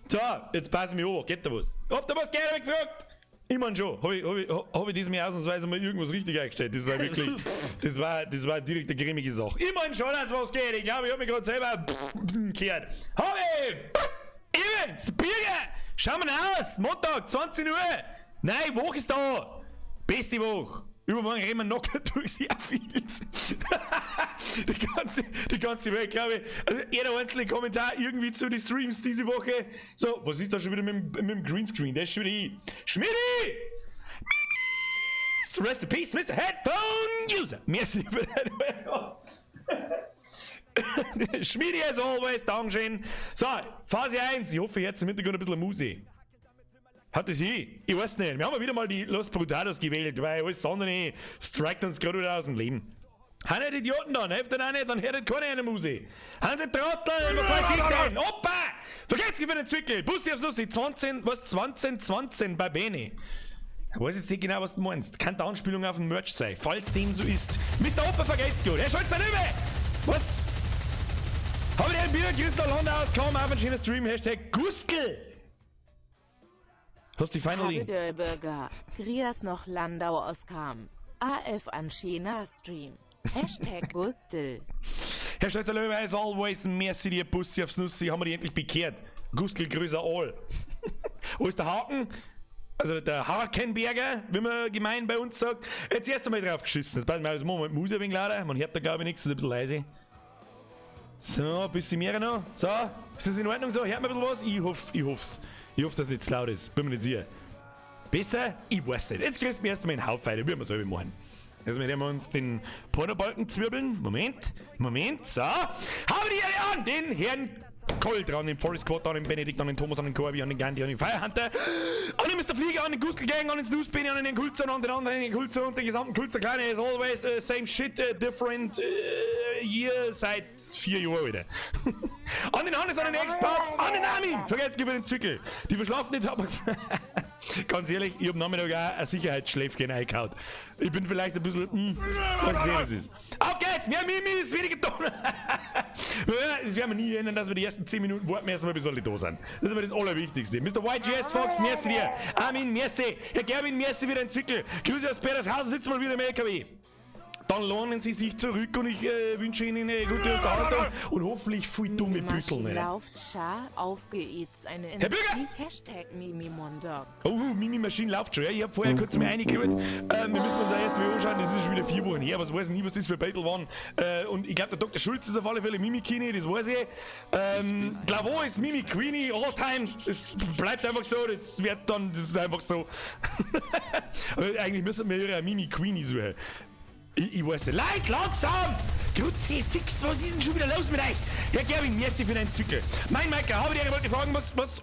So, jetzt passen wir an. Geht da was? Habt ihr was gerne gefragt? Ich mein schon. Hab ich diesmal ausnahmsweise mal irgendwas richtig eingestellt? Das war wirklich, das war direkt eine grimmige Sache. Ich mein schon, dass was geht. Ich glaube, ich hab mich gerade selber gehört. Hab ich! Evans, Birger! Schau mal aus! Montag, 20 Uhr! Nein, Woche ist da! Beste Woche! Übermorgen reden wir noch durch sehr viel. die ganze Welt, glaube ich. Also jeder einzelne Kommentar irgendwie zu den Streams diese Woche. So, was ist da schon wieder mit dem Greenscreen? Der ist schon wieder hin. Schmidti! Rest in peace, Mr. Headphone User. Merci für den Schmidti as always, Dankeschön. So, Phase 1. Ich hoffe, jetzt im Hintergrund ein bisschen Musik. Hat es ich? Ich weiß nicht. Wir haben ja wieder mal die Los Brutados gewählt, weil alles andere strikt uns gerade wieder aus dem Leben. Haben nicht Idioten dann, helft dann auch nicht, dann hört keine eine Musik. Haben sie Trottel, was weiß ich denn? Opa! Vergesst für den Zwickel, Bussi aufs Nussi, 2020 bei Bene. Ich weiß jetzt nicht genau, was du meinst. Kann die Anspielung auf den Merch sein, falls dem so ist. Mr. Opa, vergesst's gut, er schalt's dann über! Was? Habe ich den Bier, Güstel, Landau aus, kaum auf einen schönen Stream, Hashtag Gustel! Hast du finally? Habe der Bürger, Grias noch Landau auskam. AF an China Stream. Hashtag Gustel. Herr Stötterlöwe, as always, merci dir, Bussi aufs Nussi, haben wir die endlich bekehrt. Gustel, grüße all. Wo ist der Haken? Also der Hakenberger, wie man gemein bei uns sagt. Jetzt erst einmal drauf geschissen. Jetzt passen wir also Moment, Musik ein wenig lauter. Man hört da glaube ich nichts, ist ein bisschen leise. So, ein bisschen mehr noch. So, ist das in Ordnung so? Hört man ein bisschen was? Ich hoff's. Ich hoffe, dass es nicht zu laut ist. Bin mir nicht sicher. Besser? Ich weiß nicht. Jetzt kriegst du mir erst einmal einen Haufen, wie wir selber machen. Jetzt werden wir uns den Pornobalken zwirbeln. Moment. So. Haben wir die Ehre an den Herrn Colt dran, den Forest Squad, an den Benedikt, an den Thomas, an den Corby, an den Gandhi, an den Firehunter, an den Mr. Flieger, an den Gustel Gang, an den Snooze-Penny, an den Kulzer, an den anderen, an den Kulzer und den gesamten Kulzer Kleine. As always, same shit, different year, seit 4 Jahren wieder. An den Hannes, an den Ex-Pub, an den Armin, vergesst über den Zwickel. Die verschlafen nicht, aber ganz ehrlich, ich hab Nachmittag auch ein Sicherheitsschläfchen eingehaut. Ich bin vielleicht ein bisschen, was sehen es ist. Auf geht's, mehr Mimi ist weniger dumm. Das werden wir nie ändern, dass wir die ersten 10 Minuten warten erstmal, bis alle da sind. Das ist aber das Allerwichtigste. Mr. YGS Fox, merci dir. Armin, merci. Herr Gerwin, merci wieder ein Zwickel. Grüße aus Petershausen, sitzen mal wieder im LKW. Dann lohnen Sie sich zurück und ich wünsche Ihnen eine gute Unterhaltung und hoffentlich viel dumme Bütteln. Lauft schar aufgeitzt eine Herr Bürger! Hashtag Mimi-Mondog. Oh, Mimi-Maschine läuft schon. Ja, ich habe vorher kurz mal reingeschaut. Wir müssen uns erst mal anschauen, das ist schon wieder 4 Wochen her. Was weiß ich nie, was das für Battle waren. Und ich glaube, der Dr. Schulz ist auf alle Fälle Mimi-Kini, das weiß ich. Glavo ist Mimi-Queenie, all time. Das bleibt einfach so, das ist einfach so. Eigentlich müssen wir hier eine Mimi-Queenie suchen. Ich weiß nicht. Leute, langsam! Grüezi, fix, was ist denn schon wieder los mit euch? Herr Gerwin, merci für deinen Zwickel. Mein Meiker, habe ich dir wollte fragen,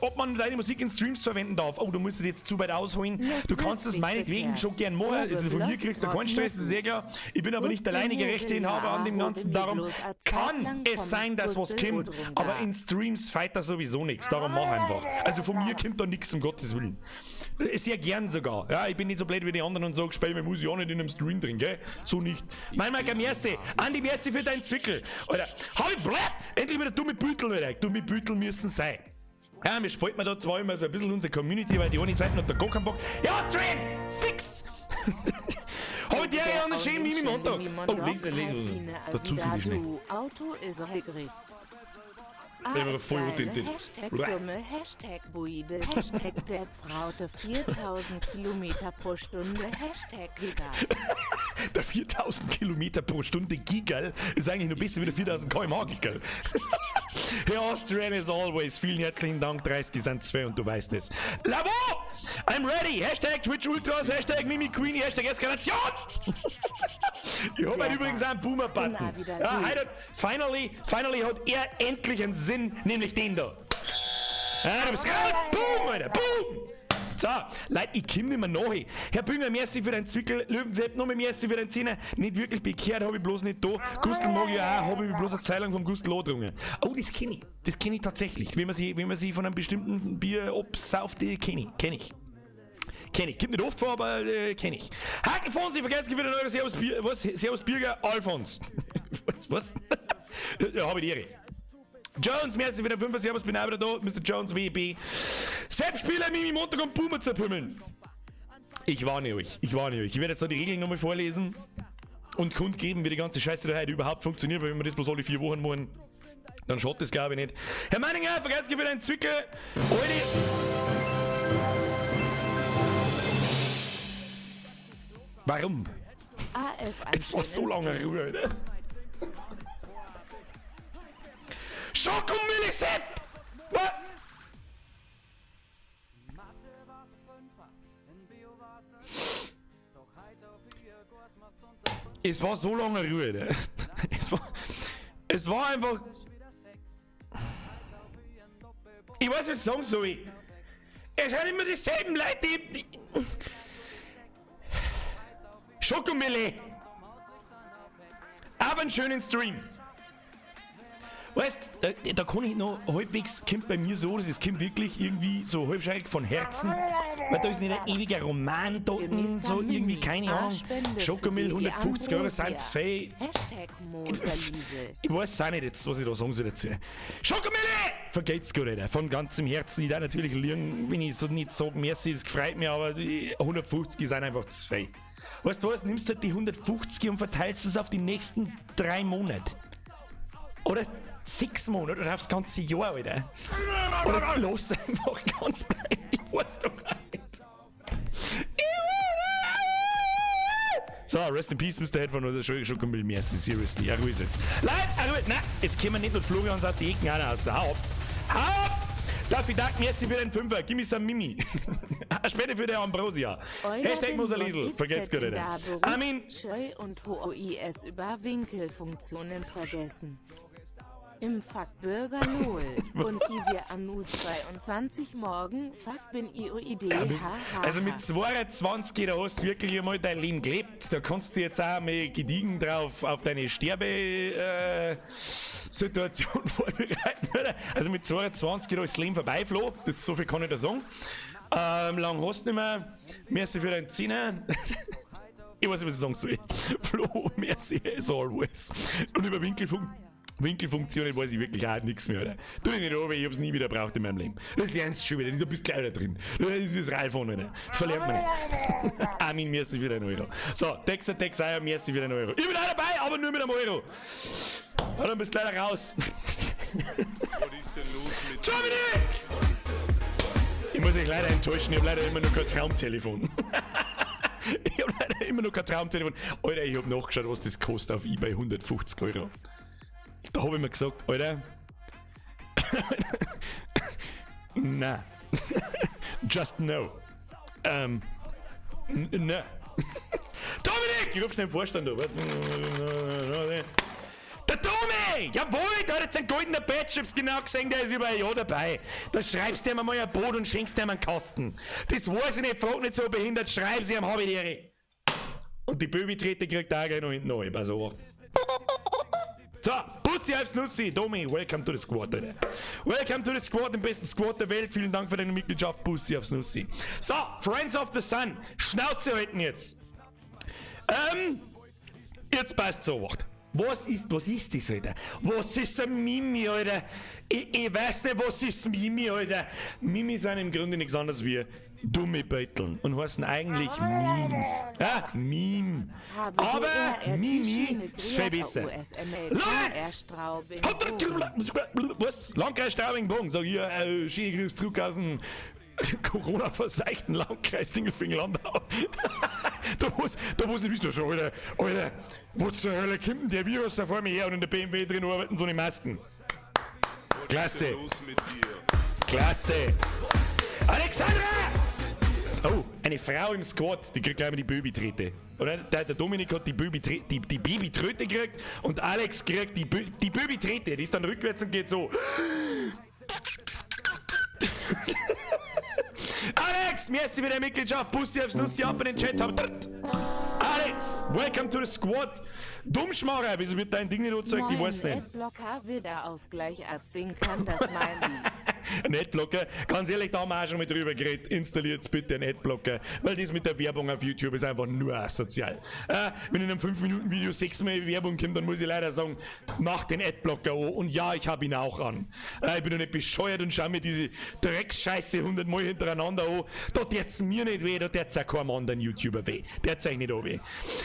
ob man deine Musik in Streams verwenden darf. Oh, du musst es jetzt zu weit ausholen. Du kannst es meinetwegen schon gern machen. Also von mir kriegst du keinen Stress, das ist sehr klar. Ich bin aber nicht der alleinige Rechteinhaber an dem Ganzen. Darum kann es sein, dass was kommt. Aber in Streams feit da sowieso nichts. Darum mach einfach. Also von mir kommt da nichts, um Gottes Willen. Sehr gern sogar. Ja, ich bin nicht so blöd wie die anderen und sag, spiel mir Musik auch nicht in einem Stream drin, gell? So nicht. Mein Meiker, merci. Andi, merci für deinen Zwickel. Alter, hab ich blöd! Endlich wieder dumme Büttel, Alter. Dumme Büttel müssen sein. Ja, wir spalten da zwar immer so ein bisschen unsere Community, weil die eine Seite hat da gar keinen Bock. Ja, Stream! Fix! Hab ich dir ja an den schönen Mimi-Montag. Oh, dazu sind die schnell. Auto ist regrig. Voll Hashtag Dumme, Hashtag Buide, Hashtag der Fraute 4000 Kilometer pro Stunde, Hashtag Giga. Der 4000 Kilometer pro Stunde Gigal ist eigentlich nur besser wie der 4000 km/h Gigal. Herr Austrian as always, vielen herzlichen Dank, 30 sind 2 und du weißt es. Lavo! I'm ready! Hashtag Twitch Ultras, Hashtag Mimi Queenie, Hashtag Eskalation! Ich hab halt übrigens einen Boomer-Button. Ja, heute, finally hat er endlich einen Sinn, nämlich den da. Ja, du bist raus! Boom, Alter! Boom! So, Leute, ich komm nicht mehr nach. Herr Bünger, merci für deinen Zwickel. Löwensepp, nochmal merci für deinen Zehner. Nicht wirklich bekehrt, habe ich bloß nicht da. Gustl mag ich auch, habe ich bloß eine Zeilung vom Gustl angedrungen. Oh, das kenne ich. Das kenne ich tatsächlich. Wenn man sie von einem bestimmten Bier absauft, kenne ich. Kommt nicht oft vor, aber kenne ich. Hakelfons, ich vergesse wieder eure Servus Birger, Alfons. Was? Ja, habe ich die Ehre. Jones, merci für den 5er, Servus, bin auch wieder da. Mr. Jones, WB. Selbstspieler, Mimi, Montag und Puma zerpümmeln. Ich warne euch. Ich werde jetzt noch die Regeln nochmal vorlesen und kundgeben, wie die ganze Scheiße da heute überhaupt funktioniert, weil wenn wir das bloß alle 4 Wochen machen, dann schaut das glaube ich nicht. Herr Meininger, vergesst wieder einen Zwickel. Warum? Jetzt war so lange Ruhe, Alter. Schokomillisepp! Was? Es war so lange Ruhe, Alter. Es war einfach... Ich weiß, was ich sagen soll. Es sind immer dieselben Leute, die... Schokomille! Aber einen schönen Stream. Weißt, da kann ich noch halbwegs, kommt bei mir so, das kommt wirklich irgendwie so halbscheidig von Herzen, weil da ist nicht ein ewiger Roman da, so irgendwie, keine Ahnung, Schokomil, 150 Euro sind fei. Ich weiß auch nicht jetzt, was ich da sagen soll dazu. Schokomille! Vergeht's gut, Alter, von ganzem Herzen, ich darf natürlich liegen, wenn ich so nicht sage, merci, das gefreut mich, aber die 150 sind einfach zu fei. Weißt du was, nimmst du halt die 150 und verteilst es auf die nächsten 3 Monate. Oder 6 Monate oder aufs ganze Jahr, Alter. Oder lass einfach ganz bleiben. Ich weiß doch nicht. So, rest in peace, Mr. Headphone, oder schon kommt merci, seriously. Ja, ruhig jetzt. Nein, jetzt können wir nicht nur Florians aus die Ecken raus. Hau ab! Darf ich danken, merci für den 5er. Gib mir some Mimi. Spende für den Ambrosia. Hashtag Moserliesel. Vergesst gut, Alter. Armin. Scheu und HOIS über Winkelfunktionen vergessen. Im Fuck Bürger 0 und wir Anu 22 morgen Fuck bin IOID haha. Also mit 22, da hast du wirklich einmal dein Leben gelebt. Da kannst du jetzt auch mal gediegen drauf auf deine Sterbesituation vorbereiten, oder? Also mit 22 da ist das Leben vorbeifloh. Das so viel kann ich da sagen. Lang hast du nicht mehr. Merci für deinen Zehner. Ich weiß nicht, was ich sagen soll. Flo, merci as always. Und über Winkelfunktionen weiß ich wirklich auch nichts mehr, oder? Tu dich nicht an, weil ich hab's nie wieder braucht in meinem Leben. Das lernst du schon wieder, du bist gleich da drin. Das ist wie das Ralfon, oder? Das verlernt man nicht. Armin, merci für den Euro. So, Texer, merci für den Euro. Ich bin auch dabei, aber nur mit einem Euro. Ja, dann bist du leider raus. Dominik! Ich muss euch leider enttäuschen, ich hab leider immer noch kein Traumtelefon. Ich hab leider immer noch kein Traumtelefon. Alter, ich hab nachgeschaut, was das kostet auf eBay, 150 Euro. Da hab ich mir gesagt, Alter. Na. Just no. No. Dominik! Ich ruf schnell den Vorstand an. Der Tomi! Jawohl, der hat jetzt einen goldenen Badge, ich hab's genau gesehen, der ist über ein Jahr dabei. Da schreibst du ihm mal ein Boot und schenkst ihm einen Kasten. Das weiß ich nicht, frag nicht so behindert, schreib sie ihm, hab ich die. Und die Babytrete kriegt auch gleich noch hinten neu, pass auf. So, Bussi aufs Nussi, Domi, welcome to the squad, Alter. Welcome to the squad, den besten Squad der Welt. Vielen Dank für deine Mitgliedschaft, Bussi aufs Nussi. So, Friends of the Sun, Schnauze halten jetzt. Jetzt passt so, wacht. Was ist das, Alter? Was ist ein Mimi, Alter? Ich weiß nicht, was ist Mimi, Alter? Mimi sind im Grunde nichts anderes wie dumme Beuteln und heißen eigentlich Memes. Ja, Meme. Aber Mimi ist viel besser. Leute! Was? Landkreis Straubing-Bogen. Sag hier, schöne Grüße zurück aus dem Corona-verseuchten Landkreis Dingelfing-Landau. da muss nicht wissen, so, Alter, wo zur Hölle kommt denn der Virus da vor mir her und in der BMW drin arbeiten so eine Masken? Klasse. Klasse. Alexandra! Oh, eine Frau im Squad, die kriegt gleich mal die Babytrete. Oder? Der Dominik hat die Babytröte gekriegt und Alex kriegt die Babytrete. Die ist dann rückwärts und geht so. Alex, merci für deine Mitgliedschaft. Bussi aufs Nussi ab in den Chat. Alex, welcome to the squad. Dummschmarrer, wieso wird dein Ding nicht erzeugt? Ich weiß nicht. Adblocker Widerausgleich erzählen kann das Smiley. Ein Adblocker. Ganz ehrlich, da haben wir auch schon mal drüber geredet. Installiert bitte einen Adblocker, weil das mit der Werbung auf YouTube ist einfach nur asozial. Wenn in einem 5-Minuten-Video 6-mal Werbung kommt, dann muss ich leider sagen, mach den Adblocker an. Und ja, ich habe ihn auch an. Ich bin doch nicht bescheuert und schau mir diese Drecksscheiße 100-mal hintereinander an. Da tät's mir nicht weh, da tät's auch keinem anderen YouTuber weh. Tät's euch nicht auch weh.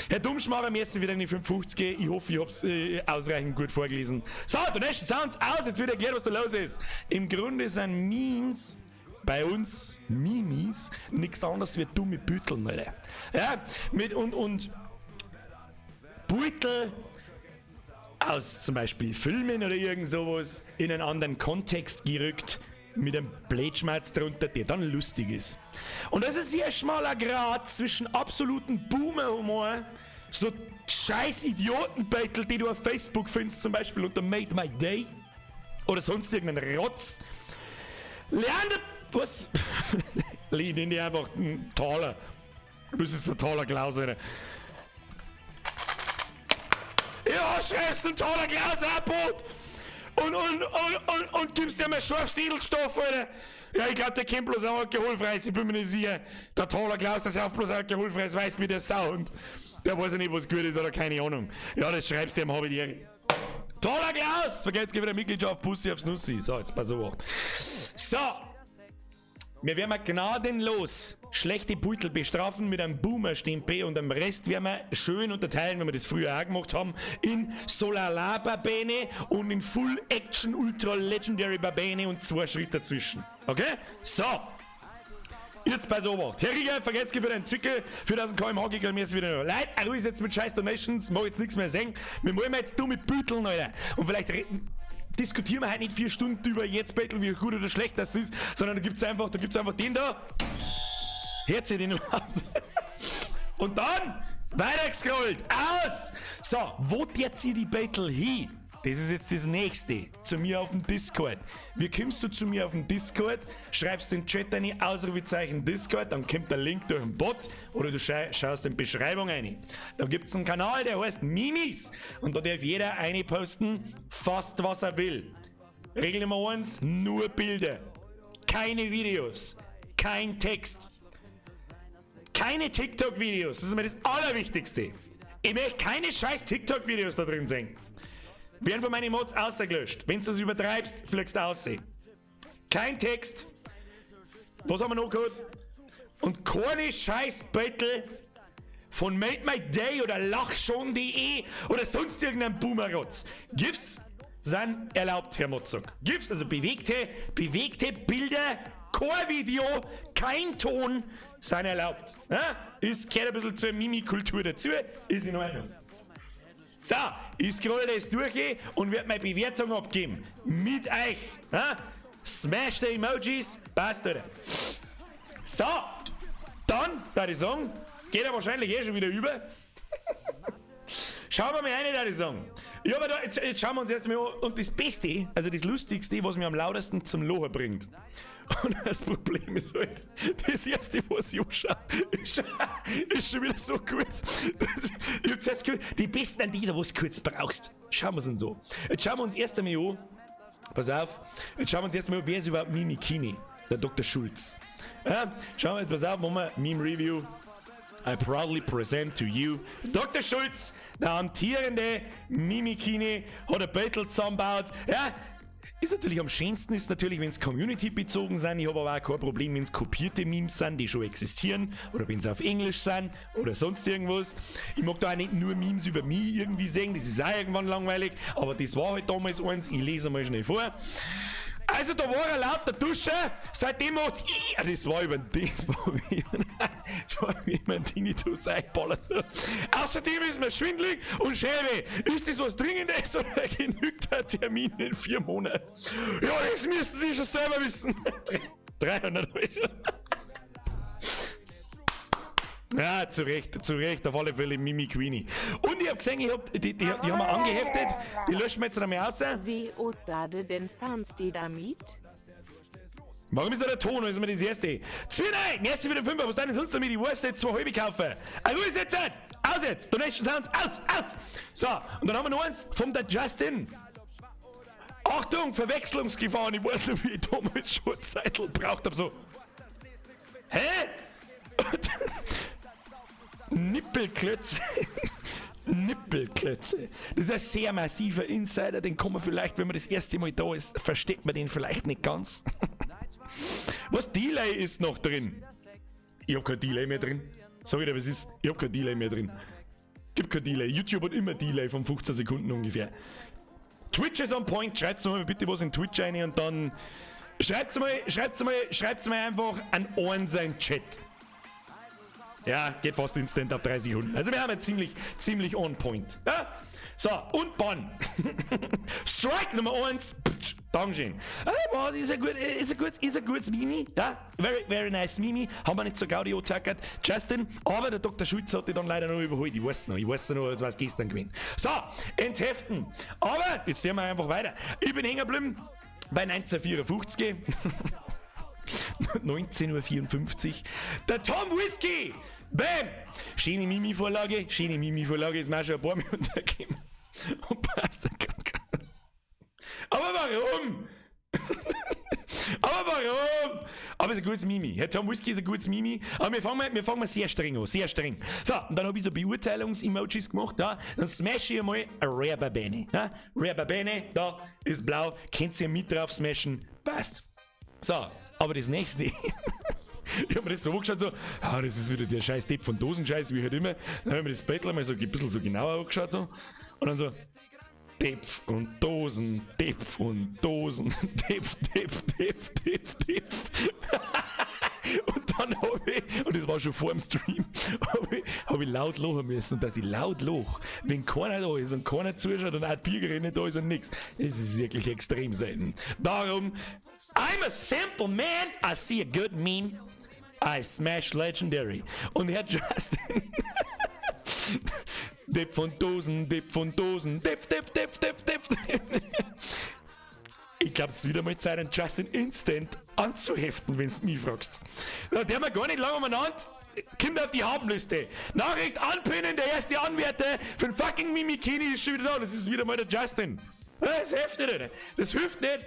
Herr Dummschmarrer, merci wieder in die 550 gehen. Ich hoffe, ich hab's ausreichend gut vorgelesen. So, Donation Sounds aus, jetzt wird erklärt, was da los ist. Im Grunde sind Memes bei uns, Mimis, nichts anderes wie dumme Bütteln, Alter. Ja, und Beutel aus zum Beispiel Filmen oder irgend sowas in einen anderen Kontext gerückt, mit einem Blödschmerz drunter, der dann lustig ist. Und das ist ein sehr schmaler Grad zwischen absoluten Boomer-Humor, so scheiß Idiotenbeutel, die du auf Facebook findest, zum Beispiel unter Made My Day oder sonst irgendeinen Rotz. Lerne, was? Ich nenne dir einfach einen Taler. Du bist jetzt ein Taler Klaus, Alter. Ja, schreibst einen Taler Klaus Abot und gibst dir mal scharf Edelstoff, Alter. Ja, ich glaube, der kennt bloß auch alkoholfreies, ich bin mir nicht sicher. Der Taler Klaus, der sauft bloß alkoholfreies, weiß wie der Sau und der weiß ja nicht, was gut ist oder keine Ahnung. Ja, das schreibst du ihm, hab ich dir. Taler Klaus! Vergesst wieder Mitgliedschaft, Pussy aufs Nussi. So, jetzt pass auf. So. Wir werden gnadenlos schlechte Beutel bestrafen mit einem Boomer-Stempel und am Rest werden wir schön unterteilen, wenn wir das früher auch gemacht haben, in Solalala-Barbäne und in Full-Action Ultra-Legendary-Barbäne und 2 Schritte dazwischen. Okay? So. Jetzt pass auf. Herr Rieger, vergesst für deinen Zwickel, für das kmh giggle mir ist wieder noch leid. Du ist jetzt mit scheiß Donations, mach jetzt nichts mehr singen. Wir wollen jetzt dumme Bütteln, Alter. Und vielleicht diskutieren wir halt nicht 4 Stunden über jetzt Battle, wie gut oder schlecht das ist, sondern da gibt's einfach den da. Hört ihr den überhaupt? Und dann weiter gescrollt. Aus! So, wo jetzt ihr die Battle hin? Das ist jetzt das nächste. Zu mir auf dem Discord. Wie kommst du zu mir auf dem Discord? Schreibst den Chat eine Ausrufezeichen Discord, dann kommt der Link durch den Bot oder du schaust in die Beschreibung rein. Da gibt es einen Kanal, der heißt Mimis und da darf jeder eine posten, fast was er will. Regel Nummer 1, nur Bilder. Keine Videos. Kein Text. Keine TikTok-Videos. Das ist mir das Allerwichtigste. Ich möchte keine scheiß TikTok-Videos da drin sehen. Werden von meinen Mods ausgelöscht. Wenn du das übertreibst, fliegst du aus. Kein Text. Was haben wir noch gehört? Und keine scheiß Battle von Made My Day oder lachschon.de oder sonst irgendein Boomerrotz. GIFs sind erlaubt, Herr Motzog. GIFs, also bewegte Bilder, kein Video, kein Ton, sind erlaubt. Ja? Gehört ein bisschen zur Mimikultur dazu, ist in Ordnung. So, ich scroll das durch und werde meine Bewertung abgeben. Mit euch. Ha? Smash the Emojis. Passt, oder? So, dann, da ich sagen, geht er wahrscheinlich schon wieder über. Schauen wir mal rein, da ich sagen. Ja, aber da, jetzt schauen wir uns erst mal an. Und das Beste, also das Lustigste, was mir am lautesten zum Lachen bringt. Und das Problem ist halt, das erste, was ich anschaue, ist schon wieder so kurz. Ich hab zuerst gehört, die besten an die, da was du kurz brauchst. Schauen wir es uns so. Jetzt schauen wir uns erst einmal an. Pass auf. Jetzt schauen wir uns erst einmal an, wer ist überhaupt Mimikini? Der Dr. Schulz. Ja, schauen wir jetzt, pass auf, machen wir Meme Review. I proudly present to you Dr. Schulz, der amtierende Mimikini, hat ein Battle zusammengebaut. Ja, ist natürlich am schönsten, ist natürlich, wenn es Community-bezogen sind. Ich habe aber auch kein Problem, wenn es kopierte Memes sind, die schon existieren. Oder wenn sie auf Englisch sind oder sonst irgendwas. Ich mag da auch nicht nur Memes über mich irgendwie sehen, das ist auch irgendwann langweilig. Aber das war halt damals eins, ich lese mal schnell vor. Also da war er laut der Dusche, seitdem macht's das war wie man Tinnitus eingeballert hat. Außerdem ist mir schwindelig und schäbe. Ist das was Dringendes oder genügt ein Termin in 4 Monaten? Ja, das müssen Sie schon selber wissen. 300 Euro. Ja, zu Recht, auf alle Fälle Mimi Queenie. Und ich hab gesehen, die haben wir angeheftet, die löschen wir jetzt einmal aus. Wie ostade denn Sounds die damit? Warum ist da der Ton? Das ist mir das erste. 2 Nein, erste wieder 5, was dann sonst damit? Ich weiß nicht, 2 halbe kaufen. Also ist jetzt, aus jetzt, Donation Sounds, aus. So, und dann haben wir noch eins vom der Justin. Achtung, Verwechslungsgefahr. Ich weiß nicht, wie ich damals schon Zeitl braucht habe. So. Hä? Nippelklötze. Nippelklötze. Das ist ein sehr massiver Insider, den kann man vielleicht, wenn man das erste Mal da ist, versteht man den vielleicht nicht ganz. Was Delay ist noch drin? Ich hab kein Delay mehr drin. Sag ich dir, was ist? Ich hab kein Delay mehr drin. Gibt kein Delay. YouTube hat immer Delay von 15 Sekunden ungefähr. Twitch ist on point. Schreibt's mal bitte was in Twitch rein und dann schreibt's mal einfach an Ohren in Chat. Ja, geht fast instant auf 3 Sekunden. Also wir haben jetzt ziemlich on point. Ja? So, und Bann. Strike Nummer 1. Dankeschön. Wow, ist ein gutes Mimi. Ja, very nice Mimi. Haben wir nicht so Gaudi attackert. Justin, aber der Dr. Schulz hat die dann leider noch überholt. Ich weiß noch, als war es gestern gewesen. So, entheften. Aber, jetzt sehen wir einfach weiter. Ich bin hängen geblieben bei 1954. 19:54 Uhr. Der Tom Whisky! Bam! Schöne Mimi-Vorlage ist mir auch schon ein paar Mal untergegeben. Und passt dann gar nicht. Aber warum? Aber es ist ein gutes Mimi. Herr Tom Whisky ist ein gutes Mimi. Aber wir fangen mal sehr streng an. Sehr streng. So, und dann habe ich so Beurteilungs-Emojis gemacht. Ja. Dann smash ich einmal ein Rare Babene. Ja. Rare Babene, da ist blau. Könnt ihr mit drauf smashen? Passt. So, aber das nächste. Ich hab mir das so angeschaut, so, das ist wieder der scheiß Depp von Dosenscheiß, wie halt immer. Dann hab ich mir das Battle mal so ein bisschen so genauer angeschaut, so. Und dann so, Depp und Dosen, Depp und Dosen, Depp. Und dann hab ich, und das war schon vor dem Stream, hab ich laut lachen müssen. Und dass ich laut lach, wenn keiner da ist und keiner zuschaut und auch die Biergerin nicht da ist und nix, das ist wirklich extrem selten. Darum, I'm a simple man, I see a good meme, I smash legendary. Und Herr Justin, Depp von Dosen, Depp. Ich glaube, es ist wieder mal Zeit, einen Justin instant anzuheften, wenn du mich fragst. Na, der haben wir gar nicht lange umeinander. Kommt auf die Habenliste. Nachricht anpinnen, der erste Anwärter für den fucking Mimikini ist schon wieder da. Das ist wieder mal der Justin. Das hilft nicht. Das hilft nicht.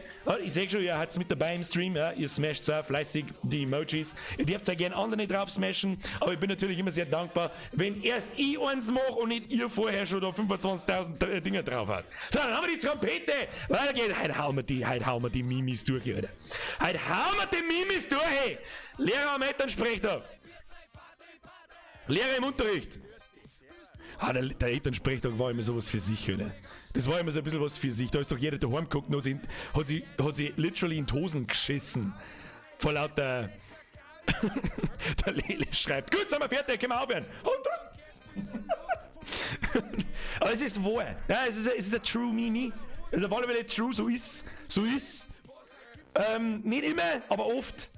Ich sehe schon, ihr habt mit dabei im Stream. Ja, ihr smasht sehr fleißig die Emojis. Ihr dürft ja gerne andere drauf smashen. Aber ich bin natürlich immer sehr dankbar, wenn erst ich eins mache und nicht ihr vorher schon da 25.000 Dinger drauf hat. So, dann haben wir die Trompete. Weiter geht's. Heute hauen wir die Mimis durch, Alter. Heute hauen wir die Mimis durch, hey. Lehrer am Elternsprechtag. Lehrer im Unterricht. Der Elternsprechtag war immer sowas für sich, oder? Das war immer so ein bisschen was für sich. Da ist doch jeder daheim geguckt und hat sie literally in die Hosen geschissen. Vor lauter... Der Lele schreibt, gut, sind wir fertig, können wir aufhören. Aber es ist wahr. Ja, es ist ein true Mimi. Es ist auf alle Fälle true, so ist. Nicht immer, aber oft.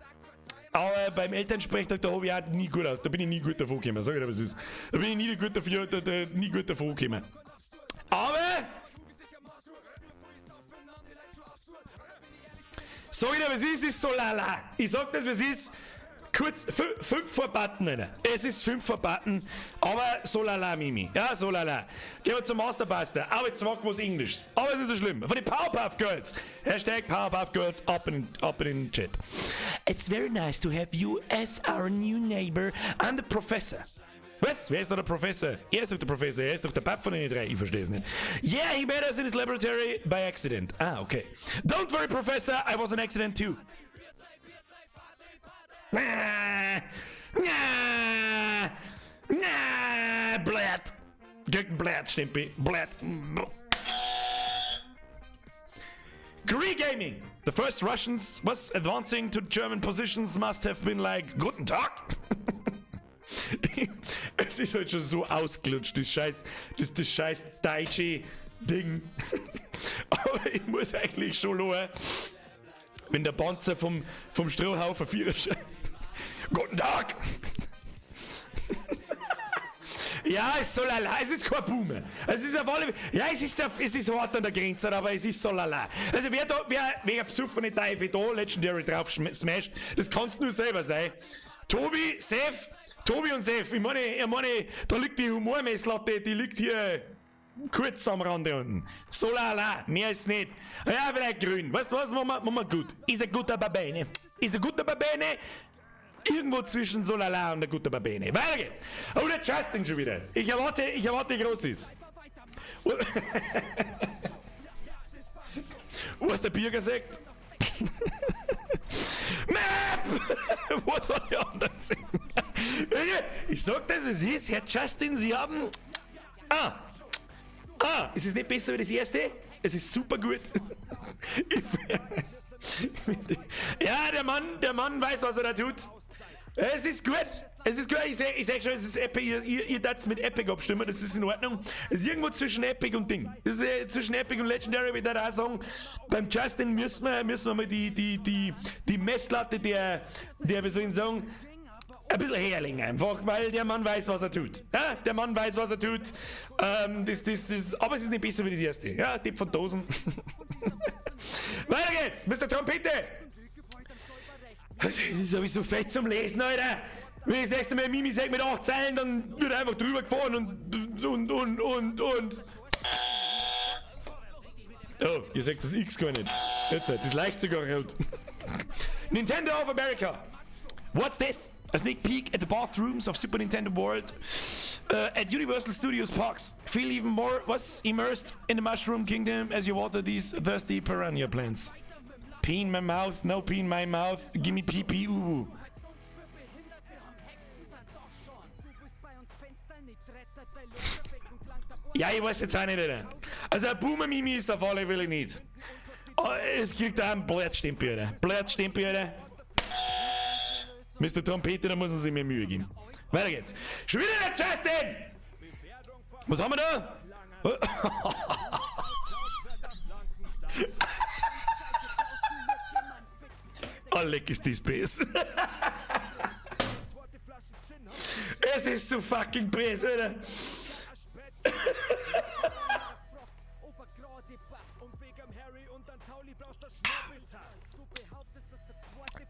Aber beim Elternsprechtag, da habe ich auch nie gut aus. Da bin ich nie gut davon gekommen. Sag ich dir, was ist. Da bin ich nie gut davon gekommen. Aber... Sag ich dir, was ist so lala. Ich sag das, was ist. Kurz, 5 vor Button, Alter. Es ist 5 vor Button, aber so lala, Mimi. Ja, so lala. Gehen wir zum Masterbuster. Aber jetzt machen wir was Englisches. Aber es ist so schlimm. Von den Powerpuff Girls. Hashtag Powerpuff Girls up in den Chat. It's very nice to have you as our new neighbor and the professor. Was? Wer ist da der Professor? Er ist doch der Professor. Er ist doch der Pap von den 3. Ich verstehe es nicht. Yeah, he met us in his laboratory by accident. Ah, okay. Don't worry, Professor. I was an accident too. Blatt. Blatt, Stimpi. Blatt. Gree Gaming. The first Russians was advancing to German positions must have been like, Guten Tag. Es ist halt schon so ausgelutscht, das scheiß deutsche Ding. Aber ich muss eigentlich schon lachen, wenn der Panzer vom Strohhaufen Vierer schreibt. Guten Tag! Ja, es ist so lala, es ist kein Boomer. Es ist auf alle, ja, es ist hart an der Grenze, aber es ist so lala. Also wer wegen besoffene Teufel da Legendary drauf smasht, das kannst nur selber sein. Tobi und Sef, ich meine, da liegt die Humormesslatte, die liegt hier kurz am Rande unten. So lala, mehr ist nicht. Ja, vielleicht grün. Weißt du was, machen wir gut. Ist ein guter Babene. Ist ein guter Babene. Irgendwo zwischen so lala und ein guter Babene. Weiter geht's. Oh, der Justin schon wieder. Ich erwarte Großes. Was der Bürger sagt? Map! Was soll ich anders sagen? Ich sag das, es ist, Herr Justin, Sie haben... ist es nicht besser wie das erste? Es ist super gut. Ja, der Mann weiß, was er da tut. Es ist gut. Es ist gut. Ich sag schon, es ist Epic. Ihr darfst mit Epic abstimmen, das ist in Ordnung. Es ist irgendwo zwischen Epic und Ding. Das ist zwischen Epic und Legendary, wie ich da sagen. Beim Justin müssen wir mal die Messlatte der, wie soll ich sagen, ein bisschen herlegen einfach, weil der Mann weiß, was er tut. Ja, der Mann weiß, was er tut. Das ist, aber es ist nicht besser wie das erste. Ja, Tipp von Dosen. Weiter geht's, Mr. Trompete. Das ist sowieso fett zum Lesen, Alter. Wenn ich das nächste Mal Mimi sagt mit 8 Zeilen, dann wird er einfach drüber gefahren und. Oh, ihr sagt das X gar nicht. Jetzt, das leicht sogar rot. Nintendo of America. What's this? A sneak peek at the bathrooms of Super Nintendo World at Universal Studios Parks. Feel even more immersed in the Mushroom Kingdom as you water these thirsty piranha plants. Pee in my mouth, no pee in my mouth. Give me pee pee ooh. Ja, ich weiß jetzt auch nicht, Alter. Also ein Boomer-Mimi ist auf alle Fälle nicht. Oh, es kriegt auch einen Blattstempel, Alter. Blattstempel, Alter. Mr. Trompete, da muss man sich mehr Mühe geben. Weiter geht's. Schon wieder der Justin! Was haben wir da? Oh, leck ist die Space. Es ist so fucking Bass, Alter.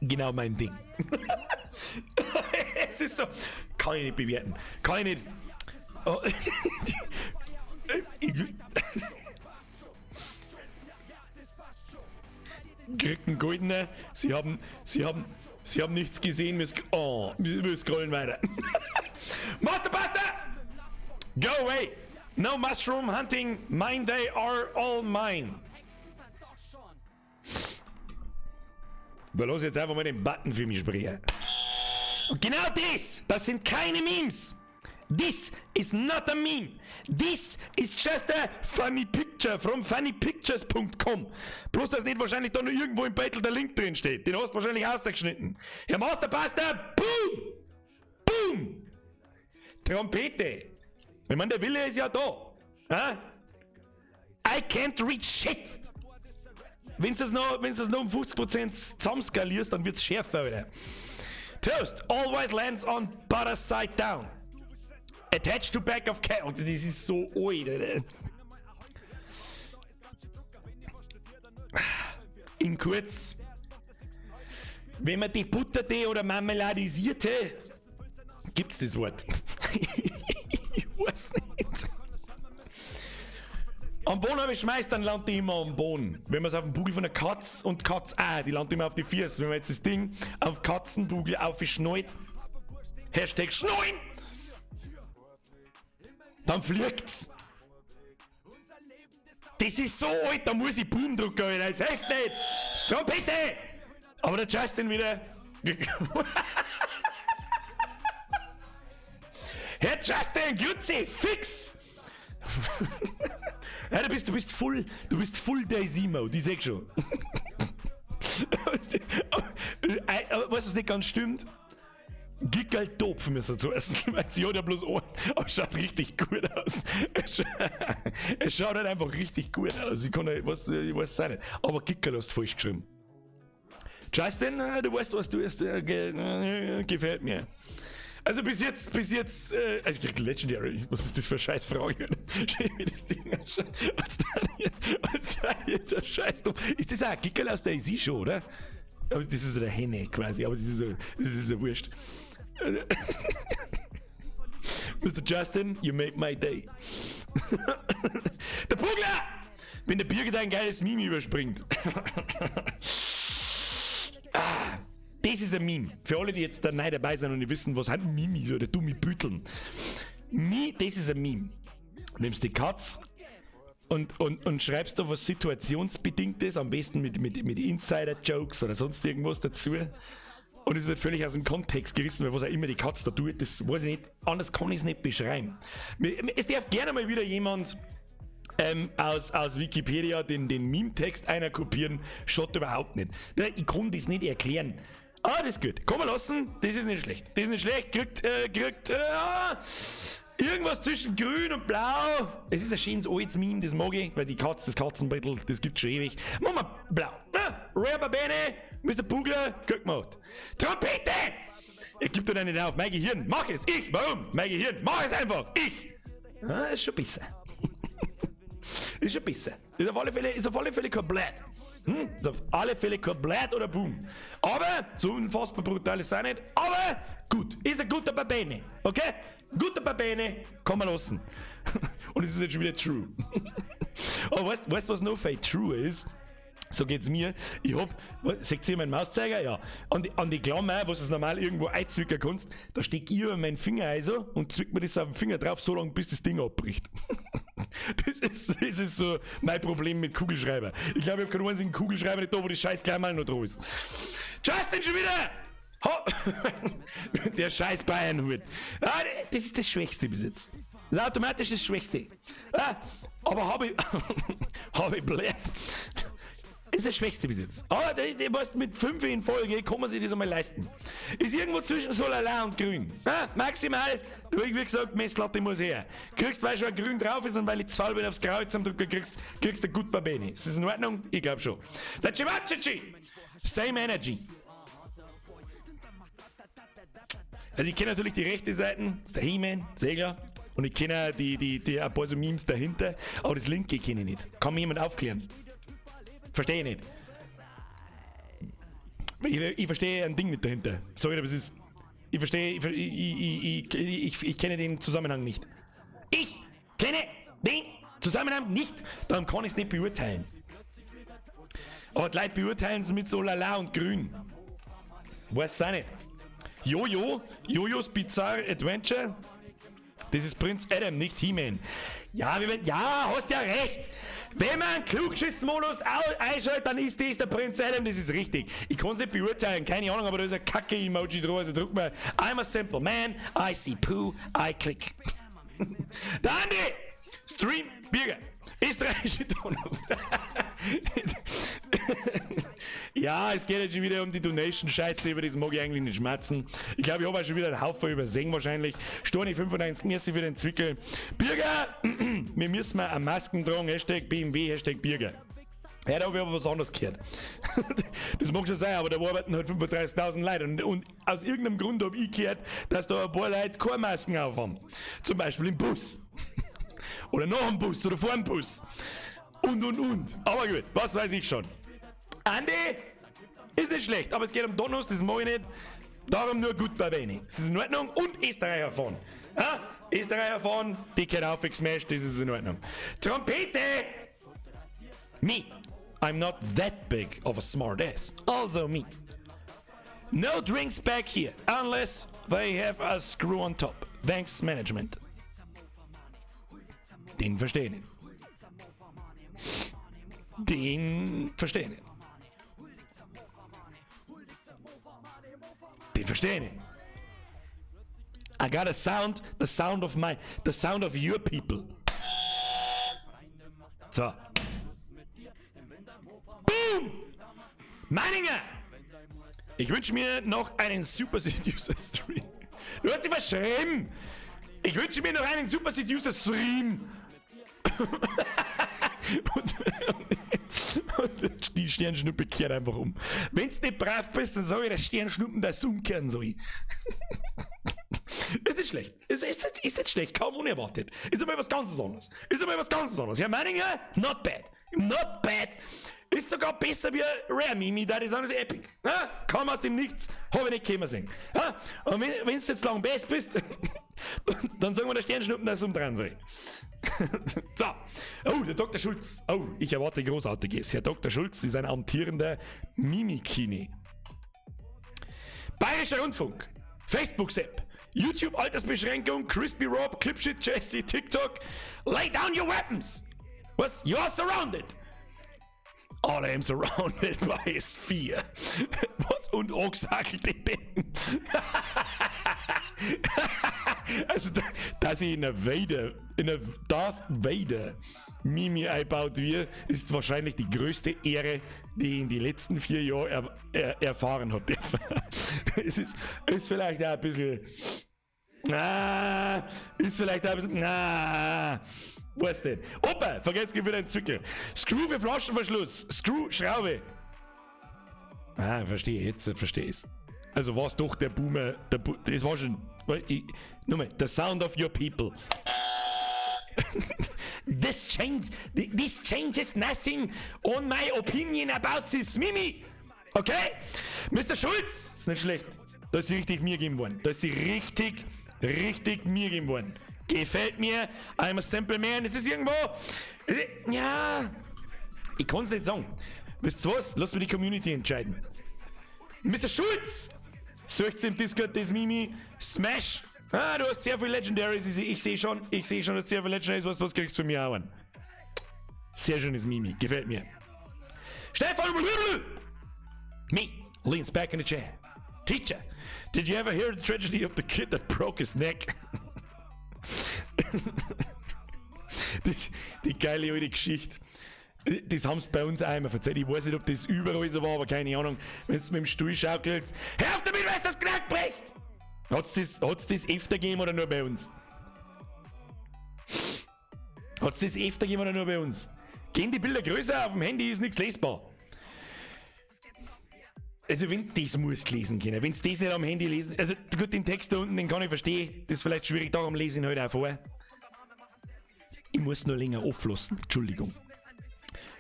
Genau mein Ding. Es ist so. Kann ich nicht bewerten. Kann ich nicht. Oh. Kriegt einen goldenen. Sie haben nichts gesehen. Wir scrollen weiter. Master Buster! Go away! No mushroom hunting. Mine they are all mine. Da lass jetzt einfach mal den Button für mich sprechen. Und genau das sind keine Memes. This is not a meme. This is just a funny picture from funnypictures.com. Bloß, dass nicht wahrscheinlich da noch irgendwo im Beitel der Link drin steht. Den hast du wahrscheinlich ausgeschnitten. Herr Masterbuster, boom! Boom! Trompete. Ich meine, der Wille ist ja da. Ha? I can't reach shit. Wenn du das noch um 50% zusammenskalierst, dann wird's schärfer, Alter. Toast always lands on butter side down. Attached to back of cat. Oh, das ist so alt, Alter. In kurz. Wenn man die butterte oder marmeladisierte, gibt's das Wort. Ich weiß nicht. Am Boden habe ich schmeißt, dann landet die immer am Boden. Wenn man es auf dem Bugel von einer Katz und Katz die landet immer auf die Füße. Wenn man jetzt das Ding auf Katzenbugel aufschnallt, Hashtag Schnallen, dann fliegt's. Das ist so alt, da muss ich Boom drücken, Alter. Das hilft nicht. Trompete! Aber der Justin wieder. Herr Justin, Jutzi, fix! Ja, du bist voll der Simo, die sag schon. Weißt du, was nicht ganz stimmt? Gickeltopf müssen zu essen, weil sie hat ja bloß Ohren, aber es schaut richtig gut aus. Es schaut halt einfach richtig gut aus. Ich weiß es auch nicht. Aber Gickel hast du falsch geschrieben. Justin, du weißt, was du hast, gefällt mir. Also bis jetzt, also ich krieg Legendary. Was ist das für eine Scheißfrage? Schau mir das Ding als jetzt ein Scheiß. Ist das auch ein Gickel aus der IC Show, oder? Aber das ist so eine Henne quasi, aber das ist so wurscht. Mr. Justin, you made my day. Der Bugler! Wenn der Birger da ein geiles Meme überspringt. Das ist ein Meme. Für alle, die jetzt da neu dabei sind und nicht wissen, was ein Meme ist oder dumme Bütteln. Das ist ein Meme. Du nimmst die Katz und schreibst da was Situationsbedingtes, am besten mit Insider-Jokes oder sonst irgendwas dazu. Und es ist halt völlig aus dem Kontext gerissen, weil was auch immer die Katz da tut, das weiß ich nicht, anders kann ich es nicht beschreiben. Es darf gerne mal wieder jemand aus Wikipedia den Meme-Text einer kopieren, schaut überhaupt nicht. Ich kann das nicht erklären. Das ist gut. Kann man lassen, das ist nicht schlecht. Das ist nicht schlecht, kriegt irgendwas zwischen grün und blau. Es ist ein schönes altes Meme, das mag ich, weil das Katzenbrettel, das gibt's schon ewig. Machen wir blau. Rare Bene, Mr. Bugler, gut gemacht. Trompete! Ich geb da nicht auf, mein Gehirn, mach es, ich, warum? Mein Gehirn, mach es einfach, ich! Ist schon besser. Ist schon besser. Ist auf alle Fälle kein Blatt. Ist auf alle Fälle kein Blatt oder Boom. Aber, so unfassbar brutal ist es auch nicht, aber gut, ist ein guter Babene, okay? Guter Babene, kann man lassen. Und es ist jetzt schon wieder true. Aber weißt du, was noch viel true ist? So geht's mir. Ich hab, seht ihr meinen Mauszeiger? Ja. An die Klammer, was du normal irgendwo einzwicken kannst, da steck ich über meinen Finger ein so und zwick mir das auf den Finger drauf, so lange bis das Ding abbricht. Das ist so mein Problem mit Kugelschreiber. Ich glaube, ich habe keinen einzigen Kugelschreiber nicht da, wo das scheiß Kleinmal noch da ist. Justin schon wieder! Der scheiß Bayern-Hut. Das ist das Schwächste bis jetzt. Das ist automatisch das Schwächste. Aber hab ich blöd. Ist das Schwächste bis jetzt. Aber mit 5 in Folge kann man sich das einmal leisten. Ist irgendwo zwischen so lala und grün. Maximal, wie gesagt, Messlatte muss her. Kriegst, weil schon grün drauf ist und weil ich zu faul bin aufs Grau zum Drücken, kriegst du gut Babene. Ist das in Ordnung? Ich glaube schon. Der Chibabchichi! Same Energy. Also ich kenne natürlich die rechte Seiten, das ist der He-Man, Segler. Und ich kenne die ein paar so Memes dahinter, aber das linke kenne ich nicht. Kann mir jemand aufklären? Verstehe ich nicht. Ich verstehe ein Ding nicht dahinter. Sorry, aber es ist. Ich kenne den Zusammenhang nicht. Ich kenne den Zusammenhang nicht. Darum kann ich es nicht beurteilen. Aber die Leute beurteilen es mit so lala und grün. Weiß es auch nicht. Jojo's Bizarre Adventure. Das ist Prinz Adam, nicht He-Man. Ja, hast ja recht. Wenn man einen Klugschiss-Modus einschaltet, dann ist das der Prinz Adam, das ist richtig. Ich kann es nicht beurteilen, keine Ahnung, aber da ist ein Kacke-Emoji drauf, also druck mal. I'm a simple man, I see poo, I click. Der Andi! Stream, Birger. Österreichische Tonus. Ja, es geht jetzt schon wieder um die Donation-Scheiße, über das mag ich eigentlich nicht schmerzen. Ich glaube, ich habe auch schon wieder einen Haufen übersehen wahrscheinlich. Storni 95, merci für den Zwickel. Birger, wir müssen mal eine Masken tragen, Hashtag BMW, Hashtag Birger. Ja, da habe ich aber was anderes gehört. Das mag schon sein, aber da arbeiten halt 35.000 Leute. Und aus irgendeinem Grund habe ich gehört, dass da ein paar Leute keine Masken aufhaben. Zum Beispiel im Bus. Oder nach dem Bus oder vor dem Bus. Und. Aber gut, was weiß ich schon. Andi, ist nicht schlecht, aber es geht um Donus, das mag ich nicht. Darum nur gut bei Beni. Das ist in Ordnung. Und Österreicher fahren. Ja? Österreicher fahren, die geht auf Smash, das ist in Ordnung. Trompete! Me. I'm not that big of a smart ass. Also me. No drinks back here, unless they have a screw on top. Thanks, management. Den verstehe ich nicht. Den verstehe ich nicht. Den verstehe ich nicht. I got a sound, the sound of your people. So. Boom! Meininger! Ich wünsche mir noch einen Super Seducer Stream. Du hast dich verschrieben! Ich wünsche mir noch einen Super Seducer Stream! und die Sternschnuppe kehrt einfach um. Wenn du nicht brav bist, dann sag ich, der Sternschnuppen das umkehren soll. Ist nicht schlecht. Ist nicht schlecht, kaum unerwartet. Ist aber was ganz anderes. Herr Meininger, not bad. Not bad. Ist sogar besser wie Rare Mimi, da die sagen, ist epic. Ja? Kaum aus dem Nichts, habe ich nicht kommen sehen. Ja? Und wenn du jetzt lang best bist, Dann sagen wir der Sternschnuppen, dass es dran sei. So. Oh, der Dr. Schulz. Oh, ich erwarte Großartiges. Herr Dr. Schulz ist ein amtierender Mimikini. Bayerischer Rundfunk. Facebook-Sepp. YouTube Altersbeschränkung. Crispy Rob. Clipshit Jesse. TikTok. Lay down your weapons. Was? You are surrounded. I am surrounded by his fear. Was? Und angesackelte Decken. Also, dass ich in einer Darth Vader Mimi eingebaut wird, ist wahrscheinlich die größte Ehre, die ich in den letzten 4 Jahren erfahren habe. Es ist vielleicht auch ein bisschen. Weißt du? Opa, vergesst wieder den Zückel. Screw für Flaschenverschluss. Screw, Schraube. Verstehe, jetzt verstehe ich's. Also war's doch der Boomer, das war schon, nochmal, the sound of your people. This changes nothing on my opinion about this Mimi. Okay? Mr. Schulz, ist nicht schlecht. Da ist sie richtig mir gegeben worden. Da ist sie richtig mir gegeben worden. Gefällt mir. I'm a simple man. Das ist irgendwo. Ja. Ich kann es nicht sagen. Wisst ihr was? Lass mir die Community entscheiden. Mr. Schulz! Sucht im Discord das Mimi. Smash! Du hast sehr viele Legendaries. Ich sehe schon, dass sehr viele Legendaries. Was kriegst du von mir auch an? Sehr schönes Mimi. Gefällt mir. Stefan! Me leans back in the chair. Teacher, did you ever hear the tragedy of the kid that broke his neck? Die geile alte Geschichte. Das haben sie bei uns auch immer erzählt. Ich weiß nicht, ob das überall so war, aber keine Ahnung. Wenn du mit dem Stuhl schaukelst, hör auf damit, was das Knack brichst! Hat's das öfter gegeben oder nur bei uns? Hat's das öfter gegeben oder nur bei uns? Gehen die Bilder größer, auf dem Handy ist nichts lesbar. Also wenn das musst lesen können, wenn du das nicht am Handy lesen, also gut, den Text da unten, den kann ich verstehen, das ist vielleicht schwierig, darum lese ich ihn halt auch vor. Ich muss nur länger auflassen, Entschuldigung.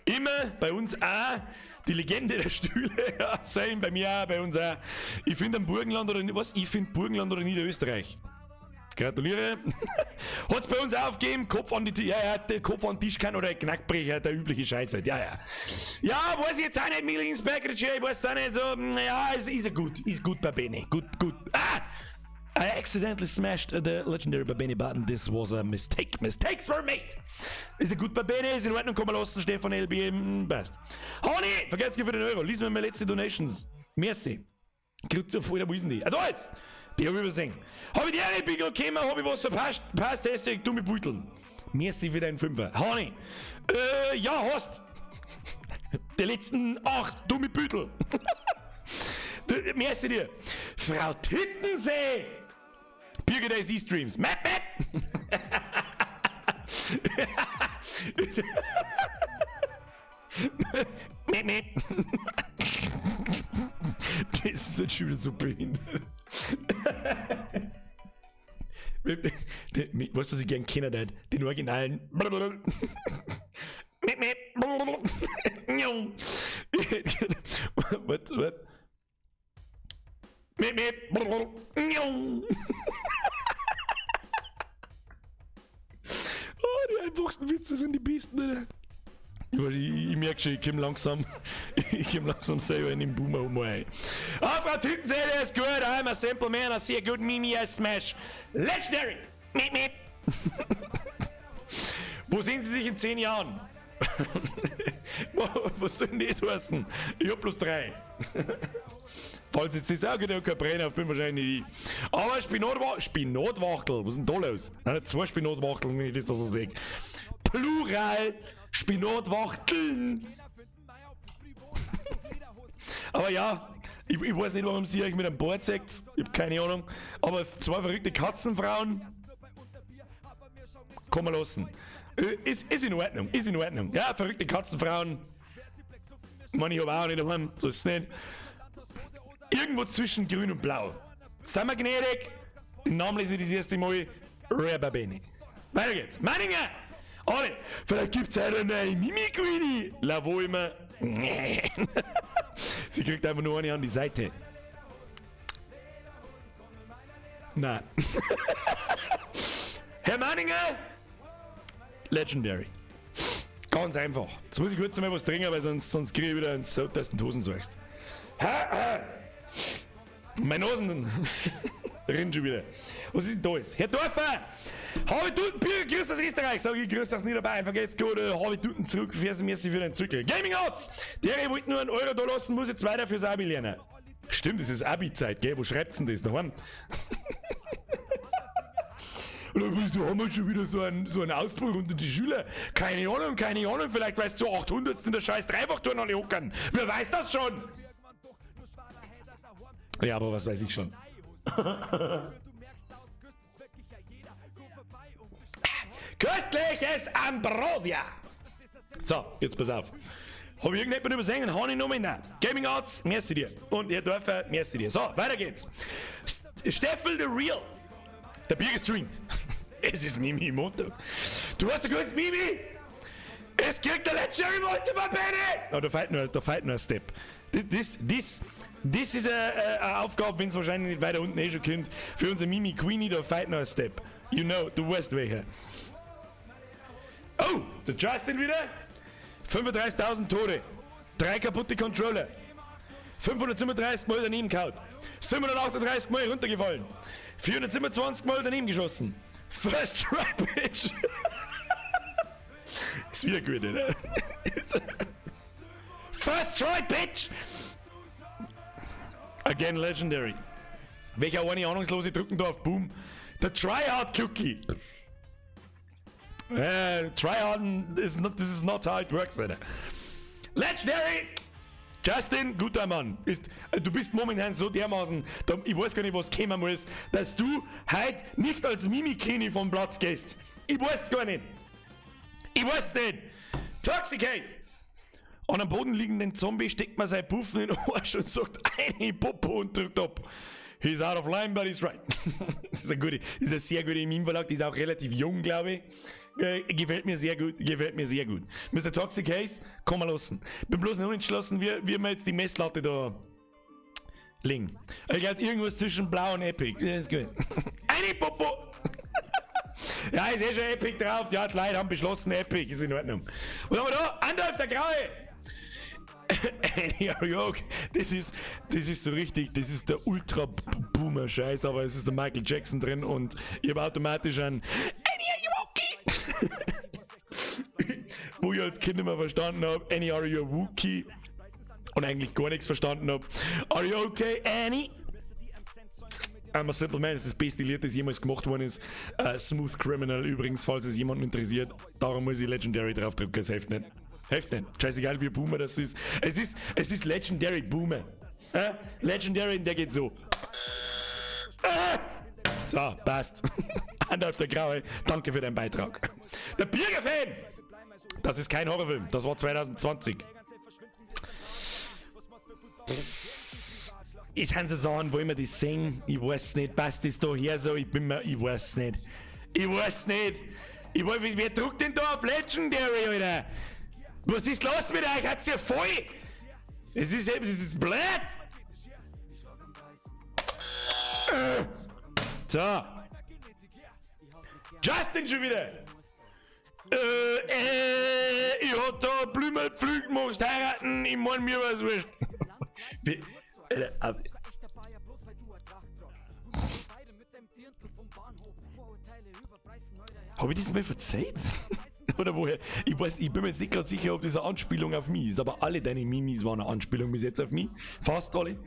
Immer bei uns auch die Legende der Stühle, ja, sein bei mir auch, bei uns auch. Ich finde Burgenland oder was? Ich finde Burgenland oder Niederösterreich. Gratuliere. Hat's bei uns auch aufgegeben, Kopf an die Kopf an den Tisch kann oder Knackbrecher, der übliche Scheiß halt. Ja, weiß ich jetzt auch nicht, Millions Package, ich weiß auch nicht so, ja, ist gut bei Bene, gut. I accidentally smashed the legendary Babene button. This was a mistake. Mistakes were made. Ist gut Babene, ist in Ordnung, kann man lassen, Stefan LB, passt. Honey, vergesst für den Euro, lies mir meine letzte Donations. Merci. Kriegt so voll, wo ist denn die? Da ist! Die hab ich übersehen. Hab ich die eine Bigel gekommen, hab ich was verpasst? Passt, Hashtag dumme Beuteln. Merci für deinen Fünfer. Honey. Ja, hast. Die letzten 8 dumme Beutel. Merci dir. Frau Tittensee. Birgit IC Streams. Map. Das ist jetzt schon wieder so behindert. Weißt du, was ich gern kenne, den originalen. Was? Oh, die einfachsten Witze sind die besten, Alter. Ich merke schon, ich komm langsam selber in den Boomer um rein. Frau Tütensee, der ist gut. I'm a simple man, I see a good Mimi, I smash. Legendary! Wo sehen Sie sich in 10 Jahren? Was soll denn das heißen? Ich hab bloß 3. Falls jetzt das auch wieder kein Brenner, bin wahrscheinlich ich. Aber Spinatwachtel, was ist denn da los? 2 Spinatwachteln, wenn ich das da so sehe. Plural Spinatwachteln. Aber ja, ich weiß nicht, warum sie euch mit einem Board sagt. Ich hab keine Ahnung. Aber 2 verrückte Katzenfrauen kann man lassen. Ist in Ordnung. Ja, verrückte Katzenfrauen. Mann, ich hab auch nicht daheim, so ist es nicht. Irgendwo zwischen grün und blau. Sind wir gnädig? Den Namen lese ich das erste Mal. Rare Babene. Weiter geht's. Meininger! Alle, vielleicht gibt's eine neue Mimi-Queenie. La wo immer. Sie kriegt einfach nur eine an die Seite. Nein. Herr Manninger, Legendary. Ganz einfach. Jetzt muss ich kurz mal was trinken, weil sonst kriege ich wieder ins so, dass du in die Hosen suchst. Meine Nosen rinnt schon wieder. Was ist denn da jetzt? Herr Dorfer! Habe Duten Bier, grüß das Österreich! Sag ich, grüß das Niederbayern, vergeht's gut, habe Duten zurück, merci für den Zirkel. Gaming Arts! Der wollte nur einen Euro da lassen, muss jetzt weiter fürs Abi lernen. Stimmt, das ist Abi-Zeit, gell? Wo schreibt's denn das daheim? Oder haben wir schon wieder so einen Ausbruch unter die Schüler? Keine Ahnung, vielleicht weißt du so 800 in der scheiß Dreifachtour alle hockern. Wer weiß das schon? Ja, aber was weiß ich schon. Köstliches Ambrosia! So, jetzt pass auf. Hab ich irgendjemand übersehen? Habe ich noch mit? Nein. Gaming Arts, merci dir. Und ihr Dörfer, merci dir. So, weiter geht's. Steffel the Real. Der Bier gestreamt. Es ist Mimi Montag. Du hast ein gutes Mimi! Es kriegt der Legendary Multiple Penny! Oh, da fehlt nur ein Step. Das ist eine Aufgabe, wenn es wahrscheinlich nicht weiter unten schon kommt. Für unsere Mimi Queenie, da fehlt noch ein Step. You know, du weißt welcher. Oh, der Justin wieder. 35.000 Tode. 3 kaputte Controller. 537 Mal daneben gehauen. 738 Mal runtergefallen. 427 Mal daneben geschossen. First try, bitch. Ist wieder gut, oder? First try, bitch. Again legendary. Welcher eine Ahnungslose drücken darf? Boom. Der Tryhard Cookie. Tryharden this is not how it works, Alter. Legendary! Justin, guter Mann. Du bist momentan so dermaßen, ich weiß gar nicht, was kommen muss, dass du heute nicht als Mimikini vom Platz gehst. Ich weiß gar nicht. Ich weiß nicht. Toxicase! An am Boden liegenden Zombie steckt man seinen Puffen in den Arsch und sagt eine Popo und drückt ab. He's out of line, but he's right. Das ist eine sehr gute Meme-Verlag, die ist auch relativ jung, glaube ich. Gefällt mir sehr gut. Mr. Toxic Haze, komm mal lassen. Bin bloß noch unentschlossen, wie wir jetzt die Messlatte da legen. Ich glaube, irgendwas zwischen Blau und Epic. Das ist gut. Eine Popo! Ja, ist schon Epic drauf. Ja, die Leute haben beschlossen, Epic ist in Ordnung. Und haben wir da, Andalf der Graue! Das ist so richtig, das ist der Ultra-Boomer-Scheiß, aber es ist der Michael Jackson drin und ich habe automatisch einen wo ich als Kind immer verstanden habe, Annie, are you a Wookie? Und eigentlich gar nichts verstanden habe. Are you okay, Annie? I'm a Simple Man ist das beste Lied, das jemals gemacht worden ist. Smooth Criminal übrigens, falls es jemanden interessiert. Darum muss ich Legendary draufdrücken, es hilft nicht. Hilft nicht. Scheißegal wie Boomer das ist. Es ist Legendary Boomer. Legendary, der geht so. So, passt. Hand auf der Graue, danke für deinen Beitrag. Der Bürgerfan! Das ist kein Horrorfilm, das war 2020. Ich kann so sagen, wollen wir das singen? Ich weiß nicht, passt das da her so? Ich weiß nicht. Wer druckt denn da auf Legendary, Alter? Was ist los mit euch? Hat's ja voll! Es ist blöd! So. Justin schon wieder! Ich hab da Blümel musst heiraten, ich mein mir was wurscht. Hab ich das mal verzeiht? Oder woher? Ich bin mir jetzt nicht gerade sicher, ob das eine Anspielung auf mich ist, aber alle deine Mimis waren eine Anspielung bis jetzt auf mich. Fast alle.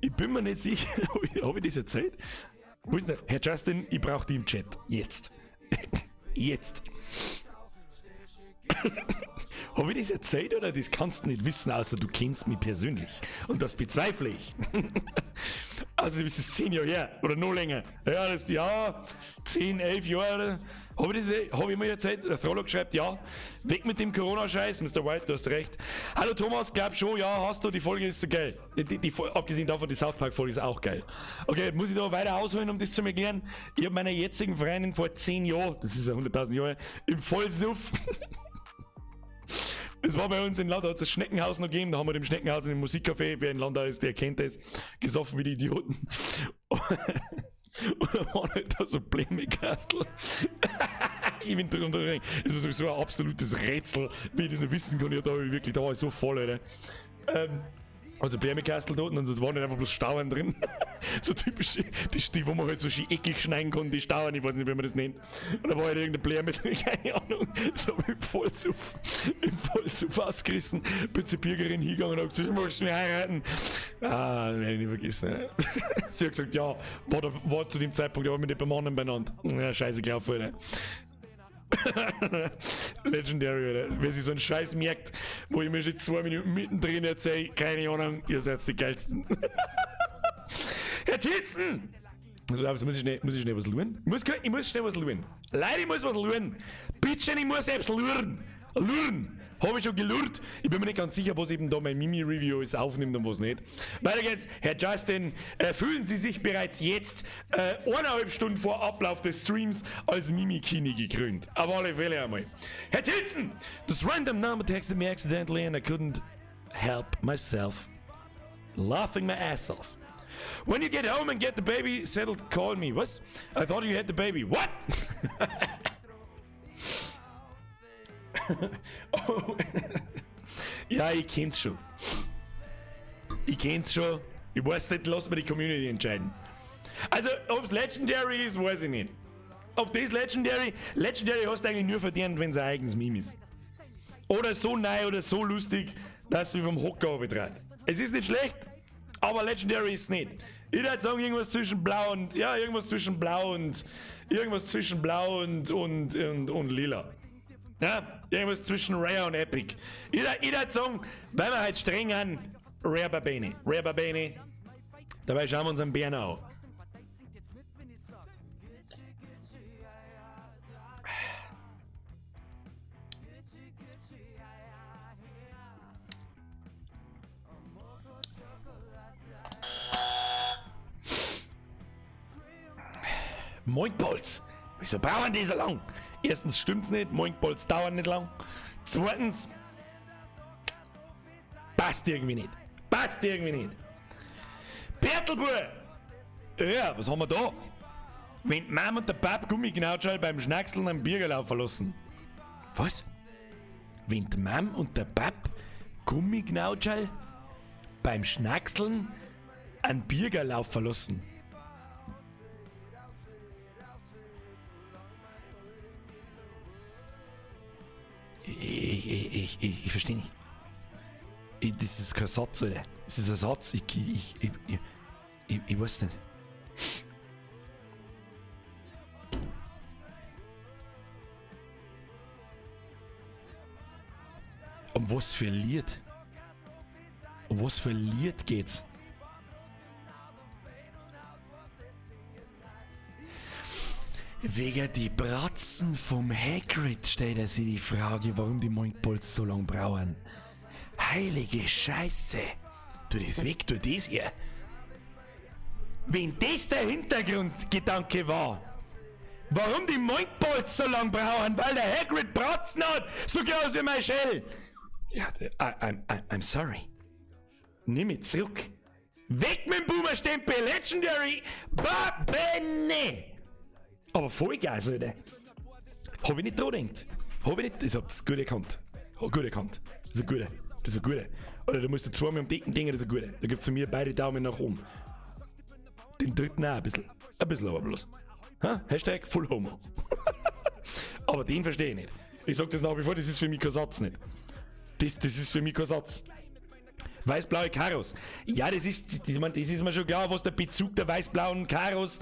Ich bin mir nicht sicher, hab ich das erzählt? Wo ist denn? Herr Justin, ich brauche dich im Chat. Jetzt. Jetzt. Hab ich das erzählt oder das kannst du nicht wissen, außer du kennst mich persönlich. Und das bezweifle ich. Also das ist 10 Jahre her oder noch länger. Ja, das ist ja 10, 11 Jahre. Hab ich mir erzählt? Der Throlog schreibt, ja. Weg mit dem Corona-Scheiß, Mr. White, du hast recht. Hallo Thomas, glaub schon, ja, hast du, die Folge ist so geil. Abgesehen davon, die South Park-Folge ist auch geil. Okay, muss ich da weiter ausholen, um das zu erklären? Ich habe meiner jetzigen Freundin vor 10 Jahren, das ist ja 100.000 Jahre, im Vollsuff. Es war bei uns in Landau, hat es das Schneckenhaus noch gegeben, da haben wir im Schneckenhaus in dem Musikcafé, wer in Landau ist, der kennt das, gesoffen wie die Idioten. Und dann war halt da so Blähmekastel. Ich bin drunter. Das war sowieso ein absolutes Rätsel, wie ich das nicht wissen kann. Da war ich so voll, Alter. Also Blähmekastel dort und da waren nicht einfach bloß Stauern drin. So typisch, die, wo man halt so schön eckig schneiden kann, die Stauern, ich weiß nicht, wie man das nennt. Und da war halt irgendeine Blähme drin, keine Ahnung. So im Vollsuff ausgerissen. Bin zur Bürgerin hingegangen und hab gesagt, möchtest du mich heiraten? Ah, werde ich nicht vergessen. Sie hat gesagt, ja, war zu dem Zeitpunkt, aber mit nicht beim anderen benannt. Ja, scheiße gelaufen, Alter. Legendary, Alter. Wer sich so einen Scheiß merkt, wo ich mir schon 2 Minuten mittendrin erzähle, keine Ahnung, ihr seid die geilsten. Herr Tilzen! Also, muss ich schnell was luren? Ich muss schnell was luren. Leute, ich muss was luren. Bitte, ich muss selbst luren. Luren. Habe ich schon gelurrt. Ich bin mir nicht ganz sicher, was eben da mein Mimi-Review ist, aufnimmt und was nicht. Weiter geht's. Herr Justin, fühlen Sie sich bereits jetzt 1,5 Stunden vor Ablauf des Streams als Mimi-Kini gekrönt? Auf alle Fälle einmal. Herr Tilzen, das random number texted me accidentally and I couldn't help myself laughing my ass off. When you get home and get the baby settled, call me. Was? I thought you had the baby. What? Oh. Ja, ich kenn's schon. Ich weiß nicht, lass mir die Community entscheiden. Also, ob's Legendary ist, weiß ich nicht. Ob das Legendary hast du eigentlich nur verdient, wenn es ein eigenes Meme ist. Oder so neu oder so lustig, dass du vom Hocker betreibt. Es ist nicht schlecht, aber Legendary ist es nicht. Ich würde sagen, irgendwas zwischen blau und lila. Ja, irgendwas zwischen Rare und Epic. Ich würde sagen, weil wir halt streng an, Rare Babene. Dabei schauen wir uns einen Bären an. Moinkbolz, wieso brauchen die so lang? Erstens stimmt's nicht, Moinkbolz dauern nicht lang. Zweitens, passt irgendwie nicht. Bertelbuhr! Ja, was haben wir da? Wenn die Mama und der Pap Gummiknautschall beim Schnackseln am Bürgerlauf verlassen. Was? Wenn die Mama und der Pap Gummiknautschall beim Schnackseln an Bürgerlauf verlassen. Ich verstehe nicht. Das ist kein Satz, oder? Das ist ein Satz. Ich weiß nicht. Um was für ein Lied? Geht's? Wegen die Bratzen vom Hagrid stellt er sich die Frage, warum die Moinkbolz so lang brauchen. Heilige Scheiße! Tu das weg, tu das hier! Wenn das der Hintergrundgedanke war, warum die Moinkbolz so lang brauchen, weil der Hagrid Bratzen hat, so groß wie mein Shell! Ja, I'm sorry. Nimm mich zurück. Weg mit dem Boomer-Stempel, Legendary, Babene! Aber voll geil, Alter. Hab ich nicht dran gedacht. Ich hab das gut erkannt. Das ist ein guter. Oder du musst zweimal am Decken denken, das ist ein guter. Da gibt's von mir beide Daumen nach oben. Den dritten auch ein bisschen. Ein bisschen aber bloß. Ha? Hashtag Full Homo. Aber den verstehe ich nicht. Ich sag das nach wie vor, das ist für mich kein Satz nicht. Das ist für mich kein Satz. Weiß-blaue Karos. Ja, das ist mir schon klar, was der Bezug der weiß-blauen Karos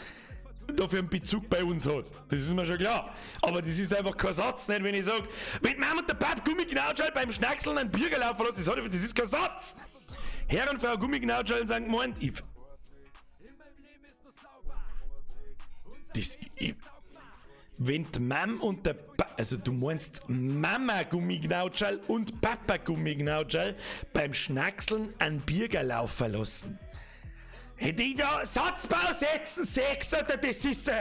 da für einen Bezug bei uns hat. Das ist mir schon klar. Aber das ist einfach kein Satz, nicht? Wenn ich sage, wenn die Mama und der Pap Gummiknautschall beim Schnackseln einen Bürgerlauf verlassen, das ist kein Satz. Herr und Frau Gummiknautschall sagen gemeint, wenn die Mama und der also du meinst Mama Gummiknautschall und Papa Gummiknautschall beim Schnackseln einen Bürgerlauf verlassen. Hätte ich da Satzbau setzen, Sex, oder das ist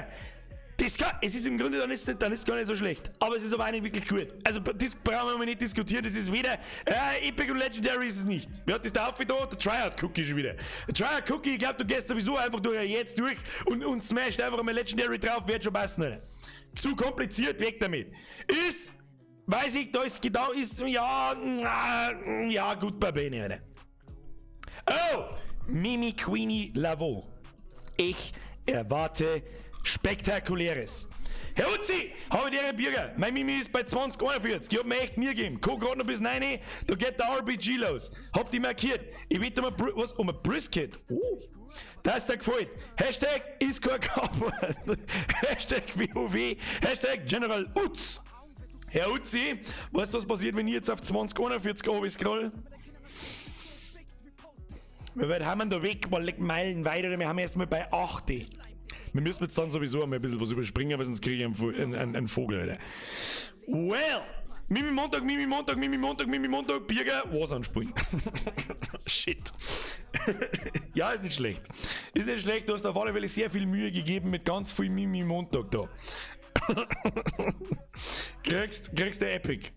Es ist im Grunde dann ist gar nicht so schlecht. Aber es ist aber auch nicht wirklich gut. Also das brauchen wir nicht diskutieren. Das ist weder Epic und Legendary ist es nicht. Wer hat das da aufgetan? Der Tryhard Cookie schon wieder. Der Tryhard Cookie, ich glaube, du gehst sowieso einfach jetzt durch und smasht einfach mal Legendary drauf, wird schon passen, Alter. Zu kompliziert, weg damit. Weiß ich, da ist genau, ja, gut bei Bene, Alter. Oh, Mimi Queenie Lavo. Ich erwarte Spektakuläres. Herr Uzi, habe dir einen Bürger. Mein Mimi ist bei 2041. Ich hab mir echt nie gegeben. Guck gerade noch bis 9, da geht der RPG los. Hab die markiert. Ich will um ein Brisket. Das ist dir gefällt. Hashtag ist kein Kaufmann. Hashtag WoW. Hashtag General Uz. Herr Uzi, weißt du, was passiert, wenn ich jetzt auf 2041 oben scroll? Wir haben da weg, mal Meilen weiter, wir haben erstmal bei 8. Wir müssen jetzt dann sowieso einmal ein bisschen was überspringen, weil sonst kriege ich einen Vogel, Alter. Well! Mimi Montag, Birger, was anspielen. Shit. Ja, ist nicht schlecht. Ist nicht schlecht, du hast auf alle Fälle sehr viel Mühe gegeben mit ganz viel Mimi Montag da. Kriegst der Epic.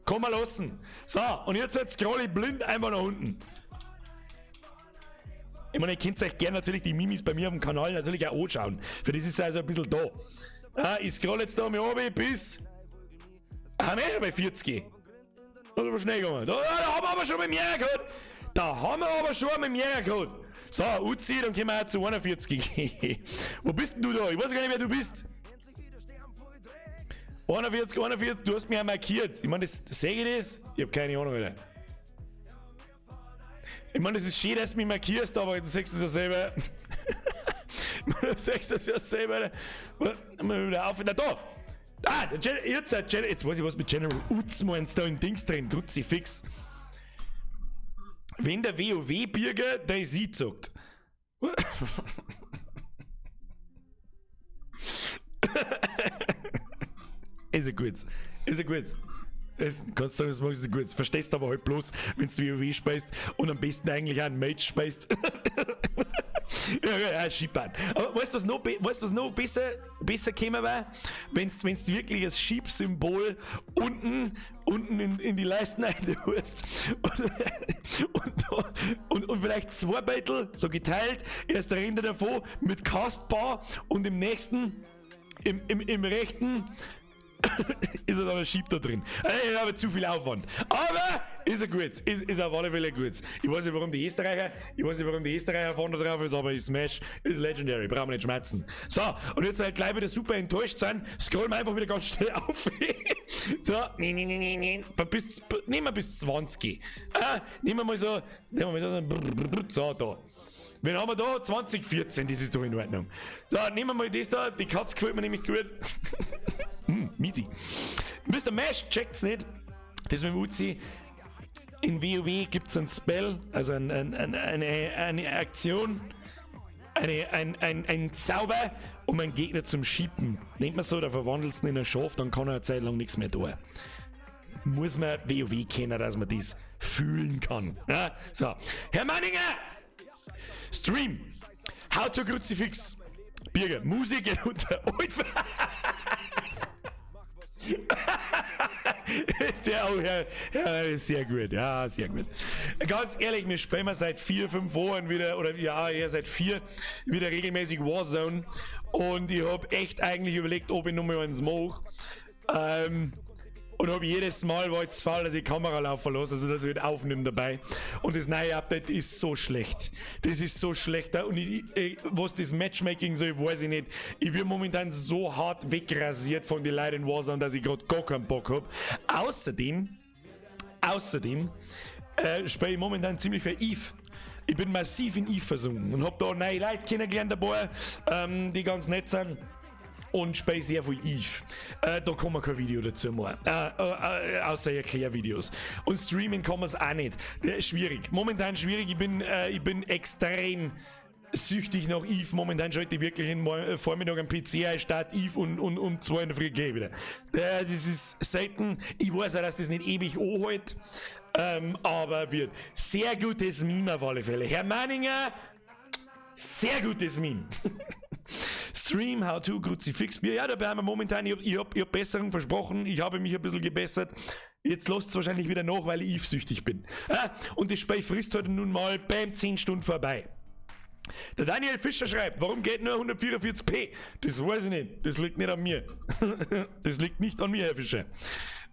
Komm mal lassen. So, und jetzt scroll ich blind einfach nach unten. Ich meine, ihr könnt euch gerne natürlich die Mimis bei mir auf dem Kanal natürlich auch anschauen. Für das ist also ein bisschen da. Ich scroll jetzt da mal oben bis... Haben wir bei 40. Das ist aber schnell gegangen. Da haben wir aber schon mit mehr gehabt. So, Uzi, dann können wir auch zu 41. Wo bist denn du da? Ich weiß gar nicht, wer du bist. 41, du hast mich ja markiert. Ich meine, sehe ich das? Ich habe keine Ahnung, Alter. Ich meine, das ist schön, dass du mich markierst, aber du sagst es ja selber. Du sagst es ja selber, Alter. Mal wieder auf. Da! Jetzt weiß ich, was mit General Uz meinst, da in Dings drin. Kruzifix. Wenn der WoW-Bürger der sie sagt. Ist ein gutes. Kannst du sagen, was magst, ist ein gutes. Verstehst aber halt bloß, wenn du WoW spielst und am besten eigentlich auch einen Mage spielst. ja, Schiebahn. Aber weißt du, was noch besser käme wäre? Wenn du wirklich das Schiebsymbol unten in die Leisten eintust und vielleicht 2 Beutel, so geteilt, erst der Ende davon mit Castbar und im nächsten, im rechten ist er dann ein Schieb da drin. Ich habe zu viel Aufwand. Aber ist ein gutes. Ist auf alle Fälle gutes. Ich weiß nicht, warum die Österreicher vorne drauf ist, aber Smash ist Legendary. Brauchen wir nicht schmerzen. So, und jetzt, weil gleich wieder super enttäuscht sind, scrollen wir einfach wieder ganz schnell auf. So, nee. Nehmen wir bis 20. Nehmen wir mal so, so, da. Wen haben wir da? 2014, das ist doch in Ordnung. So, nehmen wir mal das da. Die Katze gefällt mir nämlich gut. Miti. Mr. Mesh, checkt's nicht. Das mit dem Uzi. In WoW gibt's ein Spell, also eine Aktion, ein Zauber, um einen Gegner zum Schieben. Nennt man so, da verwandelst du ihn in ein Schaf, dann kann er eine Zeit lang nichts mehr tun. Muss man WoW kennen, dass man das fühlen kann. Ja? So, Herr Manninger! Stream. How to Kruzifix. Birger, Musik unter ist der auch, ja, sehr gut, ja, sehr gut. Ganz ehrlich, wir spielen seit 4-5 Wochen wieder, oder ja, eher seit 4 wieder regelmäßig Warzone und ich habe echt eigentlich überlegt, ob ich nochmal eins mache. Und habe jedes Mal war jetzt faul, dass ich die Kamera laufen lasse, also dass ich nicht aufnehme dabei. Und das neue Update ist so schlecht. Das ist so schlecht. Und was das Matchmaking soll, weiß ich nicht. Ich werde momentan so hart wegrasiert von den Leuten in Warzone, dass ich gerade gar keinen Bock habe. Außerdem spiele ich momentan ziemlich für Eve. Ich bin massiv in Eve versunken und habe da neue Leute kennengelernt dabei, die ganz nett sind. Und spiele sehr viel Eve. Da kann man kein Video dazu machen. Außer Erklärvideos. Und streamen kann man es auch nicht. Schwierig. Momentan schwierig. Ich bin extrem süchtig nach Eve. Momentan schalte ich wirklich in Vormittag am PC ein, start Eve und um 2 in der Früh gehe ich wieder. Das ist selten. Ich weiß auch, dass das nicht ewig anhält. Aber wird sehr gutes Meme auf alle Fälle. Herr Manninger, sehr gutes Meme. Stream, How to, Kruzifixbier. Ja, da bleiben wir momentan. Ich hab Besserung versprochen. Ich habe mich ein bisschen gebessert. Jetzt lasst es wahrscheinlich wieder nach, weil ich süchtig bin. Und das Spiel frisst heute nun mal beim 10 Stunden vorbei. Der Daniel Fischer schreibt, warum geht nur 144p? Das weiß ich nicht. Das liegt nicht an mir. Das liegt nicht an mir, Herr Fischer.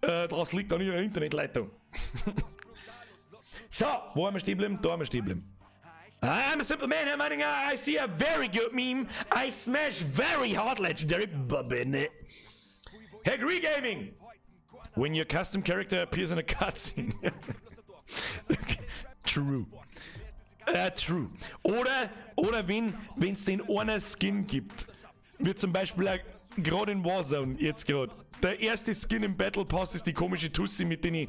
Das liegt an Ihrer Internetleitung. So, wo haben wir stehen bleiben? Da haben wir stehen bleiben. I'm a simple man, Herr Meininger. I see a very good meme. I smash very hard legendary Babine. Herr Gree Gaming. When your custom character appears in a cutscene. True. True. Oder wenn es den einen Skin gibt. Wie zum Beispiel gerade in Warzone, jetzt gerade. Der erste Skin im Battle Pass ist die komische Tussi mit den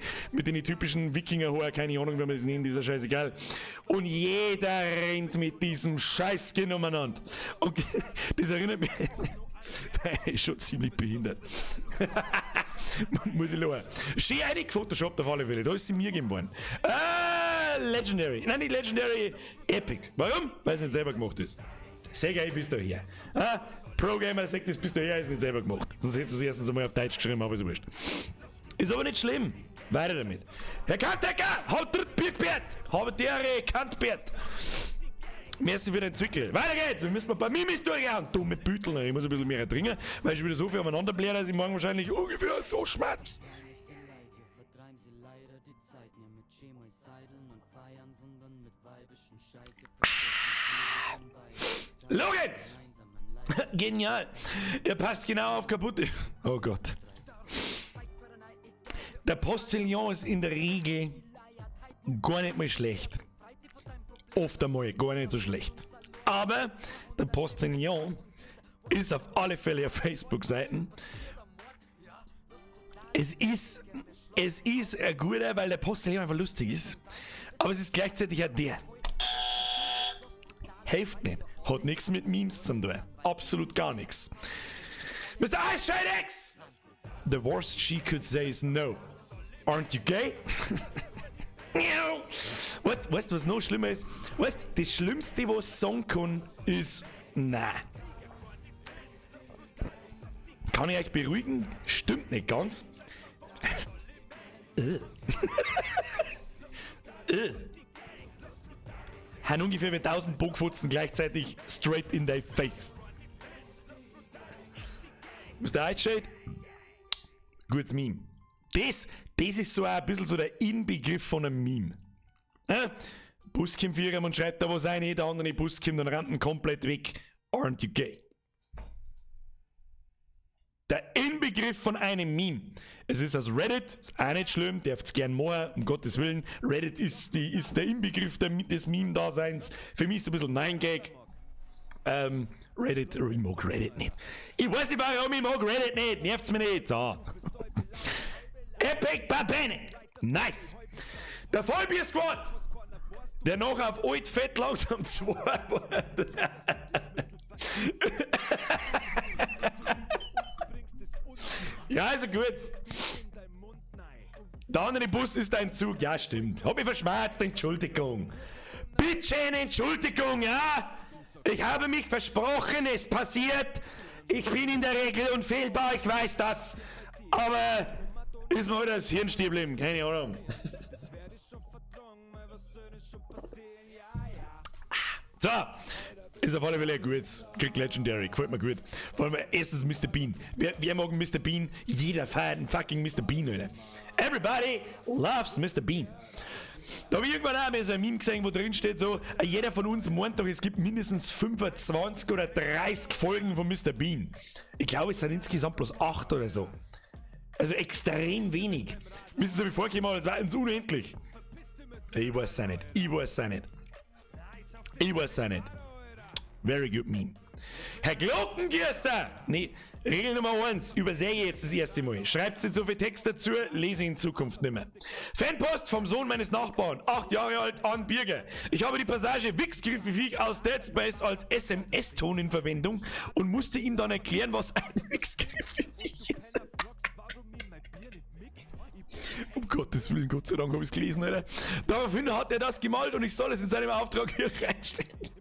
typischen Wikinger-Hoher, keine Ahnung, wie man das nennt, dieser scheißegal. Und jeder rennt mit diesem scheiß Skin umeinander. Und das erinnert mich... Der ist schon ziemlich behindert. Muss ich lachen. Schön eingefotoshoppt auf alle Fälle, da ist sie mir gegeben worden. Legendary. Nein, nicht Legendary, Epic. Warum? Weil es nicht selber gemacht ist. Sag ich bis daher. Pro-Gamer sagt das bis daher, ist nicht selber gemacht. Sonst hättest du es erstens einmal auf Deutsch geschrieben, aber ist wurscht. Ist aber nicht schlimm. Weiter damit. Herr Kantecker, haut der Biert, habt der Kantbert. Merci für den Zwickel. Weiter geht's. Wir müssen bei Mimis durchgehen. Dumme Büttel. Ich muss ein bisschen mehr trinken, weil ich wieder so viel umeinander blähe, dass ich morgen wahrscheinlich ungefähr so schmerz. Lorenz! Genial. Er passt genau auf kaputt. Oh Gott. Der Postillon ist in der Regel gar nicht mal schlecht. Oft einmal gar nicht so schlecht. Aber der Postillon ist auf alle Fälle auf Facebook-Seiten. Es ist ein guter, weil der Postillon einfach lustig ist. Aber es ist gleichzeitig auch der. Hilft nicht. Hat nichts mit Memes zu tun. Absolut gar nichts. Mr. Ice Shade X! The worst she could say is no. Aren't you gay? Weißt du, was noch schlimmer ist? Weißt du, das Schlimmste, was sagen kann, ist nein. Kann ich euch beruhigen? Stimmt nicht ganz. Haben ungefähr mit 1000 Bockfutzen gleichzeitig straight in their face. Mr. Ice gutes Meme. Das ist so ein bisschen so der Inbegriff von einem Meme. Bus kommt für und schreibt da was ein, der andere Bus kommt und rennt ihn komplett weg. Aren't you gay? Der Inbegriff von einem Meme. Es ist aus Reddit, ist auch nicht schlimm, dürft's gern machen, um Gottes Willen. Reddit ist der Inbegriff des Meme-Daseins. Für mich ist es ein bisschen 9-Gag. Reddit, ich mag Reddit nicht. Ich weiß nicht warum, ich mag Reddit nicht, nervt's mich nicht. So. Epic Babene. Nice. Der Vollbier Squad, der noch auf alt fett langsam 2 war. Ja, also gut. Der andere Bus ist ein Zug. Ja, stimmt. Hab mich verschmerzt, Entschuldigung. Bitte eine Entschuldigung, ja? Ich habe mich versprochen, es passiert. Ich bin in der Regel unfehlbar, ich weiß das. Aber ist mir heute das Hirnstiel geblieben, keine Ahnung. So. Ist auf alle Fälle gut. Kriegt Legendary. Gefällt mir gut. Vor allem erstens Mr. Bean. Wer mag Mr. Bean? Jeder feiert einen fucking Mr. Bean, Alter. Everybody loves Mr. Bean. Da habe ich irgendwann auch mal so ein Meme gesehen, wo drin steht so, jeder von uns meint doch, es gibt mindestens 25 oder 30 Folgen von Mr. Bean. Ich glaube, es sind insgesamt bloß 8 oder so. Also extrem wenig. Müssen Sie sich vorkommen, aber es war uns unendlich. Ich weiß es nicht. Very good meme. Herr Glotengierster! Nee, Regel Nummer 1. Übersehe jetzt das erste Mal. Schreibt nicht so viel Text dazu, lese in Zukunft nimmer. Fanpost vom Sohn meines Nachbarn, 8 Jahre alt, an Birger. Ich habe die Passage Wichsgriffe aus Dead Space als SMS-Ton in Verwendung und musste ihm dann erklären, was ein Wichsgriffe ist. Um Gottes Willen, Gott sei Dank habe ich es gelesen, Alter. Daraufhin hat er das gemalt und ich soll es in seinem Auftrag hier reinstellen.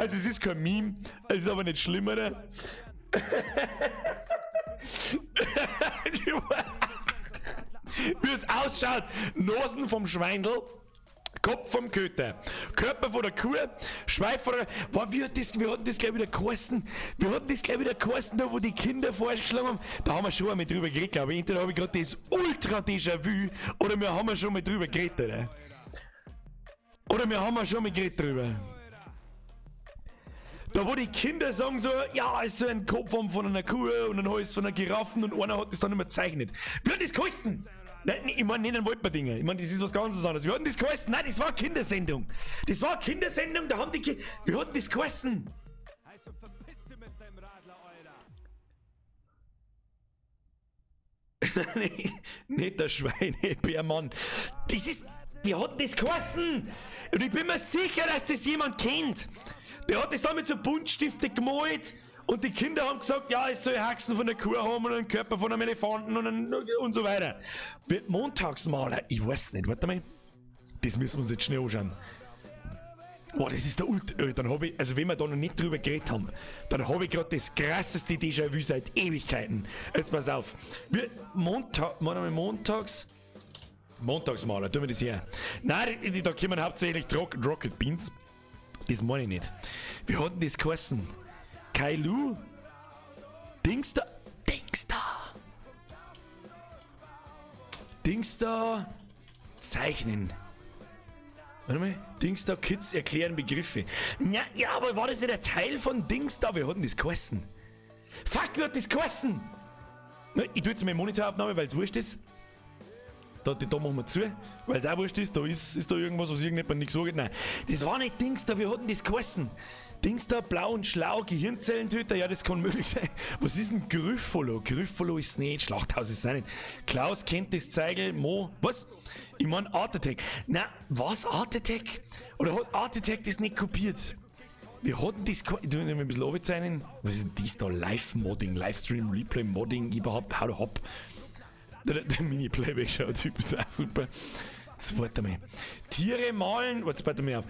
Also es ist kein Meme, es ist aber nicht schlimmer. Ne? Wie es ausschaut, Nasen vom Schweindel, Kopf vom Köter, Körper von der Kuh, Schweif von der... Boah, wir hatten das gleich wieder geheißen. Da wo die Kinder vorgeschlagen haben. Da haben wir schon einmal drüber geredet, glaube ich. Entweder habe ich gerade das Ultra-Déjà-vu oder wir haben schon mal drüber geredet, oder wir haben schon mal geredet drüber. Da wo die Kinder sagen so, ja, ist so ein Kopf von einer Kuh und ein Hals von einer Giraffen und einer hat das dann immer gezeichnet. Wie hat das geheißen? Nein, ich meine nicht ein Waldbadinge. Ich meine, das ist was ganz anderes. Wie hat das geheißen? Nein, das war eine Kindersendung. Da haben die Kinder... Wie hat das geheißen? Nein, nicht der Schweinebärmann. Das ist... Wie hat das geheißen? Und ich bin mir sicher, dass das jemand kennt. Der hat das da mit so Buntstifte gemalt und die Kinder haben gesagt, ja, es soll Haxen von der Kuh haben und einen Körper von einem Elefanten und so weiter. Montagsmaler, ich weiß nicht, warte mal. Das müssen wir uns jetzt schnell anschauen. Boah, das ist der dann habe ich, also wenn wir da noch nicht drüber geredet haben, dann habe ich gerade das krasseste Déjà-vu seit Ewigkeiten. Jetzt pass auf. Montagsmaler, tun wir das her. Nein, da kommen hauptsächlich Rocket Beans. Das meine ich nicht. Wie hat denn das geheißen? Kailu? Dingster? Zeichnen. Warte mal. Dingsda Kids erklären Begriffe. Ja, aber war das nicht ein Teil von Dingsda? Wie hat denn das geheißen? Fuck, wie hat das geheißen? Ich tue jetzt meine Monitoraufnahme, weil es wurscht ist. Da machen wir zu, weil es auch wurscht ist, da ist da irgendwas, was irgendjemand nicht gesagt hat. Nein, das war nicht Dingsda, wir hatten das geheißen. Dingsda, blau und schlau, Gehirnzellentöter, ja, das kann möglich sein. Was ist ein Gryffalo? Gryffalo ist nicht, Schlachthaus ist es nicht. Klaus kennt das Zeigel, was? Ich meine Art Attack. Na, was Art Attack? Oder hat Art Attack das nicht kopiert? Wir hatten das, ich tue mir ein bisschen runterzeichnen. Was ist denn das da? Live-Modding, Livestream, Replay-Modding, überhaupt, hau hopp. Der Mini-Playback-Show-Typ ist auch super. Jetzt warte mal. Tiere malen, warte mal auf.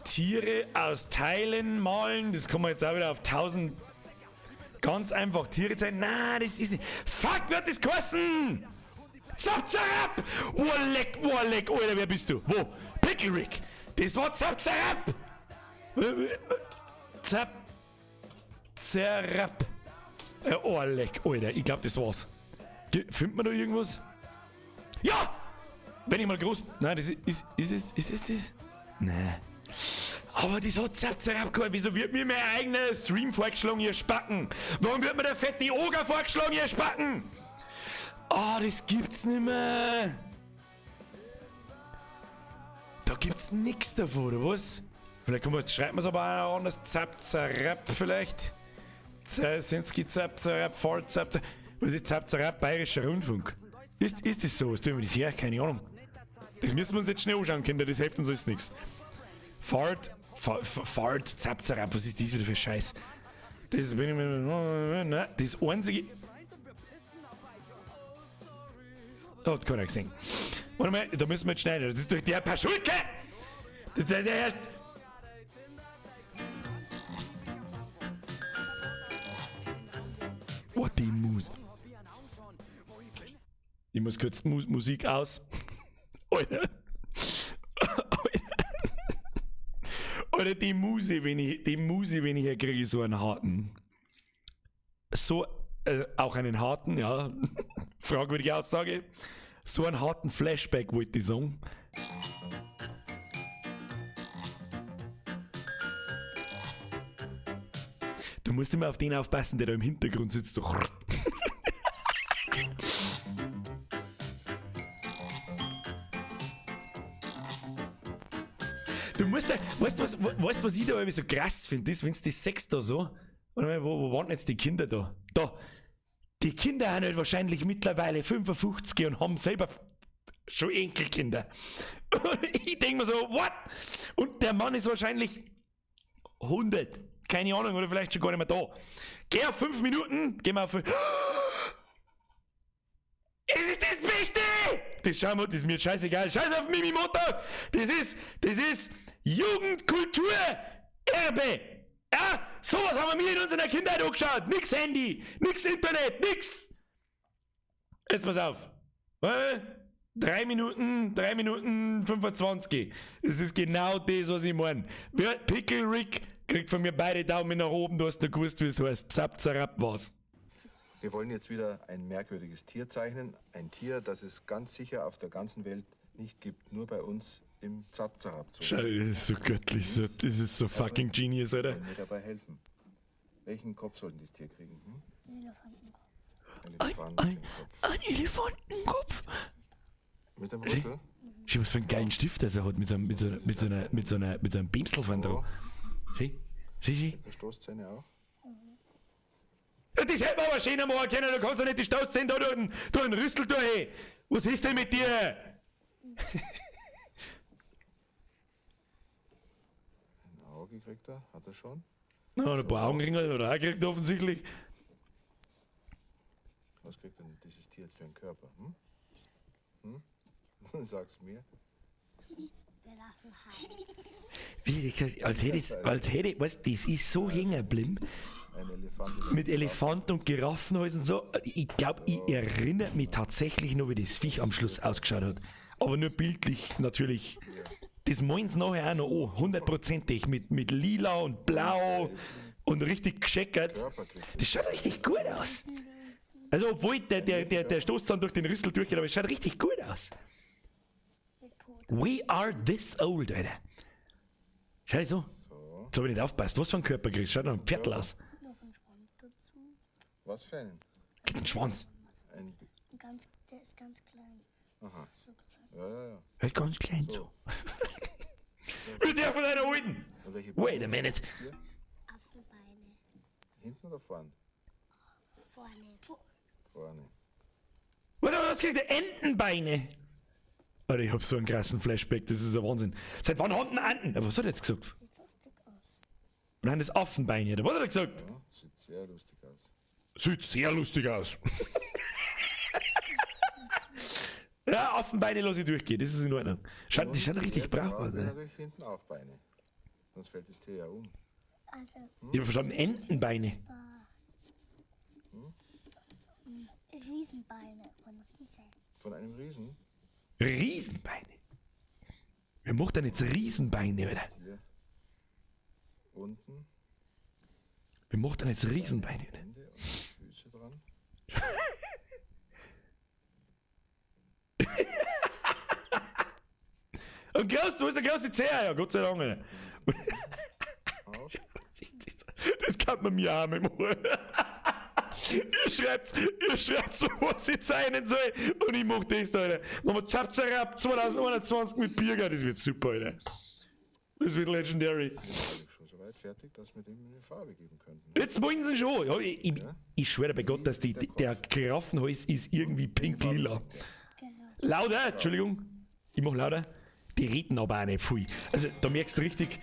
Tiere aus Teilen malen, das kann man jetzt auch wieder auf 1000. Ganz einfach Tiere zeigen. Nein, das ist nicht. Fuck, wer hat das geheißen? Zap, zap! Warleck, Alter, wer bist du? Wo? Pickle Rick! Das war Zap, zap! Zap, zap! Warleck, Alter, ich glaub, das war's. Findet man da irgendwas? Ja! Wenn ich mal groß... Nein, das ist das? Nein. Aber das hat Zap, zap gehört. Wieso wird mir mein eigener Stream vorgeschlagen, ihr Spacken? Warum wird mir der fette Oger vorgeschlagen, ihr Spacken? Das gibt's nicht mehr. Da gibt's nix davon, oder was? Vielleicht schreibt man es aber auch anders. Zap, zap, vielleicht. Sinski, zap, zap, Fort, zap, zap. Was ist Zap, zap, Bayerischer Rundfunk? Ist das so? Was tun wir nicht her? Keine Ahnung. Das müssen wir uns jetzt schnell anschauen, Kinder. Das hilft uns alles nichts. Fart, Zap, zap, was ist das wieder für Scheiß? Das einzige... Oh, hat keiner gesehen. Warte mal, da müssen wir jetzt schneiden. Das ist durch der Paschulke! Das ist der... Oh, die Musik. Ich muss kurz Musik aus. Alter. Alter, die Muse, wenn ich hier kriege, so einen harten. So, auch einen harten, ja. Fragwürdige Aussage. So einen harten Flashback, wollte ich sagen. Du musst immer auf den aufpassen, der da im Hintergrund sitzt. So. Du musst da, weißt du, was ich da irgendwie so krass finde, ist, wenn du das sechst da so, wo waren jetzt die Kinder da? Da. Die Kinder haben halt wahrscheinlich mittlerweile 55 und haben selber schon Enkelkinder. Ich denke mir so, what? Und der Mann ist wahrscheinlich 100. Keine Ahnung, oder vielleicht schon gar nicht mehr da. Geh auf 5 Minuten, geh mal auf 5. Es ist das Beste! Das ist mir scheißegal. Scheiß auf Mimi Montag! Das ist Jugendkulturerbe! Ja, sowas haben wir in unserer Kindheit angeschaut. Nix Handy, nix Internet, nix. Jetzt pass auf. 3 Minuten 25. Das ist genau das, was ich meine. Pickle Rick kriegt von mir beide Daumen nach oben, du hast noch gewusst, wie es heißt. Zap, zarab, was. Wir wollen jetzt wieder ein merkwürdiges Tier zeichnen. Ein Tier, das es ganz sicher auf der ganzen Welt nicht gibt. Nur bei uns im Zap-Zarab-Zoo. Schau, das ist so göttlich, das ist so fucking genius, Alter. Wollen wir dabei helfen? Welchen Kopf sollten das Tier kriegen? Ein Elefantenkopf. Mit dem Rüssel? Schau, was für einen geilen Stift das er hat, mit so einem Bimsel von drauf. Schau. Die Stoßzähne auch? Ja, das hätten wir aber schön machen können, du kannst doch nicht die Stoßzähne da durch den Rüssel durch, hey. Was ist denn mit dir? Ein Auge kriegt er, hat er schon. Na, ein paar Augenringe oder auch gekriegt offensichtlich. Was kriegt denn dieses Tier jetzt für einen Körper? Sag's mir. Als hätte, weißt du, das ist so hängen geblieben. Ein Elefant. Mit Elefanten und Giraffenhäusern und so. Ich glaube, ich erinnere mich tatsächlich noch, wie das Viech am Schluss ausgeschaut hat. Aber nur bildlich natürlich. Das meinen sie nachher auch noch an, hundertprozentig. Mit lila und blau und richtig gescheckert. Das schaut richtig gut aus. Also, obwohl der Stoßzahn durch den Rüssel durchgeht, aber es schaut richtig gut aus. We are this old, Alter. Schau so. Jetzt hab ich nicht aufgepasst. Was für ein Körper kriegst du? Schaut noch ein Viertel aus. Noch ein Schwanz dazu. Was für einen? Ein Schwanz. Ein, Der ist ganz klein. aha. So klein. Ja. Halt ganz klein so. Wie der von deiner Alten. Und welche Wait a minute. Hier? Affenbeine. Hinten oder vorn? Vorne. Vorne. Warte mal, was kriegt der? Entenbeine? Alter, ich hab so einen krassen Flashback, das ist ein Wahnsinn. Seit wann haben denn Enten? Was hat er jetzt gesagt? Sieht lustig aus. Nein, das Affenbeine, oder was hat er gesagt? Ja, sieht sehr lustig aus. Sieht sehr lustig aus. Ja, Affenbeine lasse ich durchgehen, das ist in Ordnung. Schaut, die schauen richtig Jetzt brav aus. brauchen wir Alter. natürlich hinten auch Beine. Sonst fällt das Tier ja um. Also, Ich hab verstanden, Entenbeine. Riesenbeine und Riese. Von einem Riesen. Riesenbeine. Wer macht denn jetzt Riesenbeine, Alter? Hier. Unten. Wer macht denn jetzt Riesenbeine, Alter? Hände und Füße dran. Und Klaus, wo ist der große Zeher? Ja, Gott sei Dank, Alter. Auf. Das kann man mir auch mit dem Ohr. Ihr schreibt's, was ich zeichnen soll. Und ich mach das da, Alter. Nochmal Zapzerab 2021 mit Birger, das wird super, Alter. Das wird legendary. Jetzt bin ich schon so weit fertig, dass wir dem eine Farbe geben könnten. Jetzt wollen sie schon. Ja, ich schwöre bei Gott, dass der Giraffenhals ist irgendwie pink-lila. Genau. Lauter, Entschuldigung. Ich mach lauter. Die reden aber auch nicht viel. Also, da merkst du richtig,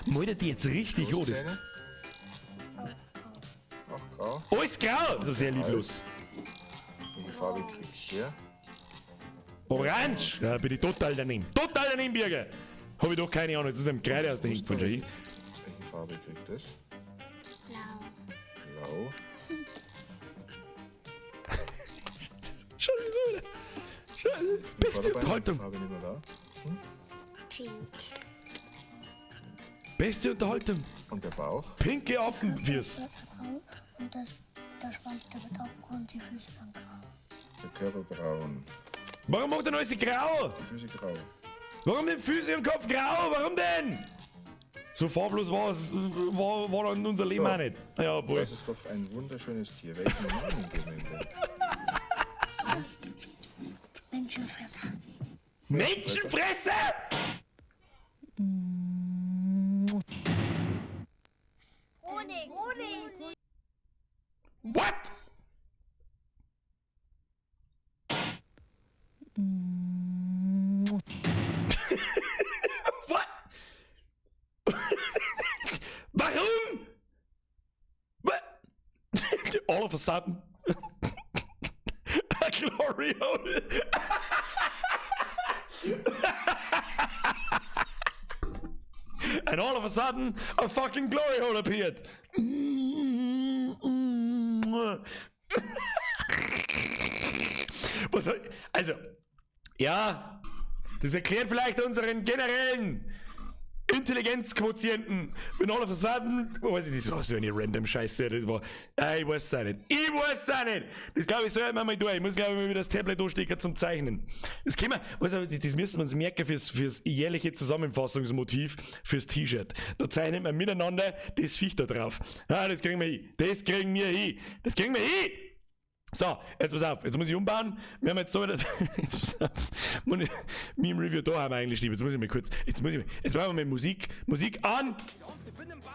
malt die jetzt richtig an. Das, Stoßzähne. Auch grau. alles grau. Also sehr lieblos. Welche Farbe kriegt der? Orange. Ja, bin ich total daneben. Total daneben, Birger. Hab ich doch keine Ahnung. Das ist ein Kreide aus der Hinten von Jay. Welche Farbe kriegt das? Blau. Blau. Schau dir so, Alter. Beste Vorderbeine, Unterhaltung. Farbe nicht mehr da. Pink. Beste Unterhaltung. Und der Bauch. Pinke Affenfiers. Der braun und der Schwanz, der wird auch braun, die Füße dann grau. Der Körper braun. Warum macht er alles grau? Die Füße grau. Warum den Füße und Kopf grau? Warum denn? So farblos war dann unser Leben So. auch nicht. Ja, boy. Das ist doch ein wunderschönes Tier. Welchen Namen geben wir ihm denn? Menschenfresser. Menschenfresse! Honig. Honig. What? What? Warum? What? All of a sudden. A glory hole. And all of a sudden, a fucking glory hole appeared. Was soll, also, ja, das erklärt vielleicht unseren generellen Intelligenzquotienten. Wenn all of a sudden, weiß ich, das war so eine random Scheiße, das war, ich weiß es auch nicht. Das glaube ich, sollte man mal durch. Ich muss, glaube ich, mal wieder das Tablet durchstecken zum Zeichnen. Das können wir, also, das müssen wir uns merken fürs jährliche Zusammenfassungsmotiv fürs T-Shirt. Da zeichnet man miteinander das Viech da drauf. Ah, das kriegen wir hin. Das kriegen wir hin. So, jetzt pass auf, jetzt muss ich umbauen. Wir haben jetzt da wieder. Jetzt pass auf. Mir im Review da haben wir eigentlich lieb. Jetzt muss ich mal kurz. Jetzt machen wir mal Musik an.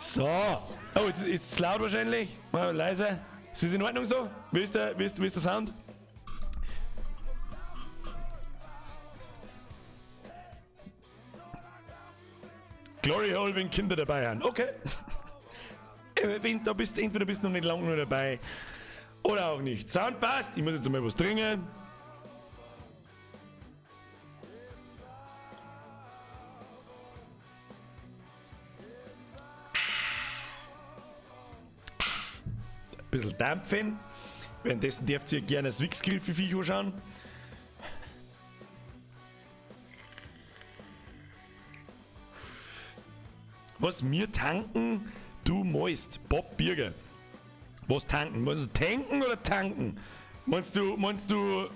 So. Oh, jetzt ist es laut wahrscheinlich. Mal leise. Ist das in Ordnung so? Wie ist der Sound? Glory Hole, wenn Kinder dabei haben. Okay. Entweder bist du noch nicht lange nur dabei. Oder auch nicht. Sound passt. Ich muss jetzt mal was trinken. Ein bisschen dampfen. Währenddessen dürft ihr gerne das Wichsgrill für Viech anschauen. Was wir tanken, du meust. Bob Birger. Was tanken? Meinst du tanken oder tanken? Meinst du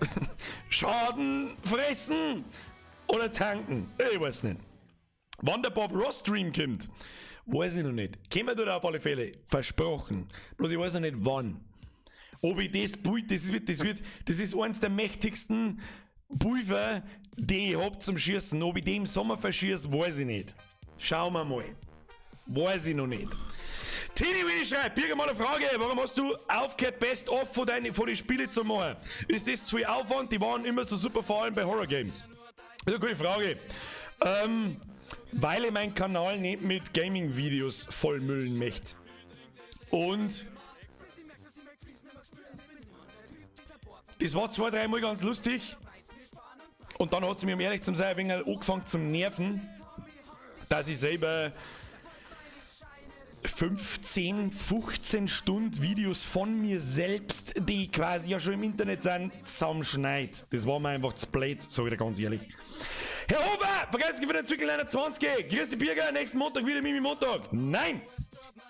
Schaden fressen oder tanken? Ich weiß nicht. Wann der Bob Ross Stream kommt, weiß ich noch nicht. Kommen wir da auf alle Fälle. Versprochen. Bloß ich weiß noch nicht wann. Ob ich das Bild, das ist eins der mächtigsten Pulver, die ich hab zum Schießen. Ob ich die im Sommer verschieße, weiß ich nicht. Schauen wir mal. Weiß ich noch nicht. Tini Winnie schreibt, Birger, mal eine Frage, warum hast du aufgehört, Best-of von den Spielen zu machen? Ist das zu viel Aufwand? Die waren immer so super, vor allem bei Horror-Games. Das ist eine gute Frage. Weil ich meinen Kanal nicht mit Gaming-Videos vollmüllen möchte. Und das war 2-3 Mal ganz lustig. Und dann hat es mir, um ehrlich zu sein, ein wenig angefangen zum Nerven, dass ich selber 15 Stunden Videos von mir selbst, die quasi ja schon im Internet sind, zusammenschneid. Das war mir einfach zu blöd, sag ich dir ganz ehrlich. Herr Hofer, vergesst für den Zirkel 21. Grüß die Birger, nächsten Montag wieder Mimi Montag. Nein!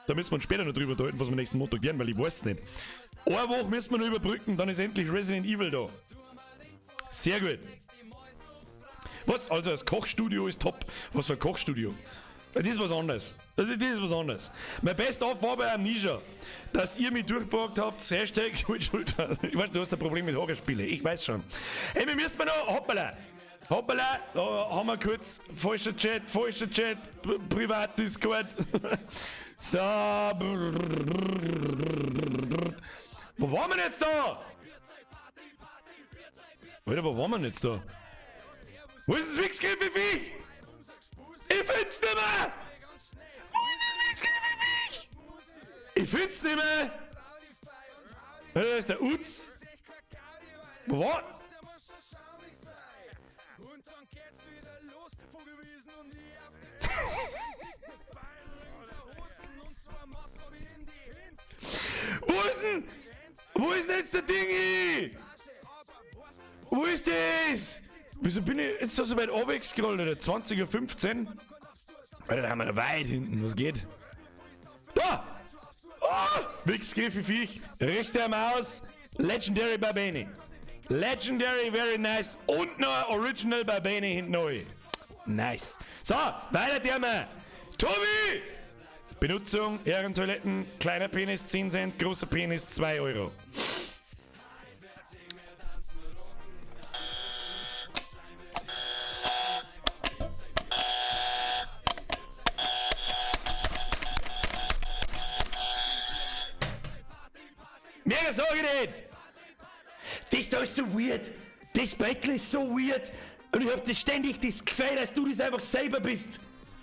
Da müssen wir uns später noch drüber unterhalten, was wir nächsten Montag werden, weil ich weiß es nicht. Eine Woche müssen wir noch überbrücken, dann ist endlich Resident Evil da. Sehr gut. Was? Also das Kochstudio ist top. Was für ein Kochstudio? Das ist was anderes. Das ist was anderes. Mein Best-of war bei Amnesia, dass ihr mich durchgebracht habt. Hashtag Schuld. Ich weiß, du hast ein Problem mit Horrorspielen. Ich weiß schon. Hey, wir müssen noch. Hoppala, da haben wir kurz. Falscher Chat, Privat-Discord. So. Wo waren wir jetzt da? Alter, wo waren wir jetzt da? Wo ist das Wichsgriff für Viech? Ich find's nicht mehr! Wo ist das Wichsgriff für Viech? Ich find's nicht mehr! Da ist der Utz. Wo war? Wo ist denn jetzt der Dingi? Wo ist das? Wieso bin ich jetzt so weit runtergescrollt, Alter? 20:15 Uhr? Alter, da haben wir da weit hinten. Was geht? Da! Oh! Wichsgriff für Viech. Rechts der Maus. Legendary Barbene. Legendary, very nice. Und noch Original Barbene hinten neu. Nice. So, weiter der mal. Tobi! Benutzung, Herrentoiletten, kleiner Penis 10 Cent, großer Penis 2 Euro. Mehr sag ich nicht! Das da ist so weird! Das Battle ist so weird! Und ich hab das ständig das Gefühl, dass du das einfach selber bist!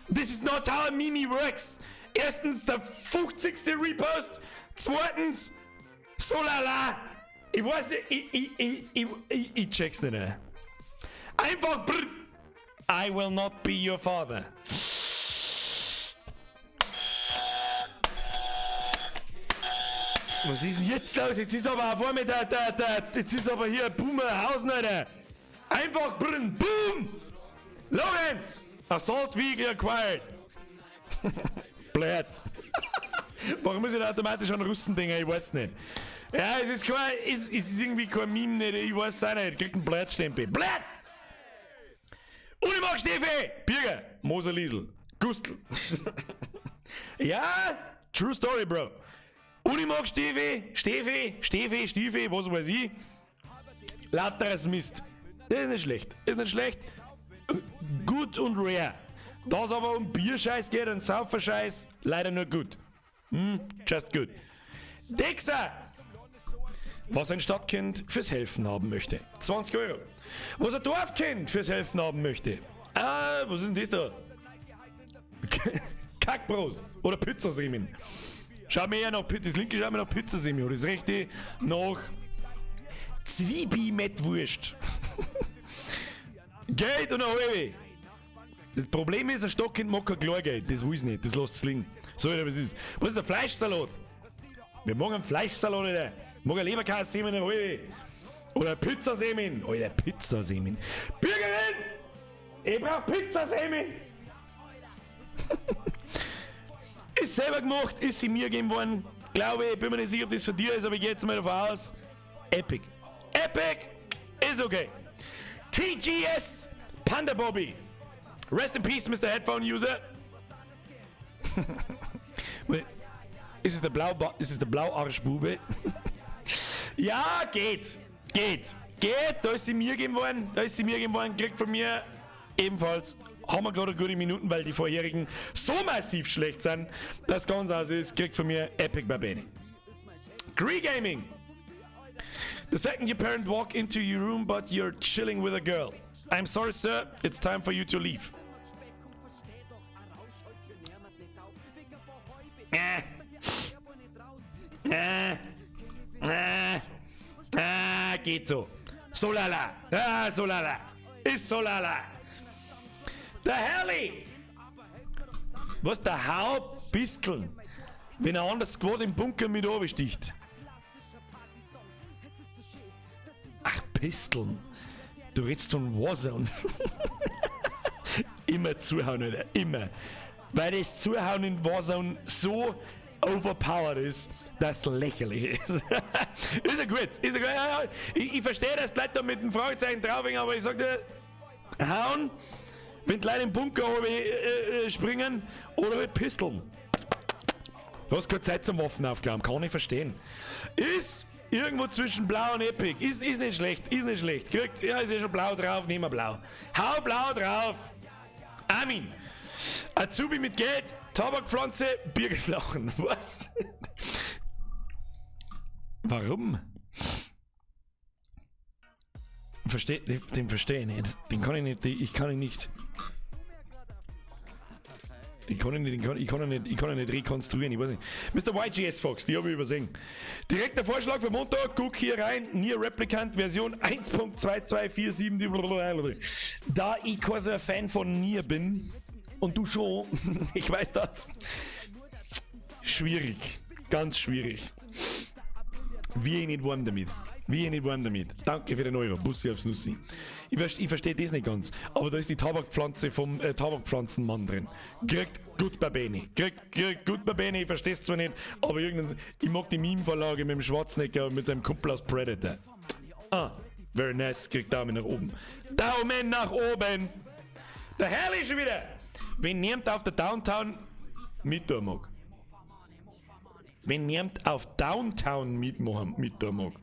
This is not how a Mimi works! Erstens der 50. Repost, zweitens so lala! Ich weiß nicht, ich check's nicht. Einfach brr. I will not be your father. Was ist denn jetzt los? Jetzt ist aber auf einmal jetzt ist aber hier Boomerhausen, Alter. Einfach boom! Lorenz! Assault Vehicle acquired. Blöd. Warum muss ich da automatisch an Russen denken? Ich weiß nicht. Ja, es ist kein, es ist irgendwie kein Meme, nicht. Ich weiß auch nicht. Kriegt einen Blödstempel. Blöd! Unimark Steffi! Birger! Moser Liesel. Gustl. Ja, true story, Bro. Unimark Steffi, was weiß ich. Lauteres Mist. Das ist nicht schlecht. Ist nicht schlecht. Gut und rare. Da es aber um Bierscheiß geht und Sauferscheiß, leider nur gut. Just good. Dexter! Was ein Stadtkind fürs Helfen haben möchte. 20 Euro. Was ein Dorfkind fürs Helfen haben möchte. Was ist denn das da? Kackbrot oder Pizzasemin. Schau mir eher nach das linke schaut mir nach Pizzasemin oder das rechte nach Zwiebelmettwurst. Geld und ein halbe. Das Problem ist, ein Stockkind mag kein Klargeld. Das will ich nicht. Das lässt es liegen. So, was ist. Was ist ein Fleischsalat? Wir machen einen Fleischsalat, Alter. Ich mag ein Leberkäse-Semen, eine halbe. Oder Pizzasemen. Alter, Pizzasemen. Bürgerin! Ich brauch Pizzasemen! Ist selber gemacht, ist sie mir gegeben worden. Glaube ich, bin mir nicht sicher, ob das für dir ist, aber ich gehe jetzt mal davon aus. Epic. Epic! Ist okay. TGS Panda Bobby. Rest in peace, Mr. Headphone User. Ist es der Blauarschbube? Ja, geht. Da ist sie mir gegeben worden. Kriegt von mir ebenfalls. Haben wir gerade gute Minuten, weil die vorherigen so massiv schlecht sind, dass ganz aus ist. Kriegt von mir Epic Babene. Gree Gaming. The second your parent walk into your room, but you're chilling with a girl. I'm sorry, sir. It's time for you to leave. Geht so. So lala. So lala. Ist so lala. Der Herrli. Was der Hauptpisteln, wenn er anders Squad im Bunker mit sticht. Ach, Pisteln. Du redest von Warzone. Immer zuhauen, Alter. Immer. Weil das Zuhauen in Warzone so overpowered ist, dass es lächerlich ist. Ist ein gut. Ich verstehe, dass die Leute da mit dem Fragezeichen draufhängen, aber ich sag dir, hauen, wenn die Leute im Bunker springen oder mit Pisteln. Du hast keine Zeit zum Waffenaufklauen, kann ich verstehen. Ist irgendwo zwischen Blau und Epic. Ist nicht schlecht. Kriegt, ja, ist ja schon blau drauf, nehmen wir blau. Hau blau drauf. Armin. Azubi mit Geld, Tabakpflanze, Birgeslachen. Was? Warum? Den verstehe ich nicht. Den kann ich nicht. Ich kann ihn nicht rekonstruieren, ich weiß nicht. Mr. YGS Fox, die habe ich übersehen. Direkter Vorschlag für Montag, guck hier rein, Nier Replicant Version 1.2247. Da ich quasi so ein Fan von Nier bin, und du schon, ich weiß das. Schwierig, ganz schwierig. Wie ich nicht warm damit. Danke für den Euro, Bussi aufs Nussi. Ich verstehe das nicht ganz, aber da ist die Tabakpflanze vom Tabakpflanzenmann drin. Kriegt gut Babene. Kriegt gut Babene, ich verstehe es zwar nicht, aber ich mag die Meme-Vorlage mit dem Schwarzenegger und mit seinem Kumpel aus Predator. Very nice, kriegt Daumen nach oben. Daumen nach oben! Der Herrlich schon wieder! Wenn niemand auf der Downtown mittun mag. Wenn niemand auf Downtown mittun mag.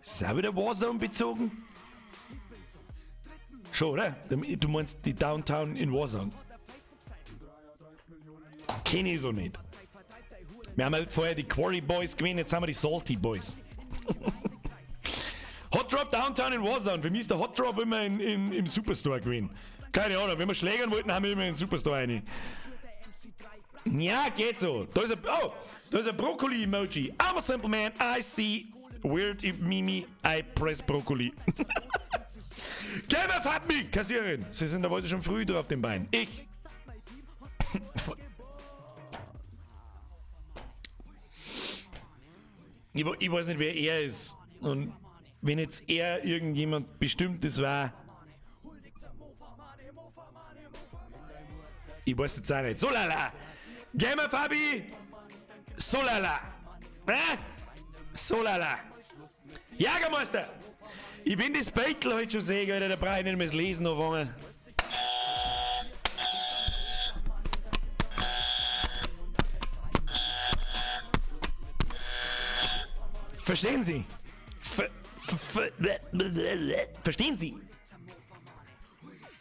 Ist auch wieder Warzone bezogen? Schon, oder? Du meinst die Downtown in Warzone? Kenn ich so nicht. Wir haben halt vorher die Quarry Boys gewählt, jetzt haben wir die Salty Boys. Hot Drop Downtown in Warzone. Für mich ist der Hot Drop immer im Superstore gewesen. Keine Ahnung, wenn wir schlägern wollten, haben wir immer in den Superstore rein. Ja, geht so. Da ist ein Brokkoli-Emoji. I'm a simple man, I see Weird Mimi, I press Brokkoli. Gelber Fabi, Kassiererin. Sie sind da heute schon früh drauf den Bein. Ich weiß nicht, wer er ist. Und wenn jetzt er irgendjemand Bestimmtes war. Ich weiß jetzt auch nicht. So lala! Gamer Fabi! So lala! So lala! Jägermeister! Ich bin das Beitel heute schon sehen, Alter, da brauche ich nicht mehr das Lesen anfangen. Verstehen Sie? Verstehen Sie?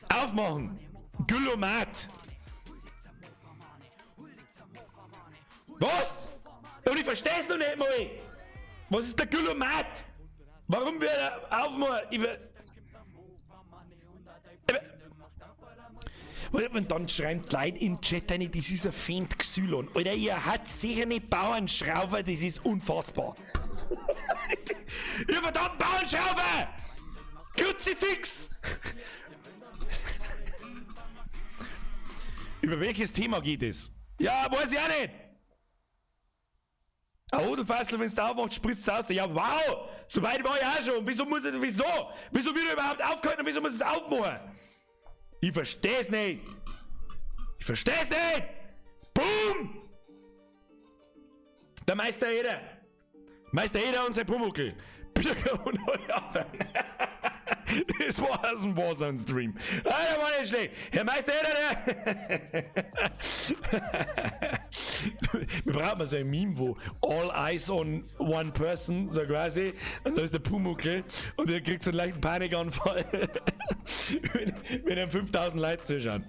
Aufmachen! Güllomat! Was? Und ich versteh's noch nicht mal! Was ist der Güllomat? Warum will er aufmachen? Und dann schreiben die Leute in den Chat rein, das ist ein Feind-Xylon. Alter, ihr habt sicher nicht Bauernschrauber, das ist unfassbar. Ihr verdammten Bauernschrauber! Kruzifix! Über welches Thema geht es? Ja, weiß ich auch nicht. Ein Hodelfassel, wenn es da aufmacht, spritzt es aus. Ja, wow! So weit war ich auch schon. Wieso wird er überhaupt aufgehalten und wieso muss es aufmachen? Ich versteh's nicht. Ich versteh's nicht! Boom! Der Meister Eder. Meister Eder und sein Pumuckl. Bürger und Neuaten. Das war aus dem Warzone-Stream. Ah, der war nicht schlecht. Herr Meister Eder, wir brauchen mal so ein Meme, wo all eyes on one person, so quasi. Und da ist der Pumuckl und der kriegt so einen leichten Panikanfall, wenn er 5000 Leute zuschauen.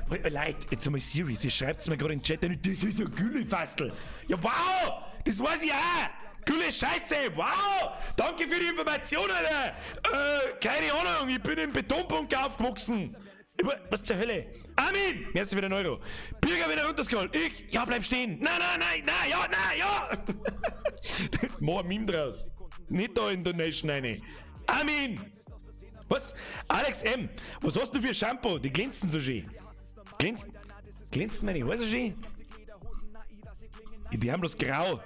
Leute, jetzt einmal serious, ihr schreibt es mir gerade in den Chat, das ist ein Güllefastel. Ja, wow! Das weiß ich auch! Coole Scheiße, wow! Danke für die Information, Alter! Keine Ahnung, ich bin im Betonbunker aufgewachsen. Was zur Hölle? Armin! Merci für den Euro. Bürger wieder runterscrollen. Ja, bleib stehen. Nein, ja! Mach ein Meme draus. Nicht da in Donation rein. Armin! Was? Alex M., was hast du für Shampoo? Die glänzen so schön. Glänzen meine Haare so schön? Die haben bloß grau.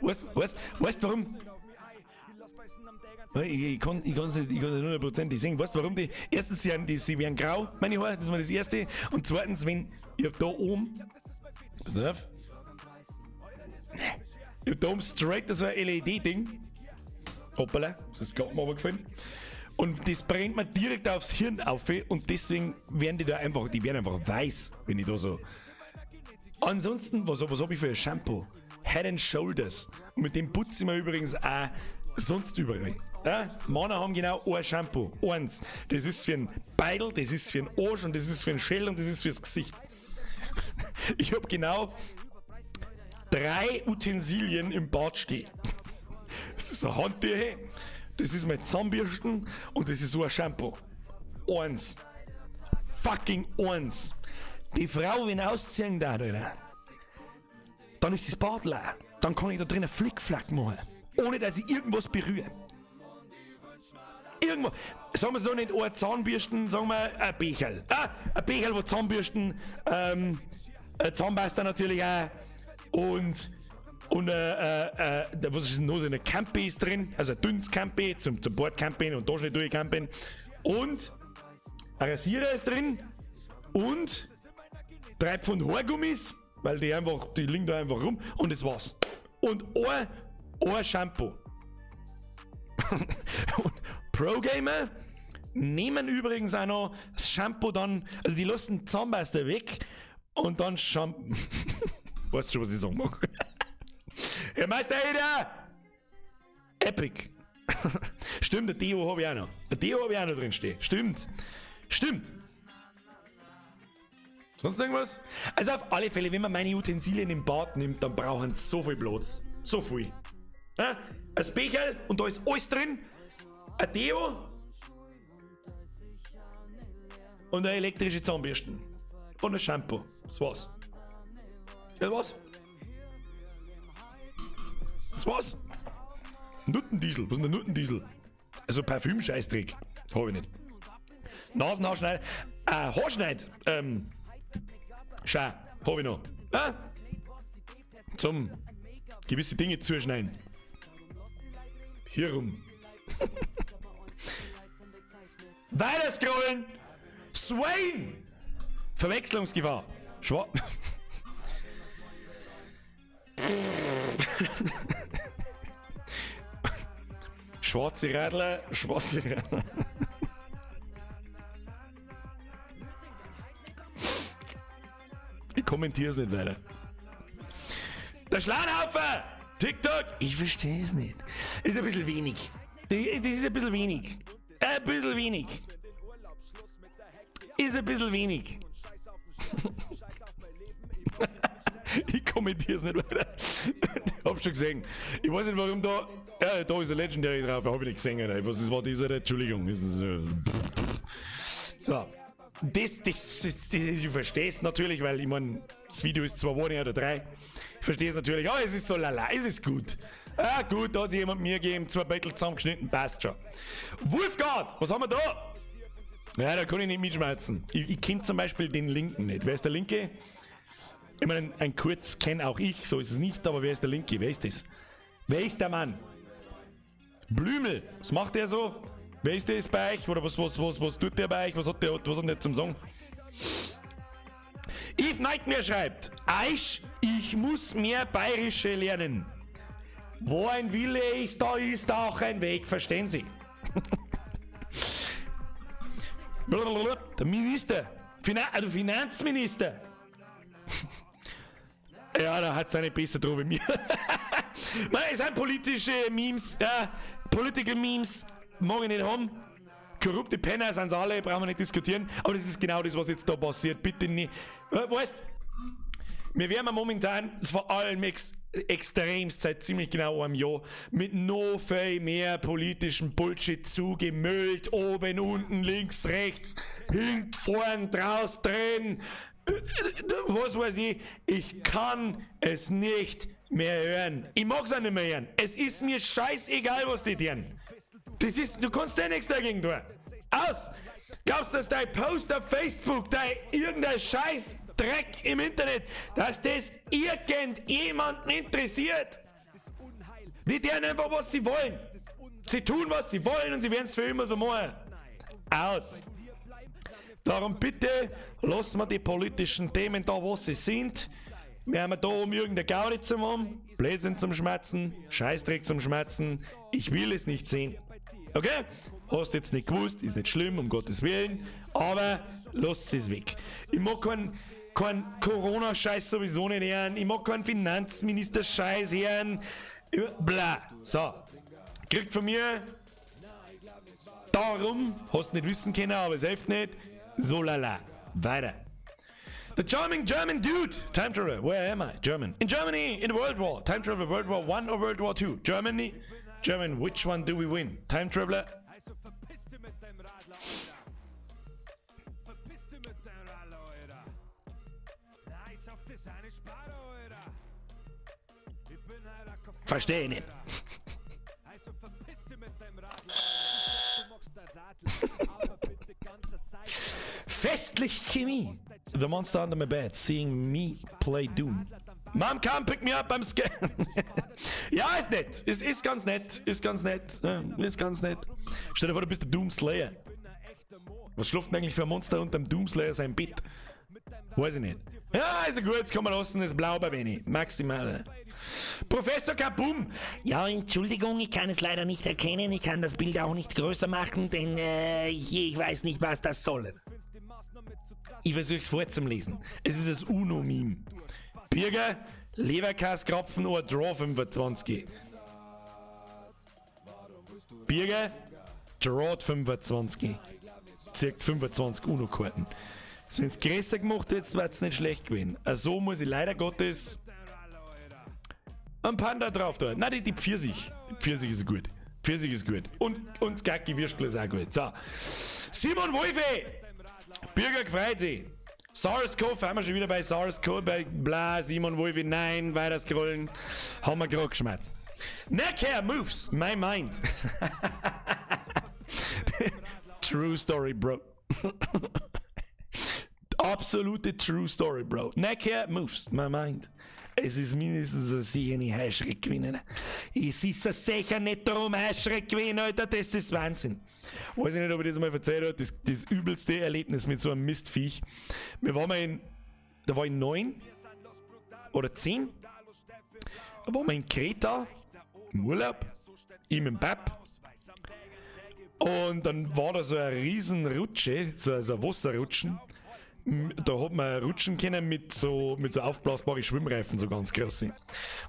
Weißt du warum? Ich kann es nicht 100% sehen. Weißt du warum? Erstens, sie werden grau, meine Haare, das war das Erste. Und zweitens, wenn ich hab da oben, pass auf, ich hab da oben straight so ein LED-Ding. Hoppala, das ist gerade mal gefallen. Und das brennt mir direkt aufs Hirn auf und deswegen werden die einfach weiß, wenn ich da so. Ansonsten, was hab ich für ein Shampoo? Head and Shoulders. Und mit dem putze ich mir übrigens auch sonst überall. Ja? Männer haben genau ein Shampoo. Eins. Das ist für einen Beidel, das ist für den Arsch und das ist für den Schädel und das ist fürs Gesicht. Ich hab genau 3 Utensilien im Bad stehen. Das ist eine Handtücher, das ist mein Zahnbürsten und das ist so ein Shampoo. Eins. Fucking eins. Die Frau, wenn ausziehen darf, Alter, dann ist das Bad leer. Dann kann ich da drinnen Flickflack machen. Ohne, dass ich irgendwas berühre. Irgendwo. Sagen wir so nicht eine Zahnbürsten, sagen wir ein Becherl. Ein Becherl, wo Zahnbürsten, Zahnpasta natürlich auch und was ist noch? Eine Campi ist drin, also ein dünnes Campi zum Bordcampen und da schnell durchcampen. Und ein Rasierer ist drin und 3 Pfund Haargummis, weil die liegen da einfach rum und das war's. Und ein Shampoo. Und Pro-Gamer nehmen übrigens auch noch das Shampoo dann, also die lassen Zahnpasta weg und dann Shampoo. Weißt du schon, was ich sagen mag? Herr Meister Eder! Epic! Stimmt, der Deo habe ich auch noch. Der Deo habe ich auch noch drin stehen. Stimmt! Sonst irgendwas? Also auf alle Fälle, wenn man meine Utensilien im Bad nimmt, dann brauchen sie so viel Platz. So viel. Ja? Ein Becherl und da ist alles drin. Ein Deo. Und eine elektrische Zahnbürsten. Und ein Shampoo. Das war's. Das war's. Das war's. Nuttendiesel. Was ist denn der Nuttendiesel? Also Parfüm-Scheißdreck. Hab ich nicht. Nasenhaarschneid. Haarschneid. Schau. Hab ich noch. Zum gewisse Dinge zuschneiden. Hier rum. Weiter scrollen. Swain. Verwechslungsgefahr. Schwarze Radler. Ich kommentiere es nicht weiter. Der Schlanhaufen! TikTok! Ich verstehe es nicht. Ist ein bisschen wenig. Das ist ein bisschen wenig. Ein bisschen wenig. Ist ein bisschen wenig. Ich kommentiere es nicht weiter. Ich hab's schon gesehen. Ich weiß nicht warum da. Ja, da ist ein Legendary drauf. Hab ich nicht gesehen. Alter. Was war dieser? Entschuldigung. Das ist, so. Ich verstehe es natürlich, weil ich meine, das Video ist 2 Wochen oder 3. Ich verstehe es natürlich. Es ist so lala. Es ist gut. Gut, da hat sich jemand mir gegeben. 2 Battle zusammengeschnitten. Passt schon. Wolfgard, was haben wir da? Ja, da kann ich nicht mitschmerzen. Ich kenne zum Beispiel den Linken nicht. Wer ist der Linke? Ich meine, ein Kurz kenne auch ich, so ist es nicht, aber wer ist der Linke? Wer ist das? Wer ist der Mann? Blümel, was macht der so? Wer ist das bei euch? Oder was tut der bei euch? Was hat der zum Sagen? Eve Nightmare schreibt, ich muss mehr Bayerische lernen. Wo ein Wille ist, da ist auch ein Weg, verstehen Sie? Der Minister, der Finanzminister. Ja, da hat seine besser drauf wie mir. Es sind politische Memes, Political Memes, mag ich nicht haben. Korrupte Penner sind alle, brauchen wir nicht diskutieren. Aber das ist genau das, was jetzt da passiert. Bitte nicht. Weißt, wir werden momentan, vor allem extremst seit ziemlich genau einem Jahr, mit noch viel mehr politischem Bullshit zugemüllt. Oben, unten, links, rechts, hinten, vorn, draus, drin. Was weiß ich kann es nicht mehr hören. Ich mag es auch nicht mehr hören. Es ist mir scheißegal, was die tun. Du kannst ja nichts dagegen tun. Aus! Glaubst du, dass dein Post auf Facebook, irgendein Scheiß Dreck im Internet, dass das irgendjemanden interessiert? Die tun einfach, was sie wollen. Sie tun, was sie wollen und sie werden es für immer so machen. Aus! Darum bitte, lassen wir die politischen Themen da, wo sie sind. Wir haben da um irgendeine Gaudi zu machen, Blödsinn zum Schmerzen, Scheißdreck zum Schmerzen. Ich will es nicht sehen. Okay? Hast jetzt nicht gewusst, ist nicht schlimm, um Gottes Willen, aber lasst es weg. Ich mag keinen Corona-Scheiß sowieso nicht hören, ich mag keinen Finanzminister-Scheiß hören. Bla. So. Kriegt von mir darum, hast nicht wissen können, aber es hilft nicht. So lala. Weiter. The charming German dude. Time traveler. Where am I? German. In Germany, in the World War. Time traveler, World War I or World War II? Germany. German, which one do we win? Time traveler. Verstehe ich nicht. Festlich Chemie. The monster under my bed, seeing me play Doom. Mom, come pick me up, I'm scared. Ja, ist nett. Ist ganz nett. Ist ganz nett. Ist ganz nett. Stell dir vor, du bist der Doomslayer. Was schläft denn eigentlich für ein Monster unterm Doomslayer sein Bett? Weiß ich nicht. Ja, ist ja gut, jetzt kann man lassen, ist blau bei wenig. Maximal. Professor Kabum! Ja, Entschuldigung, ich kann es leider nicht erkennen. Ich kann das Bild auch nicht größer machen, denn ich weiß nicht, was das soll. Ich versuche es vorzulesen. Es ist das UNO-Meme. Bürger, Leberkaskropfen oder Draw 25. Bürger, Draw 25. Circa 25 UNO-Karten. Also wenn es größer gemacht hätte, wäre es nicht schlecht gewesen. Also muss ich leider Gottes ein Panda drauf tun. Nein, die Pfirsich. Pfirsich ist gut. Pfirsich ist gut. Und das Gacki-Würstel ist auch gut. So. Simon Wolfe! Bürger gefreut sich. SARS-CoV, haben wir schon wieder bei SARS-CoV, bei bla, Simon Wolfe, nein, weiter scrollen. Haben wir gerade geschmerzt. Neckhair moves my mind. True story, bro. Absolute true story, bro. Neckhair moves my mind. Es ist mindestens sicher nicht Heischreck gewinnen. Es ist sicher nicht darum Heischreck gewinnen, Alter. Das ist Wahnsinn. Weiß ich nicht, ob ich das mal erzählt habe. Das übelste Erlebnis mit so einem Mistviech. Da war ich 9 oder 10. Da waren wir in Kreta im Urlaub. Ich mit dem Pap. Und dann war da so eine riesen Rutsche, so ein Wasserrutschen. Da hat man rutschen können mit so aufblasbaren Schwimmreifen, so ganz große.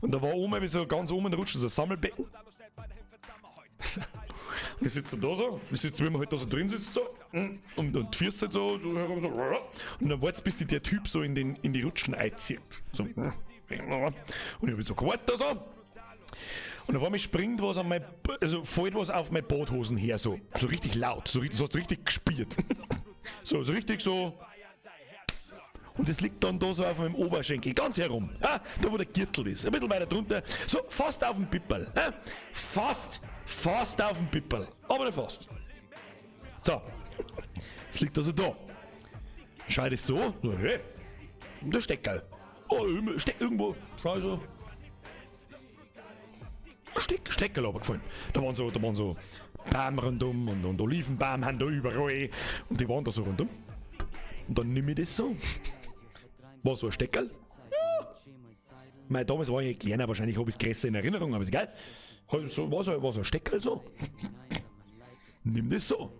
Und da war oben so ganz oben rutschen, so ein Sammelbecken. Wir sitzen da so, wie man halt da so drin sitzt, so. Und die Füße halt so herum, so. Und dann wartet bis der Typ so in die Rutschen einzieht. So. Und ich hab so gewartet da so. Und auf einmal springt was fällt was auf meine Badhosen her, so richtig laut, so hast du richtig gespielt. so richtig so. Und das liegt dann da so auf meinem Oberschenkel, ganz herum, da wo der Gürtel ist, ein bisschen weiter drunter, so fast auf dem Pipperl, fast auf dem Pipperl, aber nicht fast. So, es liegt also da. Schau ich das so, hey, der Steckerl, steckt irgendwo, schau ich so. Steckerl aber gefallen. Da waren so Bäume rundum und Olivenbäume haben da überall und die waren da so rundum. Und dann nehme ich das so. War so ein Steckerl. Ja. Damals war ich kleiner, wahrscheinlich habe ich es größer in Erinnerung, aber ist egal. War so ein Steckerl so. Nimm das so.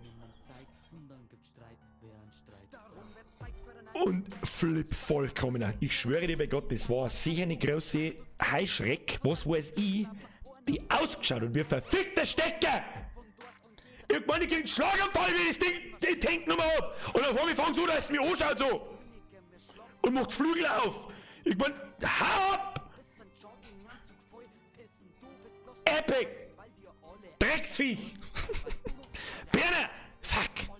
Und flip vollkommen. Ich schwöre dir bei Gott, das war sicher eine große Heischreck, was weiß ich, die ausgeschaut und wie verfickter Stecker! Ich meine, ich krieg einen Schlaganfall, wie das Ding die Tank nochmal ab! Und dann fängt es an, dass es mich anschaut so! Und macht Flügel auf! Ich mein, hau ab! Epic! Drecksviech! Birne! Fuck!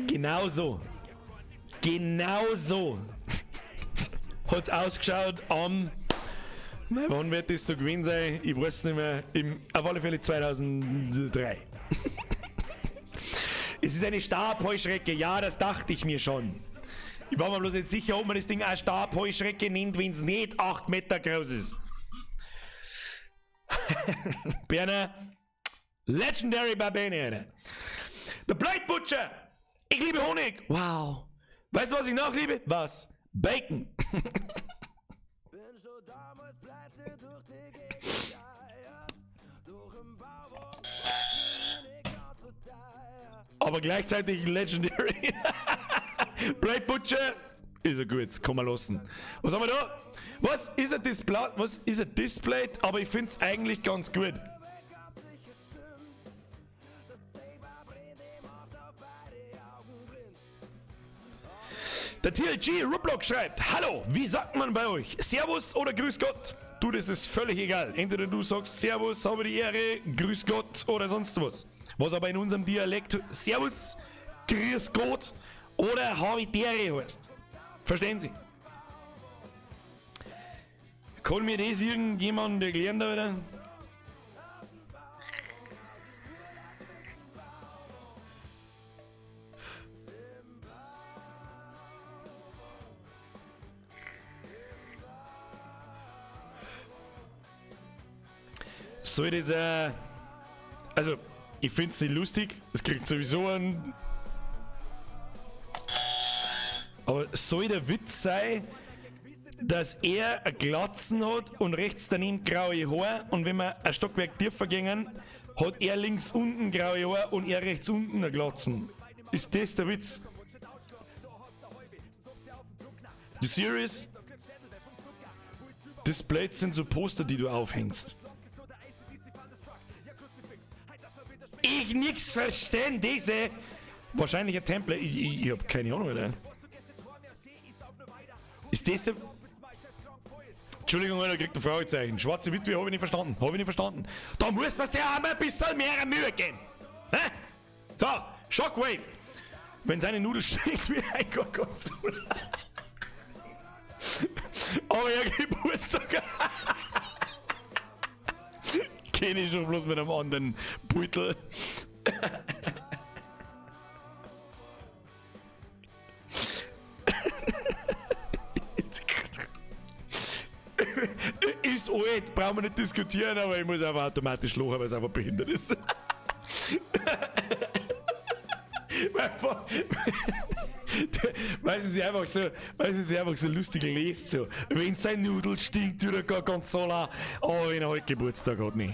Genau so hat's ausgeschaut wann wird das so gewesen sein? Ich weiß nicht mehr, auf alle Fälle 2003. Es ist eine Stabheuschrecke, ja, das dachte ich mir schon. Ich war mir bloß nicht sicher, ob man das Ding auch Stabheuschrecke nennt, wenn es nicht 8 Meter groß ist. Berner, Legendary Barbarian. The Blade Butcher. Ich liebe Honig. Wow. Weißt du, was ich noch liebe? Was? Bacon. Aber gleichzeitig Legendary. Blade Butcher ist ein gut, kann man lassen. Was haben wir da? Was ist ein Display? Display? Aber ich finde es eigentlich ganz gut. Der TLG Rublock schreibt: Hallo, wie sagt man bei euch? Servus oder Grüß Gott? Du, das ist völlig egal. Entweder du sagst Servus, habe die Ehre, Grüß Gott oder sonst was. Was aber in unserem Dialekt Servus, Grüß Gott oder habe die Ehre heißt. Verstehen Sie? Kann mir das irgendjemand erklären da wieder? Soll das also, ich finde es nicht lustig, es kriegt sowieso einen. Aber soll der Witz sein, dass er eine Glatzen hat und rechts daneben graue Haare und wenn wir ein Stockwerk tiefer gehen, hat er links unten graue Haare und er rechts unten eine Glatzen. Ist das der Witz? You serious? Displays sind so Poster, die du aufhängst. Ich nix verstehen, diese. Wahrscheinlich ein Template. Ich hab keine Ahnung, Alter. Ist das der. Entschuldigung, Alter, kriegt ein Fragezeichen. Schwarze Witwe, hab ich nicht verstanden. Da muss man sich auch mal ein bisschen mehr Mühe geben. Hä? So, Shockwave. Wenn seine Nudel stinkt wie ein Gorgonzola. Euer Geburtstag. Kenne ich schon bloß mit einem anderen Beutel. Ist alt, brauchen wir nicht diskutieren, aber ich muss einfach automatisch lachen, weil es einfach behindert ist. Weil es sich einfach so lustig lest, so. Wenn sein Nudel stinkt, oder gar ganz so lang, aber wenn er heute Geburtstag hat, nicht.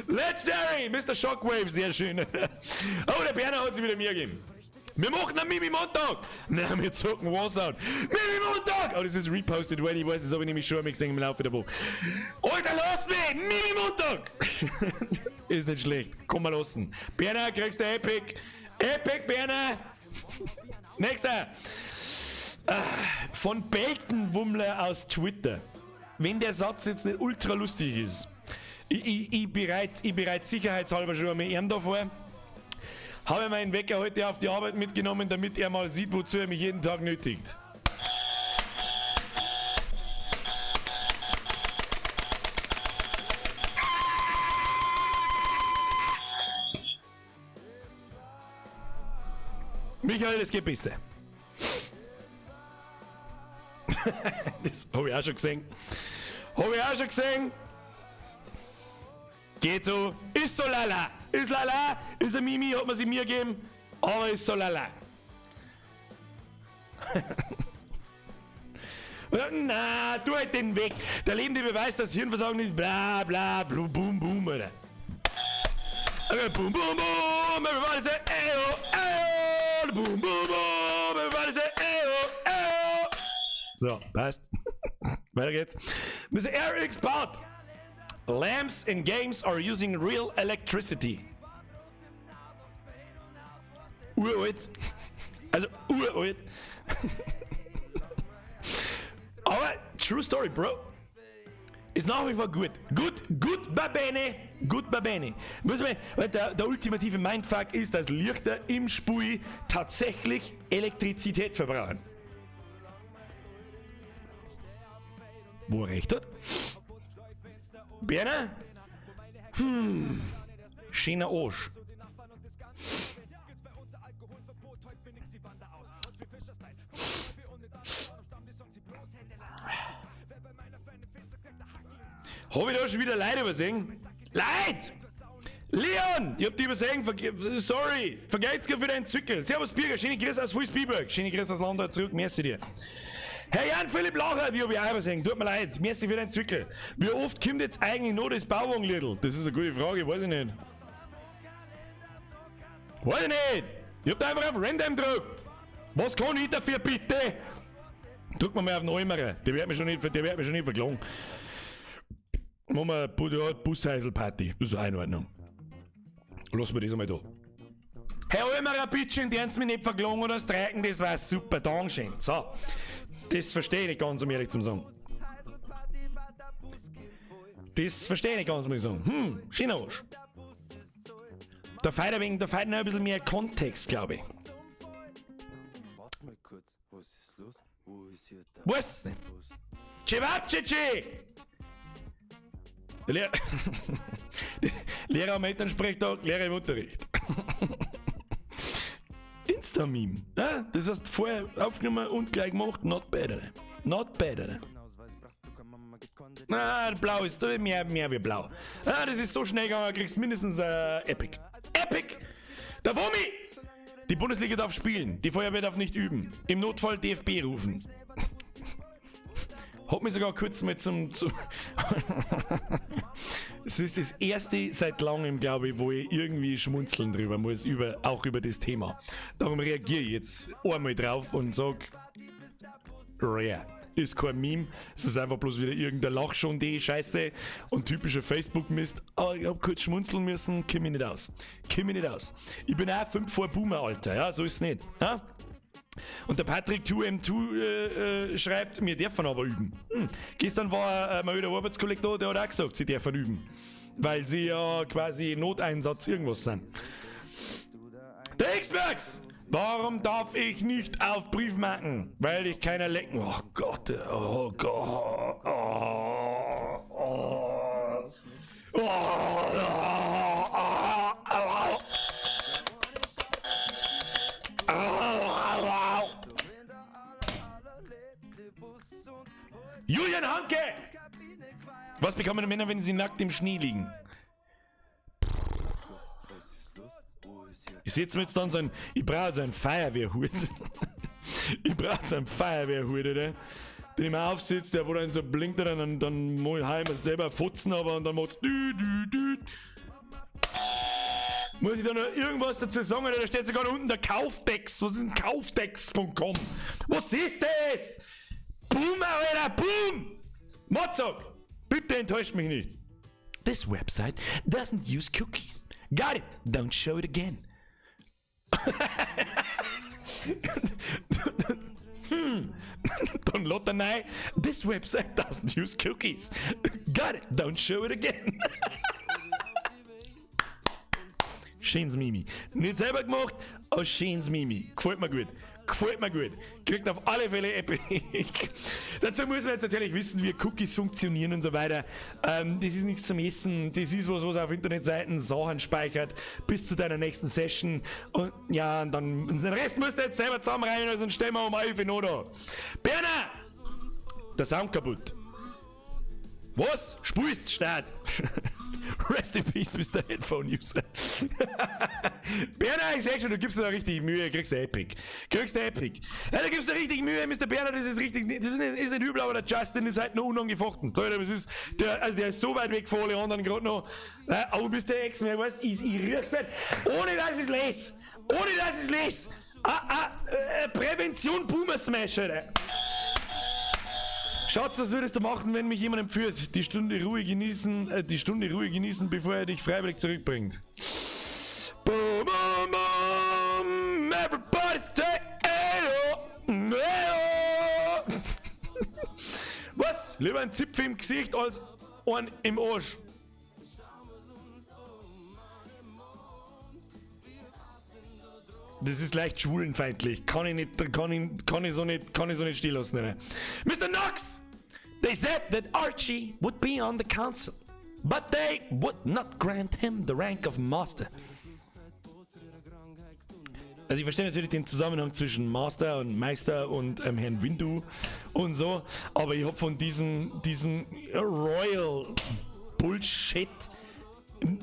Legendary, Mr. Shockwave, sehr schön. Oh, der Berner hat sich wieder mir gegeben. Wir machen einen Mimi-Montag! Nein, wir zocken Warzone. Mimi-Montag! Oh, das ist reposted, weil ich weiß, das habe ich nämlich schon einmal gesehen im Laufe der Woche. Alter, lass mich! Mimi-Montag! Ist nicht schlecht. Komm mal lassen. Berner, kriegst du Epic. Epic, Berner! Nächster! Von Beltenwummler aus Twitter. Wenn der Satz jetzt nicht ultra lustig ist, ich bereite sicherheitshalber schon einmal ihm davor. Habe meinen Wecker heute auf die Arbeit mitgenommen, damit er mal sieht, wozu er mich jeden Tag nötigt. Michael, es geht besser. Das habe ich auch schon gesehen. Geht so. Ist so lala. Ist lala. Ist ein Mimi, hat man sie mir gegeben. Aber ist so lala. Na, tu halt den weg. Der lebende Beweis, dass Hirnversagen nicht bla bla blu, boom boom, oder? Okay, boom boom boom. Everybody say ayo, ayo. Boom boom boom. Everybody say ayo, ayo. So, passt. Weiter geht's. Mr. Eric Spot. Lamps in games are using real electricity. Uralt. Also uralt. Aber true story, Bro. Ist nach wie vor gut. Gut babene. Gut babene. Weil der ultimative Mindfuck ist, dass Lichter im Spiel tatsächlich Elektrizität verbrauchen. Wo er recht hat? Berner? Schöner Arsch. Hab ich da schon wieder Leute übersehen? Leute! Leon! Ich hab die übersehen, sorry. Vergeht's dir für deinen Zwickel. Servus Birger, schöne Grüße aus Fußbiberg. Schöne Grüße aus Landau zurück, merci dir. Hey Jan-Philipp Lacher, die hab ich auch übersehen. Tut mir leid, merci für deinen Zwickel. Wie oft kommt jetzt eigentlich noch das Bauwagenliedl? Das ist eine gute Frage, weiß ich nicht. Weiß ich nicht. Ich hab da einfach auf Random gedrückt. Was kann ich dafür, bitte? Drück mal auf den Almerer. Der wird mich schon nicht verklagen. Machen wir eine Busheiselparty. Das ist auch in Ordnung. Lassen wir das einmal da. Herr Almerer, bitte, die haben mich nicht verklagen oder streiken, das war super. Dankeschön. So. Das verstehe ich nicht ganz, um ehrlich zu sagen. Das verstehe ich nicht ganz, muss ich sagen. Schöner Arsch. Da fehlt noch ein bisschen mehr Kontext, glaube ich. Warte mal kurz, was ist los? Wo ist hier der Was nicht? Cevapcici! Der Lehrer am Elternsprechtag, Lehrer im Unterricht. Insta-Meme. Ja, das hast du vorher aufgenommen und gleich gemacht. Not bad, ne? Not bad, ne? Blau ist mehr wie blau. Das ist so schnell gegangen, du kriegst mindestens Epic. Epic! Der Wummi! Die Bundesliga darf spielen, die Feuerwehr darf nicht üben. Im Notfall DFB rufen. Hat mich sogar kurz mit Es ist das erste seit langem, glaube ich, wo ich irgendwie schmunzeln drüber muss, auch über das Thema. Darum reagiere ich jetzt einmal drauf und sage, rare. Ist kein Meme, es ist einfach bloß wieder irgendein Lachschon-D Scheiße und typischer Facebook-Mist. Aber ich hab kurz schmunzeln müssen, komm ich nicht aus. Ich bin auch 5 vor Boomer, Alter, ja, so ist es nicht. Ja? Und der Patrick 2M2 schreibt, wir dürfen aber üben. Gestern war mal wieder ein Arbeitskollektor, der hat auch gesagt, sie dürfen üben. Weil sie ja quasi Noteinsatz irgendwas sind. Der X-Max! Warum darf ich nicht auf Briefmarken? Weil ich keiner lecken. Oh Gott, oh Gott. Oh, oh. Oh, Julian Hanke! Was bekommen Männer, wenn sie nackt im Schnee liegen? Ich setze mir jetzt dann so ein, ich brauche so einen Feuerwehrhut. Ich brauche so einen Feuerwehrhut, oder? Den ich mir aufsetze, der wo dann so blinkt, dann muss ich heim selber futzen, aber und dann macht's Muss ich da noch irgendwas dazu sagen, oder da steht sogar unten der Kauftext. Was ist ein Kauftext.com? Was ist das? Boom, Alter, boom! Motzog, bitte enttäuscht mich nicht. This website doesn't use cookies. Got it, don't show it again. Don Lottanei, this website doesn't use cookies. Got it, don't show it again. Schönes Mimi. Nicht selber gemacht, aber schönes Mimi. Gefällt mir gut. Gefällt mir gut. Kriegt auf alle Fälle Epic. Dazu muss man jetzt natürlich wissen, wie Cookies funktionieren und so weiter. Das ist nichts zum Essen. Das ist was auf Internetseiten Sachen speichert bis zu deiner nächsten Session. Und ja, und dann den Rest musst du jetzt selber zusammenreihen, also stellen wir um 11 Uhr noch da. Berner! Der Sound kaputt. Was? Spulst, Start. Rest in peace, Mr. Headphone-User. Berner, ich sag schon, du gibst dir da richtig Mühe, kriegst du Epic. Kriegst du Epic. Ja, da gibst du richtig Mühe, Mr. Berner, das ist richtig, das ist nicht übel, aber der Justin ist halt noch unangefochten. So, das ist, der ist so weit weg vor alle anderen gerade noch. Aber bist der Ex, ich weiß, ich riech's nicht. Ohne dass ich es lese. Ohne dass ich es lese. Prävention Boomer Smash, Alter. Schatz, was würdest du machen, wenn mich jemand entführt? Die Stunde Ruhe genießen, bevor er dich freiwillig zurückbringt. Boom, boom, boom, everybody's taking Was? Lieber ein Zipfel im Gesicht als einen im Arsch. Das ist leicht schwulenfeindlich. Kann ich so nicht stehen lassen. Ne? Mr. Knox! They said that Archie would be on the council, but they would not grant him the rank of Master. Also ich verstehe natürlich den Zusammenhang zwischen Master und Meister und Herrn Windu und so, aber ich habe von diesem Royal Bullshit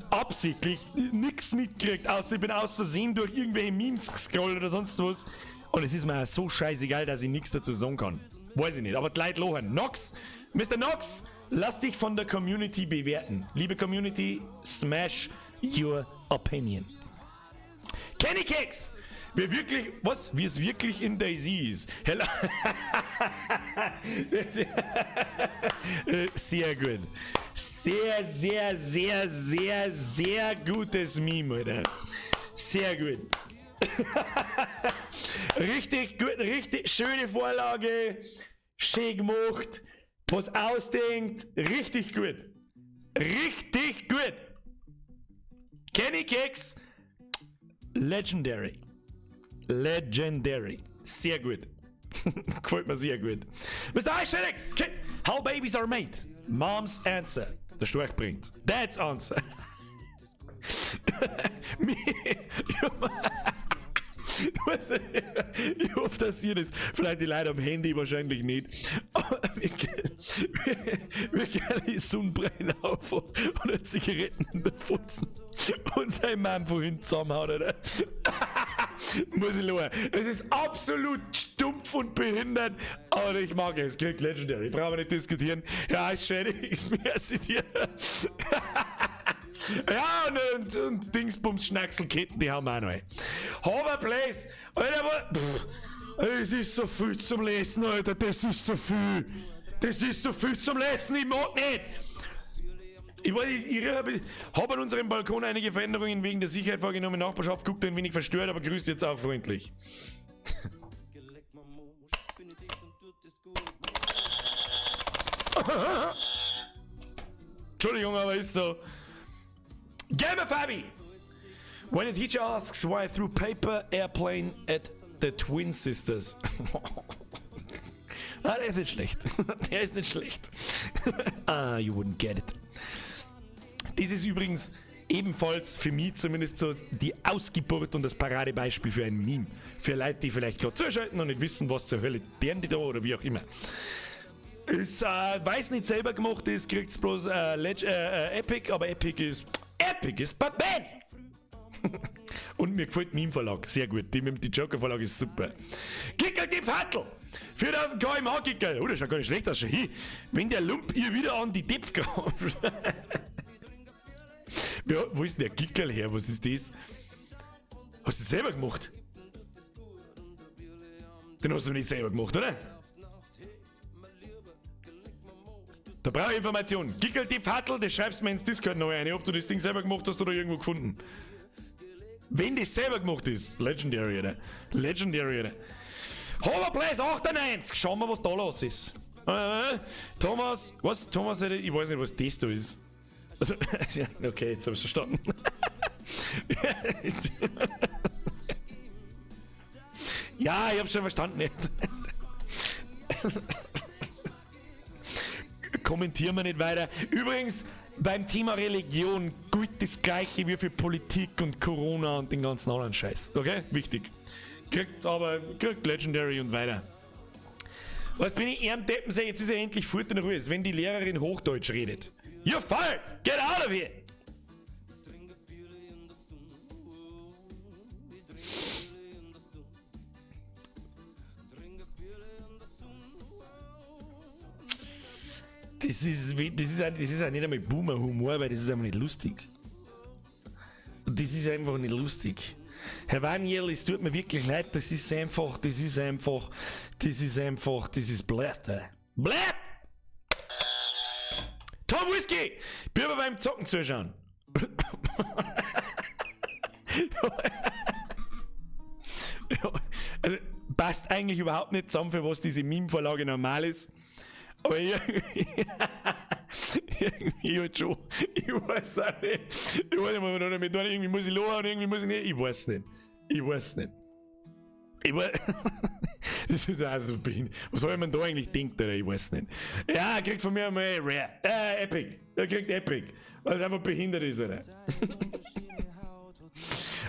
absichtlich nichts mitgekriegt, außer ich bin aus Versehen durch irgendwelche Memes gescrollt oder sonst was. Und es ist mir so scheißegal, dass ich nichts dazu sagen kann. Weiß ich nicht, aber die Leute lochen. Nox, Mr. Nox, lass dich von der Community bewerten. Liebe Community, smash your opinion. Kenny Keks, wie es wirklich in Daisy ist. Hello. Sehr gut. Sehr, sehr, sehr, sehr, sehr gutes Meme, Alter. Sehr gut. Richtig gut, richtig schöne Vorlage. Schön gemacht. Was ausdenkt. Richtig gut. Richtig gut. Kenny Keks. Legendary. Legendary. Sehr gut. Gefällt mir sehr gut. Mr. Eichstädix, how babies are made. Mom's answer. Der Storch bringt. Dad's answer. Ich hoffe, dass ihr das, vielleicht die Leute am Handy wahrscheinlich nicht, aber wir können die Sonnenbrille auf oder Zigaretten in der Futzen und sein Mann vorhin zusammenhaut, oder? Muss ich schauen. Es ist absolut stumpf und behindert, aber ich mag es. Kriegt Legendary. Brauchen wir nicht diskutieren. Ja, ist schön. Ich merci dir. Ja, und Dingsbums, Schnackselketten, die haben wir auch noch. Hoverplace, Alter, es ist so viel zum Lesen, Alter, das ist so viel. Das ist so viel zum Lesen, ich mag nicht. Ich habe an unserem Balkon einige Veränderungen wegen der Sicherheit vorgenommen. Nachbarschaft guckt ein wenig verstört, aber grüßt jetzt auch freundlich. Entschuldigung, aber ist so. Gamer Fabi! When a teacher asks why I threw paper airplane at the twin sisters. Ah, der ist nicht schlecht. Der ist nicht schlecht. Ah, you wouldn't get it. Das ist übrigens ebenfalls für mich zumindest so die Ausgeburt und das Paradebeispiel für ein Meme. Für Leute, die vielleicht gerade zuschalten und nicht wissen, was zur Hölle deren die da oder wie auch immer. Ist, weiß nicht selber gemacht ist, kriegt's bloß Epic, aber Epic ist Batman! Und mir gefällt Meme-Verlag sehr gut. Die Joker-Verlag ist super. Kickel die Vattel! 4000 km/h Kickel! Oh, das schaut gar nicht schlecht aus. Hey, wenn der Lump ihr wieder an die Depf kommt. Ja, wo ist denn der Kickel her? Was ist das? Hast du das selber gemacht? Den hast du nicht selber gemacht, oder? Da brauche ich Informationen. Kickel die Vattel, das schreibst du mir ins Discord noch rein, ob du das Ding selber gemacht hast oder irgendwo gefunden. Wenn das selber gemacht ist, Legendary, oder? Legendary, oder? Hoverplace 98, schauen wir, was da los ist. Thomas, was? Thomas, ich weiß nicht, was das da ist. Also, okay, jetzt hab ich's verstanden. Ja, ich hab's schon verstanden jetzt. Kommentieren wir nicht weiter. Übrigens, beim Thema Religion gilt das Gleiche wie für Politik und Corona und den ganzen anderen Scheiß. Okay? Wichtig. Kriegt Legendary und weiter. Weißt du, wenn ich ihren Deppen sehe, jetzt ist er endlich fort in Ruhe, ist, wenn die Lehrerin Hochdeutsch redet. You're fired! Get out of here! Das ist auch nicht einmal Boomer-Humor, weil das ist einfach nicht lustig. Das ist einfach nicht lustig. Herr Vaniel, es tut mir wirklich leid, das ist blöd. Blöd! Tom Whisky! Bin aber beim Zocken zuschauen. Ja, also, passt eigentlich überhaupt nicht zusammen, für was diese Meme-Vorlage normal ist. Aber irgendwie halt schon. Ich weiß auch nicht. Ich weiß nicht, was man da damit tun. Irgendwie muss ich lachen und irgendwie muss ich nicht. Ich weiß nicht. Das ist also behindert. Was soll man da eigentlich denken, oder? Ich weiß nicht. Ja, er kriegt von mir einmal Rare. Epic. Er kriegt Epic. Weil es einfach behindert ist, oder?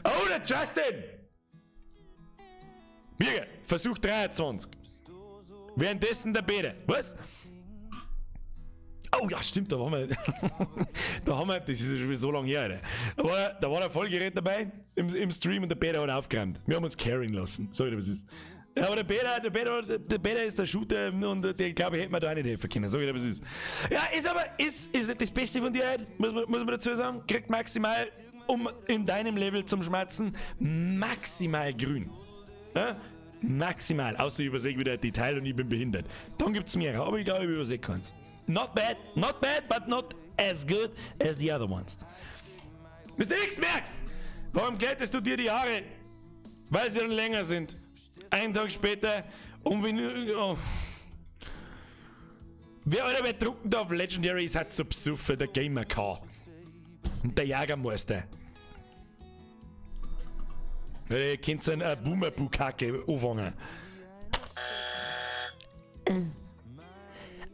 Oh, der Justin! Birger, Versuch 23. Währenddessen der Bede. Was? Oh ja, stimmt, da haben wir, das ist ja schon so lange her, Alter. Da war der Vollgerät dabei im Stream und der Beta hat aufgeräumt. Wir haben uns carryen lassen, so wie das ist. Ja, aber der Beta ist der Shooter und der, glaube ich, hätte man da auch nicht helfen können, so wie das ist. Ja, ist nicht das Beste von dir, muss man dazu sagen, kriegt maximal, um in deinem Level zum Schmerzen, maximal grün. Ja? Maximal, außer ich übersehe wieder ein Detail und ich bin behindert. Dann gibt's mehrere, aber ich glaube, ich übersehe keins. Not bad, but not as good as the other ones. Mr. X-Max! Warum glättest du dir die Haare? Weil sie dann länger sind. Einen Tag später, und wenn oh. Wer betrunken auf Legendary ist, hat so besoffen, der Gamer K. Und der Jägermeister. Ihr könnt so eine Boomer-Bukake anfangen.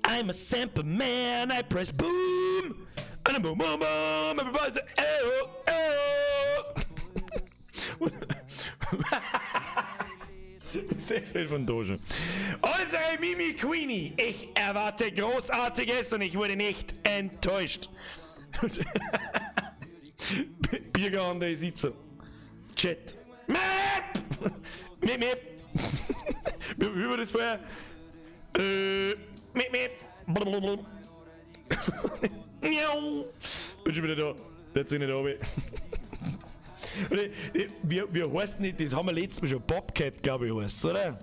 I'm a sample man, I press boom! And a boom, boom, boom! Everybody say, oh, oh! Sehr von Doge. Unsere Mimi Queenie, ich erwarte Großartiges und ich wurde nicht enttäuscht. Biergarn, der sieht so. Chat. Map! Mip. Wie war das vorher? Mip. Bin schon wieder da. Der hat sich nicht runter. Wir heißen nicht, das haben wir letztes Mal schon Bobcat, glaube ich, heißt oder?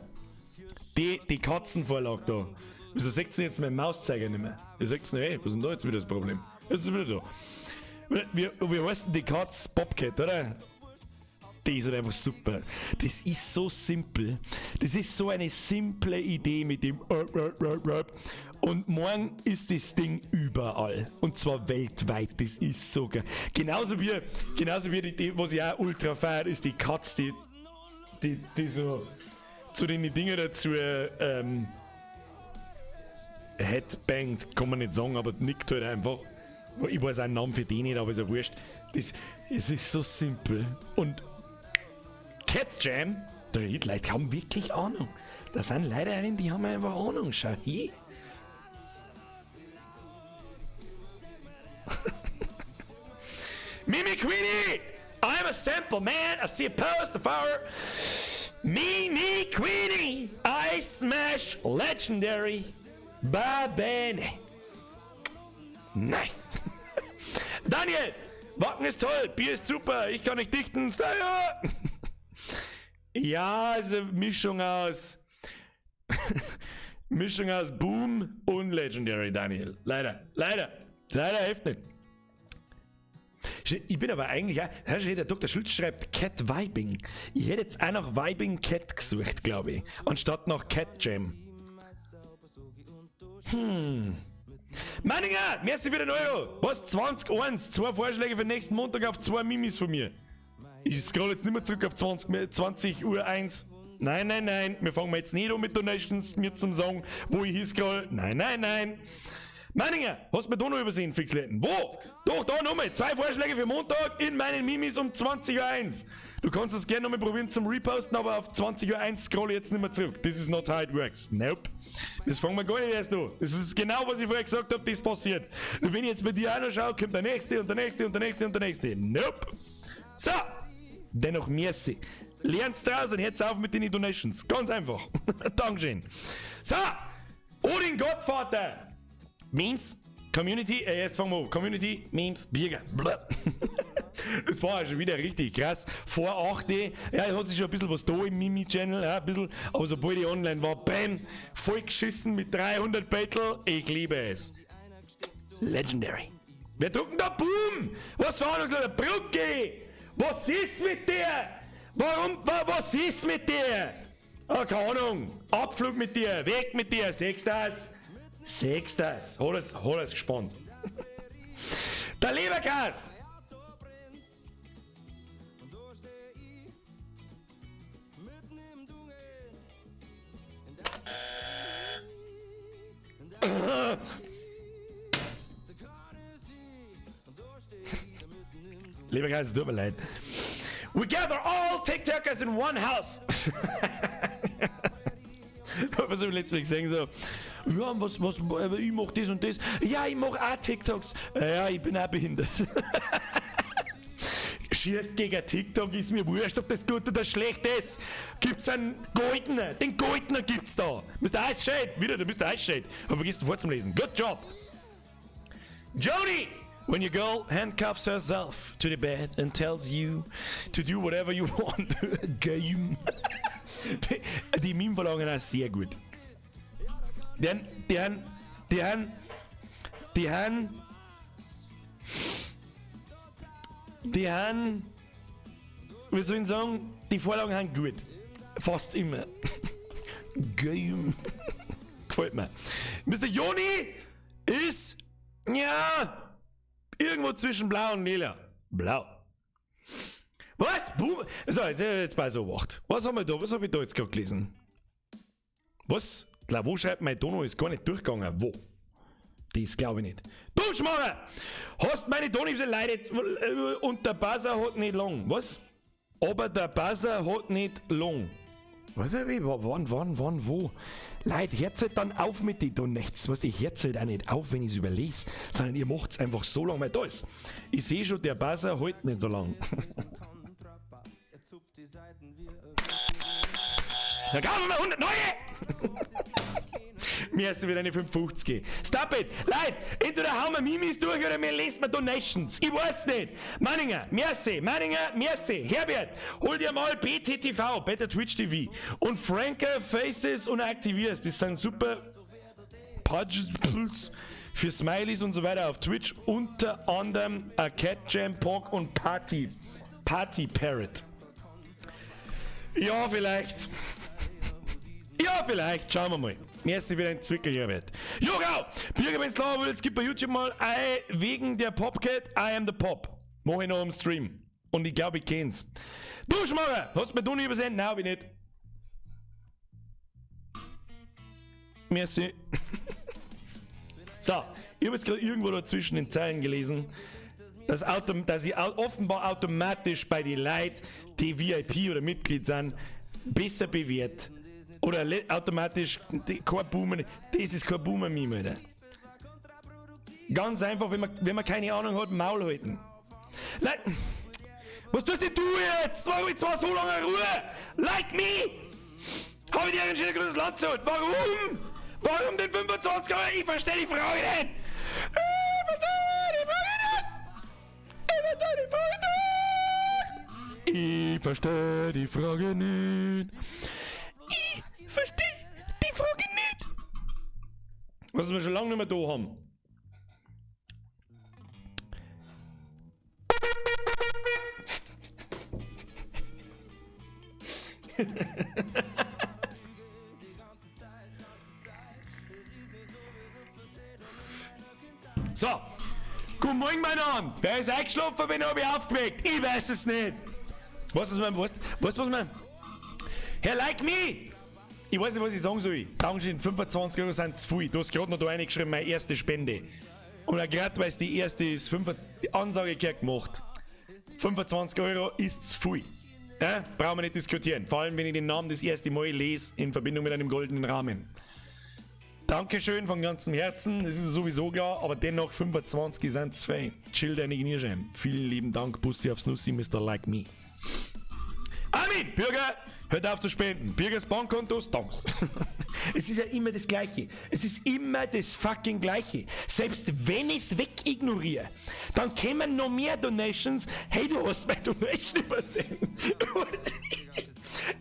Die Katzenvorlage da. Wieso seht ihr jetzt meinen Mauszeiger nicht mehr? Ihr seht es nicht, was ist denn da jetzt wieder das Problem? Jetzt ist wieder da. Wir heißen die Katz Bobcat, oder? Die ist halt einfach super. Das ist so simpel. Das ist so eine simple Idee mit dem Und morgen ist das Ding überall. Und zwar weltweit. Das ist so geil. Genauso wie die, was ich auch ultra feier, ist die Katz, die so zu den Dingen dazu headbangt, kann man nicht sagen, aber nickt halt einfach. Ich weiß einen Namen für den nicht, aber ist ja wurscht. Es ist so simpel. Und Cat Jam, die Leute haben wirklich Ahnung. Da sind Leute rein, die haben einfach Ahnung. Schau hier. Mimi Queenie! I'm a simple man. I see a poster for her. Mimi Queenie! I smash legendary Babene. Nice. Daniel! Wacken ist toll, Bier ist super, ich kann nicht dichten. Slayer! Ja, also Mischung aus Boom und Legendary, Daniel. Leider hilft nicht. Ich bin aber eigentlich auch, der Dr. Schulz schreibt Cat Vibing. Ich hätte jetzt auch nach Vibing Cat gesucht, glaube ich, anstatt nach Cat Jam. Manninger, merci für den Euro. Was? 20.1, 2 Vorschläge für nächsten Montag auf 2 Mimis von mir. Ich scroll jetzt nicht mehr zurück auf 20 Uhr 1. Nein, wir fangen jetzt nicht an mit Donations, mir zum Sagen, wo ich hinscroll. Nein. Manninger, hast du mir da noch übersehen, Fixletten? Wo? Doch, da nochmal. 2 Vorschläge für Montag in meinen Mimis um 20 Uhr 1. Du kannst es gerne nochmal probieren zum Reposten, aber auf 20 Uhr 1 scroll ich jetzt nicht mehr zurück. This is not how it works. Nope. Das fangen wir gar nicht erst an. Das ist genau, was ich vorher gesagt habe, das passiert. Und wenn ich jetzt bei dir auch noch schaue, kommt der nächste und der nächste und der nächste und der nächste. Nope. So. Dennoch merci. Lern's draus und jetzt auf mit den Donations. Ganz einfach. Dankeschön. So. Odin Gottvater. Memes, Community, jetzt fangen wir an. Community, Memes, Bierger. Das war ja schon wieder richtig krass. Vor 8. Ja, es hat sich schon ein bisschen was da im Mimi-Channel, ja, ein bisschen. Aber sobald ich online war, bam, voll geschissen mit 300 Battle. Ich liebe es. Legendary. Wir drucken da Boom. Was war noch so der Brücke? Was ist mit dir? Was ist mit dir? Ah, keine Ahnung. Abflug mit dir, weg mit dir, sechst das. Hol es gespannt. Der Leberkas! Leberkas, es tut mir leid. We gather all TikTokers in one house. Was ich letztes Mal gesehen so. Ja, ich mach das und das. Ja, ich mach auch TikToks. Ja, ich bin auch behindert. Schießt gegen TikTok, ist mir wurscht, ob das gut oder schlecht ist. Gibt's einen Goldenen, den Goldenen gibt's da. Mr. Ice Shade, wieder der Mr. Ice Shade. Aber vergiss den vorzulesen. Good job. Jody! When your girl handcuffs herself to the bed and tells you to do whatever you want. Game. Die Meme-Verlangen auch sehr gut. Die haben, wie soll ich sagen, die Vorlagen haben gut. Fast immer. Game. Gefällt mir. Mr. Joni ist, ja, irgendwo zwischen blau und lila. Blau. Was? So, jetzt bei so Wacht. Was haben wir da? Was habe ich da jetzt gerade gelesen? Was? Klar, wo schreibt mein Dono? Ist gar nicht durchgegangen. Wo? Das glaube ich nicht. Dummschmarrer! Hast meine Dono leidet und der Buzzer hat nicht lang. Was? Aber der Buzzer hat nicht lang. Was? Wann, wo? Leute, hört halt dann auf mit den Donates. Was, ich hört halt auch nicht auf, wenn ich es überlese, sondern ihr macht es einfach so lange, weil da ist. Ich sehe schon, der Buzzer hält nicht so lang. Da kaufen wir 100 neue! Mir ist wieder eine 550. Stop it! Leute, entweder hauen wir Mimis durch oder wir lesen wir Donations. Ich weiß nicht. Manninger, merci. Herbert, hol dir mal BTTV, Better Twitch TV. Und Franker Faces und aktivierst. Das sind super Pudges für Smileys und so weiter auf Twitch. Unter anderem a Cat Jam Pog und Party Parrot. Ja, vielleicht. Ja, vielleicht. Schauen wir mal. Merci für deinen Zwickel hier, Wert. Jogau! Bürger, wenn's klar willst, gib bei YouTube mal wegen der Popcat, I am the Pop. Mach ich noch am Stream. Und ich glaube, ich kenn's. Du, Schmarrer! Hast du mir du nicht übersehen? Nein, hab ich nicht. Merci. So, ich habe jetzt gerade irgendwo dazwischen in Zeilen gelesen, dass ich offenbar automatisch bei den Leuten, die VIP oder Mitglied sind, besser bewährt. Oder automatisch kein Boomer. Das ist kein Boomer-Meme, Alter. Ganz einfach, wenn man keine Ahnung hat, Maul halten. Was tust denn du jetzt? Warum ich zwar so lange in Ruhe? Like me! Habe ich dir ein schönes grünes Land gezahlt? Warum? Warum den 25 Euro? Ich verstehe die Frage nicht! Ich verstehe die Frage nicht! Ich verstehe die Frage nicht! Was wir schon lange nicht mehr da haben. So, guten Morgen, meine Damen. Wer ist eingeschlafen, wen hab ich aufgeweckt? Ich weiß es nicht. Was man? Herr Like Me! Ich weiß nicht, was ich sagen soll. Dankeschön, 25 Euro sind zu viel. Du hast gerade noch da reingeschrieben, meine erste Spende. Oder gerade, weil es die erste ist, die Ansage gemacht. 25 Euro ist zu viel. Brauchen wir nicht diskutieren. Vor allem, wenn ich den Namen das erste Mal lese in Verbindung mit einem goldenen Rahmen. Dankeschön von ganzem Herzen, das ist sowieso klar, aber dennoch 25 sind zu viel. Chill deine Gnierscheiben. Vielen lieben Dank, Bussi aufs Nussi, Mr. Like Me. Armin, Bürger, hört auf zu spenden. Bürgers Bankkontos, danke. Es ist ja immer das Gleiche. Es ist immer das fucking Gleiche. Selbst wenn ich es wegignoriere, dann kämen noch mehr Donations. Hey, du hast meine Donation übersehen.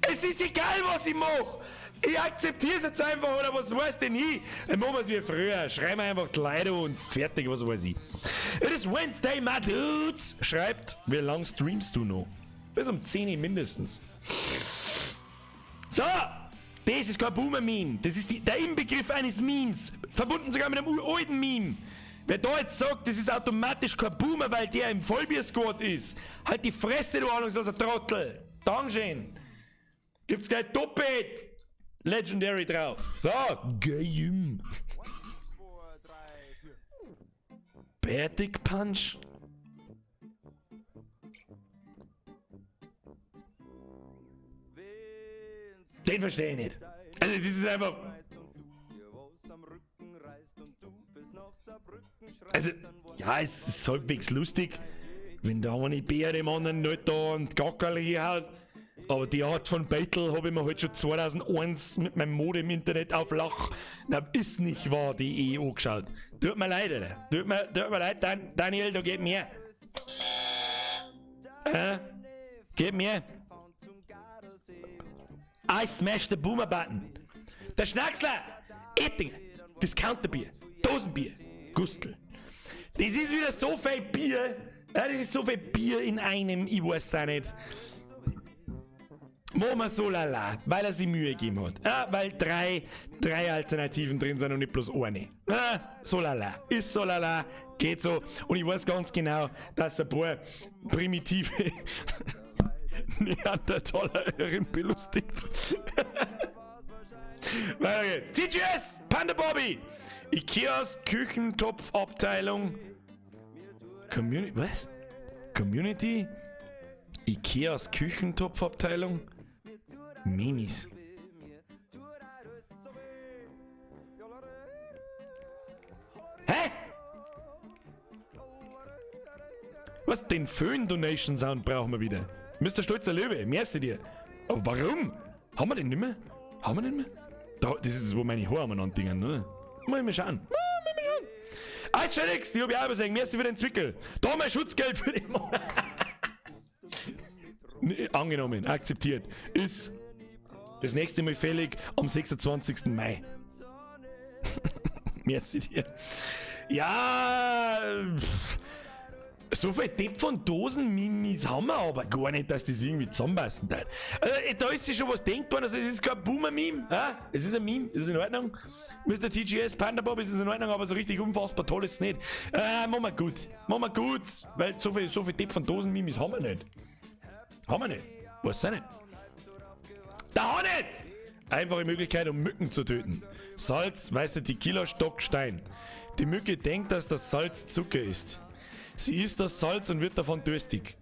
Es ist egal, was ich mache. Ich akzeptiere es jetzt einfach, oder was weiß denn ich? Dann machen wir es wie früher. Schreiben wir einfach die Leute und fertig, was weiß ich. It is Wednesday, my dudes. Schreibt, wie lang streamst du noch? Bis um 10 Uhr mindestens. So, das ist kein Boomer-Meme. Das ist der Inbegriff eines Memes. Verbunden sogar mit einem alten Meme. Wer da jetzt sagt, das ist automatisch kein Boomer, weil der im Vollbier-Squad ist. Halt die Fresse, du ahnungsloser Trottel. Dankeschön. Gibt's gleich doppelt Legendary drauf. So, geil. Fertig Punch. Den verstehe ich nicht. Also das ist einfach... Also, ja, es ist halbwegs lustig, wenn der eine Bär dem anderen nicht da und Gackerl haut. Aber die Art von Battle habe ich mir halt schon 2001 mit meinem Mod im Internet auf Lach. Na, ist nicht wahr, die angeschaut. Tut mir leid, Alter. Tut mir leid, Daniel, da geht mehr. Geht mehr. I smash the Boomer Button. Der Schnacksler, Ettinger, Discounterbier, Dosenbier, Gustl. Das ist wieder so viel Bier. Ja, das ist so viel Bier in einem, ich weiß auch nicht. Machen wir so lala, weil er sich Mühe gegeben hat. Ja, weil drei Alternativen drin sind und nicht bloß eine. Ja, so lala, ist so lala, geht so. Und ich weiß ganz genau, dass ein paar primitive Neandertalerin belustigt. Weiter geht's. TGS, Panda Bobby, Ikeas Küchentopfabteilung. Was? Community? Ikeas Küchentopfabteilung? Minis. Hä? Was? Den Föhn-Donation-Sound brauchen wir wieder. Mr. Stolzer Löwe, merci dir. Aber warum? Haben wir den nicht mehr? Haben wir den nicht mehr? Da, das ist, wo meine Haare aneinander dingen, ne? Muss ich mal schauen. Alles schon nix, die hab ich auch übersehen. Merci für den Zwickel. Da mein Schutzgeld für den Mann. Angenommen, akzeptiert. Ist das nächste Mal fällig am 26. Mai. Merci dir. Ja, So viel Depp von Dosen-Mimis haben wir aber gar nicht, dass das irgendwie zusammenpassen hat. Also, da ist sich schon was denkt worden, also es ist kein Boomer-Meme, es ist ein Meme, ist in Ordnung. Mr. TGS, Panda Bob, ist in Ordnung, aber so richtig unfassbar toll ist es nicht. Machen wir gut, weil so viel Depp von Dosen-Mimis haben wir nicht. Was nicht? Der Hannes! Einfache Möglichkeit, um Mücken zu töten. Salz, weißer Tequila, Stock, Stein. Die Mücke denkt, dass das Salz Zucker ist. Sie isst das Salz und wird davon durstig.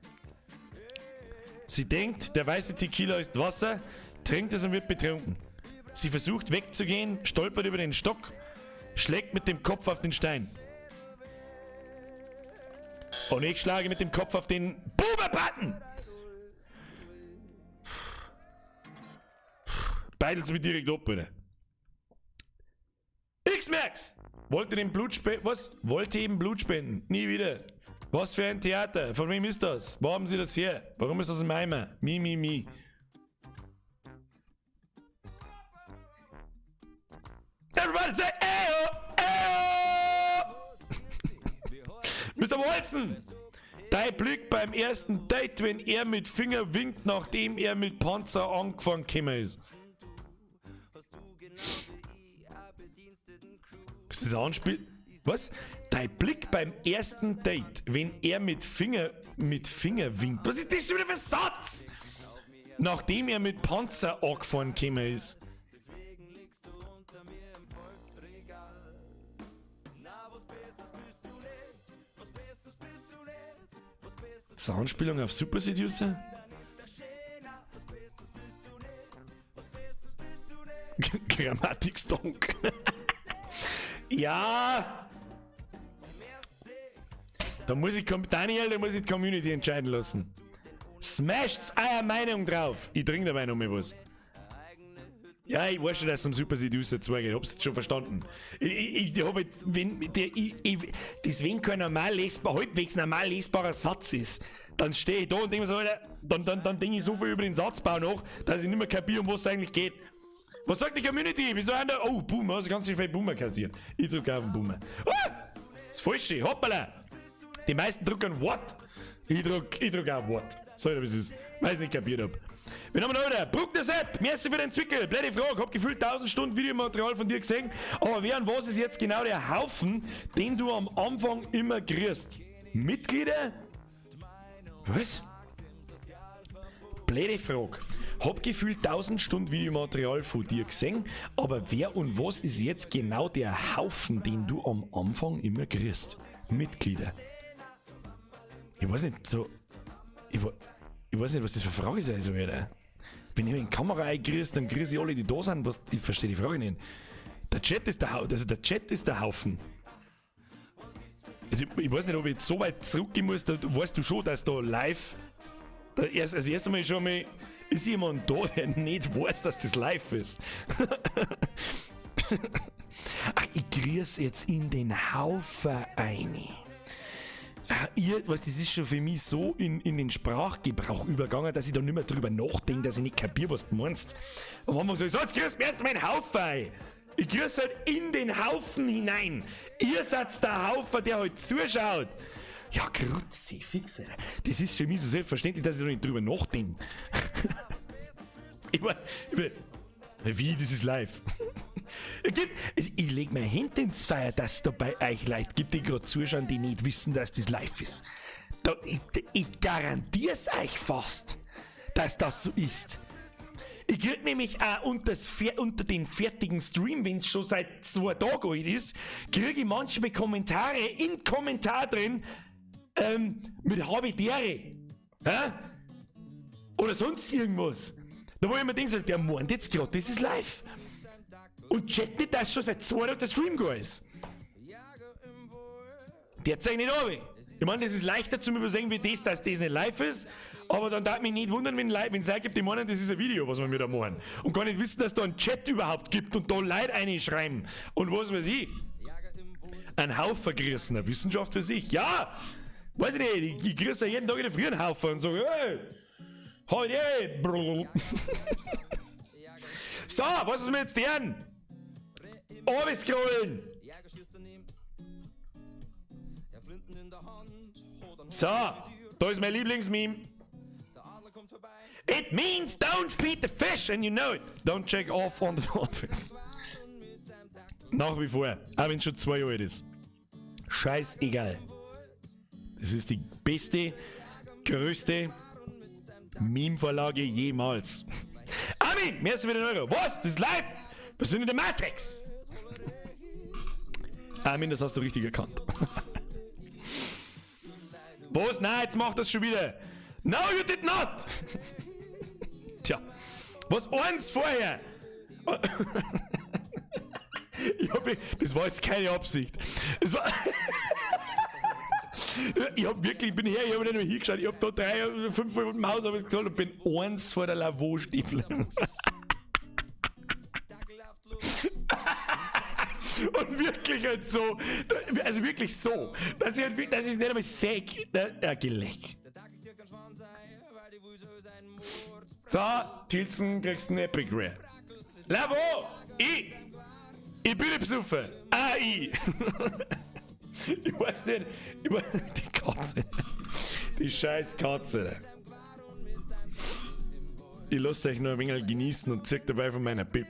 Sie denkt, der weiße Tequila ist Wasser, trinkt es und wird betrunken. Sie versucht wegzugehen, stolpert über den Stock, schlägt mit dem Kopf auf den Stein. Und ich schlage mit dem Kopf auf den Boomer-Button! Beidels mich direkt ab, bitte. X-Max! Wollte ihm Blut spenden. Nie wieder. Was für ein Theater? Von wem ist das? Wo haben Sie das her? Warum ist das im Eimer? Mi. Everybody say Ayo! Mr. Wolzen! Dein Blick beim ersten Date, wenn er mit Finger winkt, nachdem er mit Panzer angefangen gekommen ist. Ist das ein Anspiel? Was? Dein Blick beim ersten Date, wenn er mit Finger winkt. Was ist das schon wieder für ein Satz? Nachdem er mit Panzer angefahren gekommen ist. Ist das eine Anspielung auf Super Seducer? Grammatik-Stonk. Ja! Da muss ich die Community entscheiden lassen. Smasht's eure Meinung drauf. Ich trinke dabei noch mal was. Ja, ich weiß schon, dass es um Super Seducer 2 geht. Hab's jetzt schon verstanden. Deswegen kein halbwegs normal lesbarer Satz ist, dann stehe ich da und denke mir so, Alter, dann denke ich so viel über den Satzbau nach, dass ich nicht mehr kapiere, um was es eigentlich geht. Was sagt die Community? Wieso einer? Oh, Boomer, hast du ganz viel Boomer kassiert. Ich drücke auf den Boomer. Ah! Das Falsche, hoppala! Die meisten drücken What? Ich drück auf What. So, wie es ist. Weil ich nicht kapiert hab. Wir haben noch wieder. Bruckner Sepp, merci für den Zwickel. Blöde Frage, hab gefühlt 1000 Stunden Videomaterial von dir gesehen. Aber wer und was ist jetzt genau der Haufen, den du am Anfang immer kriegst? Mitglieder? Was? Blöde Frage. Hab gefühlt 1000 Stunden Videomaterial von dir gesehen, aber wer und was ist jetzt genau der Haufen, den du am Anfang immer kriegst? Mitglieder. Ich weiß nicht, so. Ich weiß nicht, was das für eine Frage sein soll, oder? Wenn ich in die Kamera einkriegst, dann kriegst ich alle, die da sind. Ich verstehe die Frage nicht. Der Chat ist der Haufen. Also ich weiß nicht, ob ich jetzt so weit zurückgehen muss, da weißt du schon, dass da live. Erst einmal schon mal. Ist jemand da, der nicht weiß, dass das live ist? Ach, ich grüß jetzt in den Haufen ein. Das ist schon für mich so in den Sprachgebrauch übergegangen, dass ich da nicht mehr drüber nachdenke, dass ich nicht kapiere, was du meinst. Am Anfang so, jetzt grüß mir erst meinen Haufen ein. Ich grüß halt in den Haufen hinein. Ihr seid der Haufen, der halt zuschaut. Ja, Kruzifix, das ist für mich so selbstverständlich, dass ich da nicht drüber nachdenke. Wie, das ist live. Ich leg mein Hand ins Feuer, dass es da bei euch Leute gibt, die gerade zuschauen, die nicht wissen, dass das live ist. Ich garantiere es euch fast, dass das so ist. Ich krieg nämlich auch unter den fertigen Stream, wenn es schon seit 2 Tagen alt ist, kriege ich manchmal Kommentare im Kommentar drin, mit Habitäre. Oder sonst irgendwas. Da wo ich mir denke, der meint jetzt gerade, das ist live. Und checkt nicht, dass schon seit 2 Tagen der Stream gar ist. Der zeigt nicht ab. Ich meine, das ist leichter zu übersehen wie das, dass das nicht live ist. Aber dann darf mich nicht wundern, wenn es Leute gibt, die meinen, das ist ein Video, was wir mir da machen. Und gar nicht wissen, dass da einen Chat überhaupt gibt und da Leute reinschreiben. Und was weiß ich. Ein Haufen grüßen, eine Wissenschaft für sich. Ja! Weiß ich nicht, ich grüße jeden Tag in der Früh einen Haufen und sage, hey! Heute, hey! So, was ist mir jetzt deren? Oberscrollen! So, da ist mein Lieblingsmeme. It means don't feed the fish and you know it. Don't check off on the dolphins. Nach wie vor, auch wenn es schon 2 Jahre alt ist. Scheißegal. Das ist die beste, größte Meme-Vorlage jemals. Armin, mehr als wieder Euro. Was? Das ist live? Wir sind in der Matrix. Armin, das hast du richtig erkannt. Was? Nein, jetzt macht das schon wieder. No, you did not. Tja, was eins vorher? Das war jetzt keine Absicht. Das war ich hab wirklich, bin her, ich hab nicht nur hingeschaut, ich hab da 3 oder 5 Mal im Haus gesagt und bin eins vor der Lavabo stehen geblieben. Und wirklich halt so, also wirklich so, dass ich nicht einmal sehe, geleck. So, Tilson, kriegst du einen Epic Rare. Lavo, ich bin besoffen. Ich. Ich weiß nicht, die Katze. Die scheiß Katze. Ich lasse euch nur ein wenig genießen und zeig dabei von meiner Pip.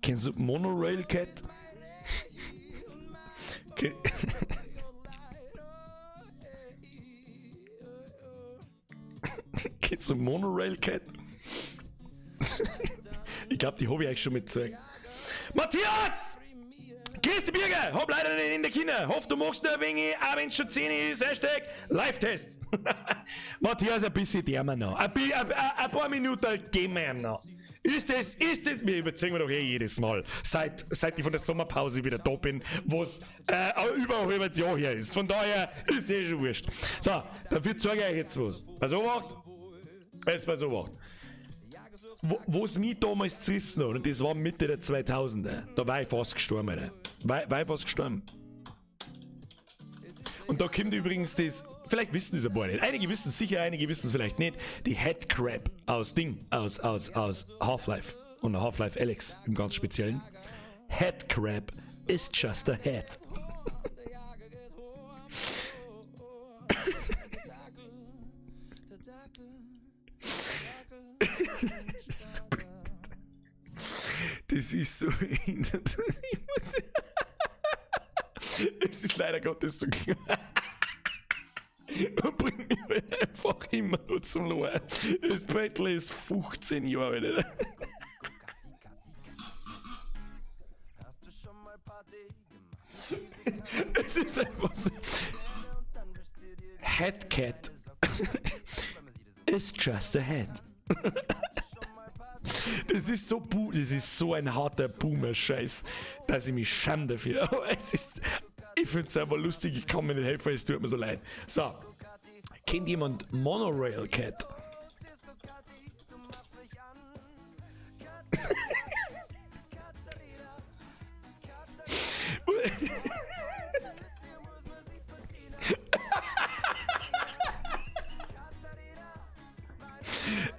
Kennst du Monorail Cat? Kennst du Monorail Cat? Ich glaube, die habe ich euch schon mitgezeigt. Matthias! Christi Birger! Hab leider nicht in der Kinder. Hoff, du machst nur ein wenig, auch wenn es schon 10 ist. Hashtag Live-Test. Matthias, ein bisschen därmer noch. Ein paar Minuten geben wir ihm noch. Ist es, wir überzeugen wir doch jedes Mal, seit ich von der Sommerpause wieder da bin, wo es über ein halbes Jahr her ist. Von daher ist schon wurscht. So, dafür zeige ich euch jetzt was. Pass auf, jetzt pass auf. Wo es mich damals zerrissen hat, und das war Mitte der 2000er, da war ich fast gestorben, Alter. War ich fast gestorben. Und da kommt übrigens das, vielleicht wissen das ein paar nicht, einige wissen es sicher, einige wissen es vielleicht nicht, die Headcrab aus Half-Life und Half-Life Alyx im ganz Speziellen. Headcrab is just a head. Das ist so behindert. Es ist leider Gottes so klar. Und bringt mich halt einfach immer nur zum Lohr. Das Battle ist 15 Jahre alt. Es ist einfach so. Headcat is just a head. Das ist so ein harter Boomer-Scheiß, dass ich mich schäme dafür. Aber ich finde es einfach lustig, ich kann mir nicht helfen, es tut mir so leid. So, kennt jemand Monorail Cat?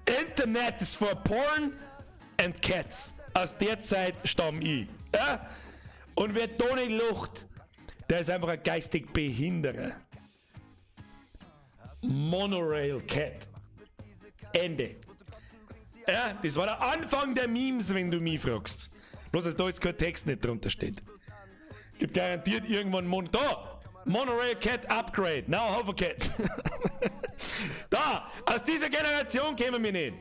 Internet is for porn and cats. Aus der Zeit stamm ich. Ja? Und wer da nicht lacht, der ist einfach ein geistig Behinderer. Monorail Cat. Ende. Ja, das war der Anfang der Memes, wenn du mich fragst. Bloß, dass da jetzt kein Text nicht drunter steht. Gibt garantiert irgendwann Monorail Cat Upgrade. Now Hovercat. Da, aus dieser Generation kämen wir nicht.